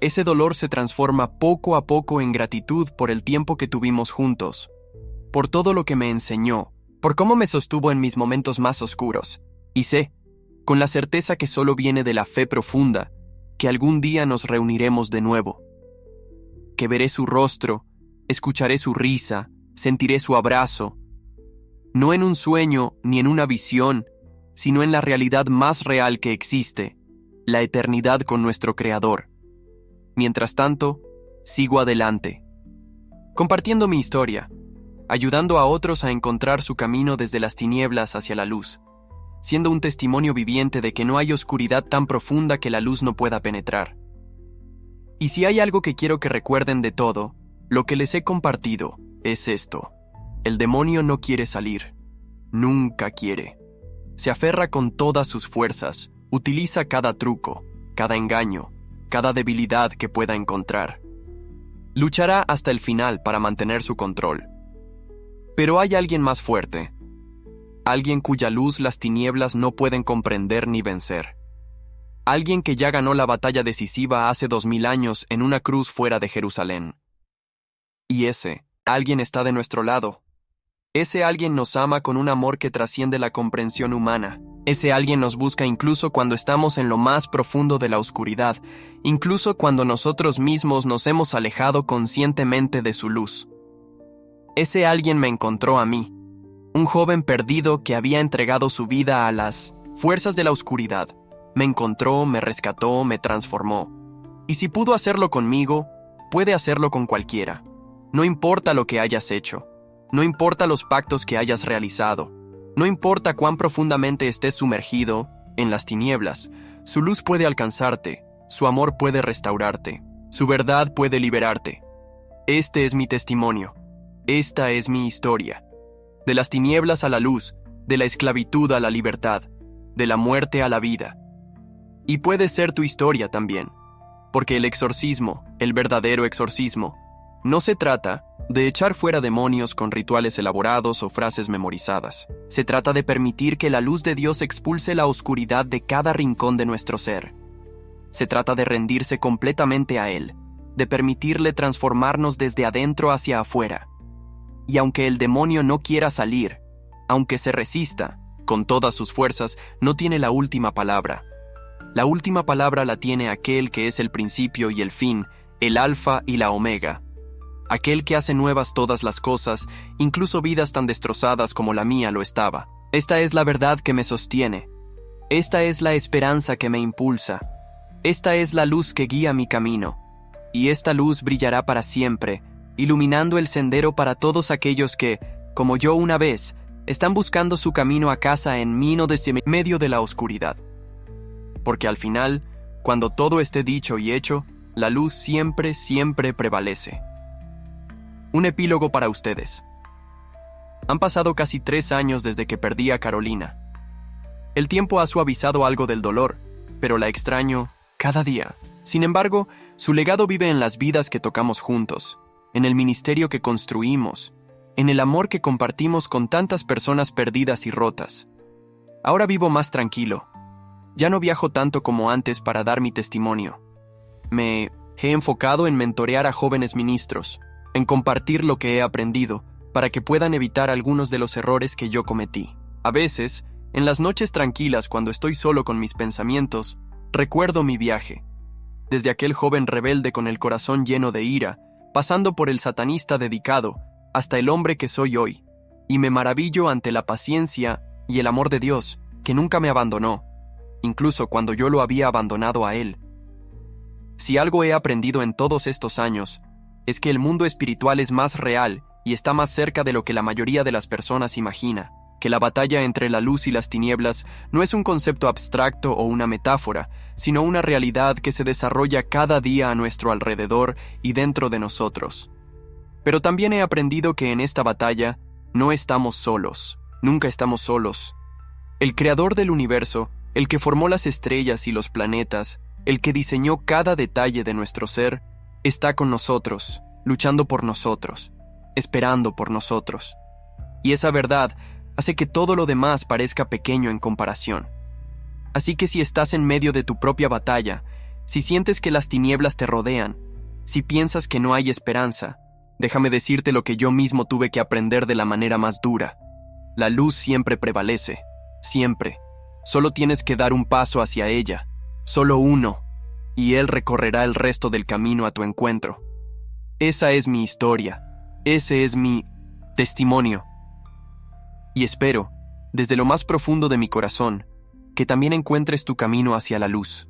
ese dolor se transforma poco a poco en gratitud por el tiempo que tuvimos juntos, por todo lo que me enseñó, por cómo me sostuvo en mis momentos más oscuros. Y sé, con la certeza que solo viene de la fe profunda, que algún día nos reuniremos de nuevo. Que veré su rostro, escucharé su risa, sentiré su abrazo, no en un sueño ni en una visión, sino en la realidad más real que existe, la eternidad con nuestro Creador. Mientras tanto, sigo adelante, compartiendo mi historia, ayudando a otros a encontrar su camino desde las tinieblas hacia la luz, siendo un testimonio viviente de que no hay oscuridad tan profunda que la luz no pueda penetrar. Y si hay algo que quiero que recuerden de todo, lo que les he compartido es esto. El demonio no quiere salir. Nunca quiere. Se aferra con todas sus fuerzas, utiliza cada truco, cada engaño, cada debilidad que pueda encontrar. Luchará hasta el final para mantener su control. Pero hay alguien más fuerte. Alguien cuya luz las tinieblas no pueden comprender ni vencer. Alguien que ya ganó la batalla decisiva hace 2000 años en una cruz fuera de Jerusalén. Y ese alguien está de nuestro lado. Ese alguien nos ama con un amor que trasciende la comprensión humana. Ese alguien nos busca incluso cuando estamos en lo más profundo de la oscuridad, incluso cuando nosotros mismos nos hemos alejado conscientemente de su luz. Ese alguien me encontró a mí, un joven perdido que había entregado su vida a las fuerzas de la oscuridad, Me encontró, me rescató, me transformó. Y si pudo hacerlo conmigo, puede hacerlo con cualquiera. No importa lo que hayas hecho. No importa los pactos que hayas realizado. No importa cuán profundamente estés sumergido en las tinieblas. Su luz puede alcanzarte. Su amor puede restaurarte. Su verdad puede liberarte. Este es mi testimonio. Esta es mi historia. De las tinieblas a la luz, de la esclavitud a la libertad, de la muerte a la vida. Y puede ser tu historia también, porque el exorcismo, el verdadero exorcismo, no se trata de echar fuera demonios con rituales elaborados o frases memorizadas. Se trata de permitir que la luz de Dios expulse la oscuridad de cada rincón de nuestro ser. Se trata de rendirse completamente a Él, de permitirle transformarnos desde adentro hacia afuera. Y aunque el demonio no quiera salir, aunque se resista, con todas sus fuerzas, no tiene la última palabra. La última palabra la tiene aquel que es el principio y el fin, el alfa y la omega. Aquel que hace nuevas todas las cosas, incluso vidas tan destrozadas como la mía lo estaba. Esta es la verdad que me sostiene. Esta es la esperanza que me impulsa. Esta es la luz que guía mi camino. Y esta luz brillará para siempre, iluminando el sendero para todos aquellos que, como yo una vez, están buscando su camino a casa en medio de la oscuridad. Porque al final, cuando todo esté dicho y hecho, la luz siempre, siempre prevalece. Un epílogo para ustedes. Han pasado casi 3 años desde que perdí a Carolina. El tiempo ha suavizado algo del dolor, pero la extraño cada día. Sin embargo, su legado vive en las vidas que tocamos juntos, en el ministerio que construimos, en el amor que compartimos con tantas personas perdidas y rotas. Ahora vivo más tranquilo. Ya no viajo tanto como antes para dar mi testimonio. Me he enfocado en mentorear a jóvenes ministros, en compartir lo que he aprendido, para que puedan evitar algunos de los errores que yo cometí. A veces, en las noches tranquilas cuando estoy solo con mis pensamientos, recuerdo mi viaje. Desde aquel joven rebelde con el corazón lleno de ira, pasando por el satanista dedicado, hasta el hombre que soy hoy, y me maravillo ante la paciencia y el amor de Dios, que nunca me abandonó, incluso cuando yo lo había abandonado a Él. Si algo he aprendido en todos estos años, es que el mundo espiritual es más real y está más cerca de lo que la mayoría de las personas imagina, que la batalla entre la luz y las tinieblas no es un concepto abstracto o una metáfora, sino una realidad que se desarrolla cada día a nuestro alrededor y dentro de nosotros. Pero también he aprendido que en esta batalla no estamos solos, nunca estamos solos. El creador del universo, el que formó las estrellas y los planetas, el que diseñó cada detalle de nuestro ser, está con nosotros, luchando por nosotros, esperando por nosotros. Y esa verdad hace que todo lo demás parezca pequeño en comparación. Así que si estás en medio de tu propia batalla, si sientes que las tinieblas te rodean, si piensas que no hay esperanza, déjame decirte lo que yo mismo tuve que aprender de la manera más dura. La luz siempre prevalece, siempre. Solo tienes que dar un paso hacia ella, solo uno, y Él recorrerá el resto del camino a tu encuentro. Esa es mi historia, ese es mi testimonio. Y espero, desde lo más profundo de mi corazón, que también encuentres tu camino hacia la luz.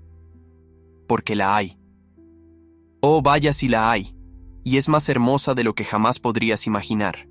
Porque la hay. Oh, vaya si la hay, y es más hermosa de lo que jamás podrías imaginar.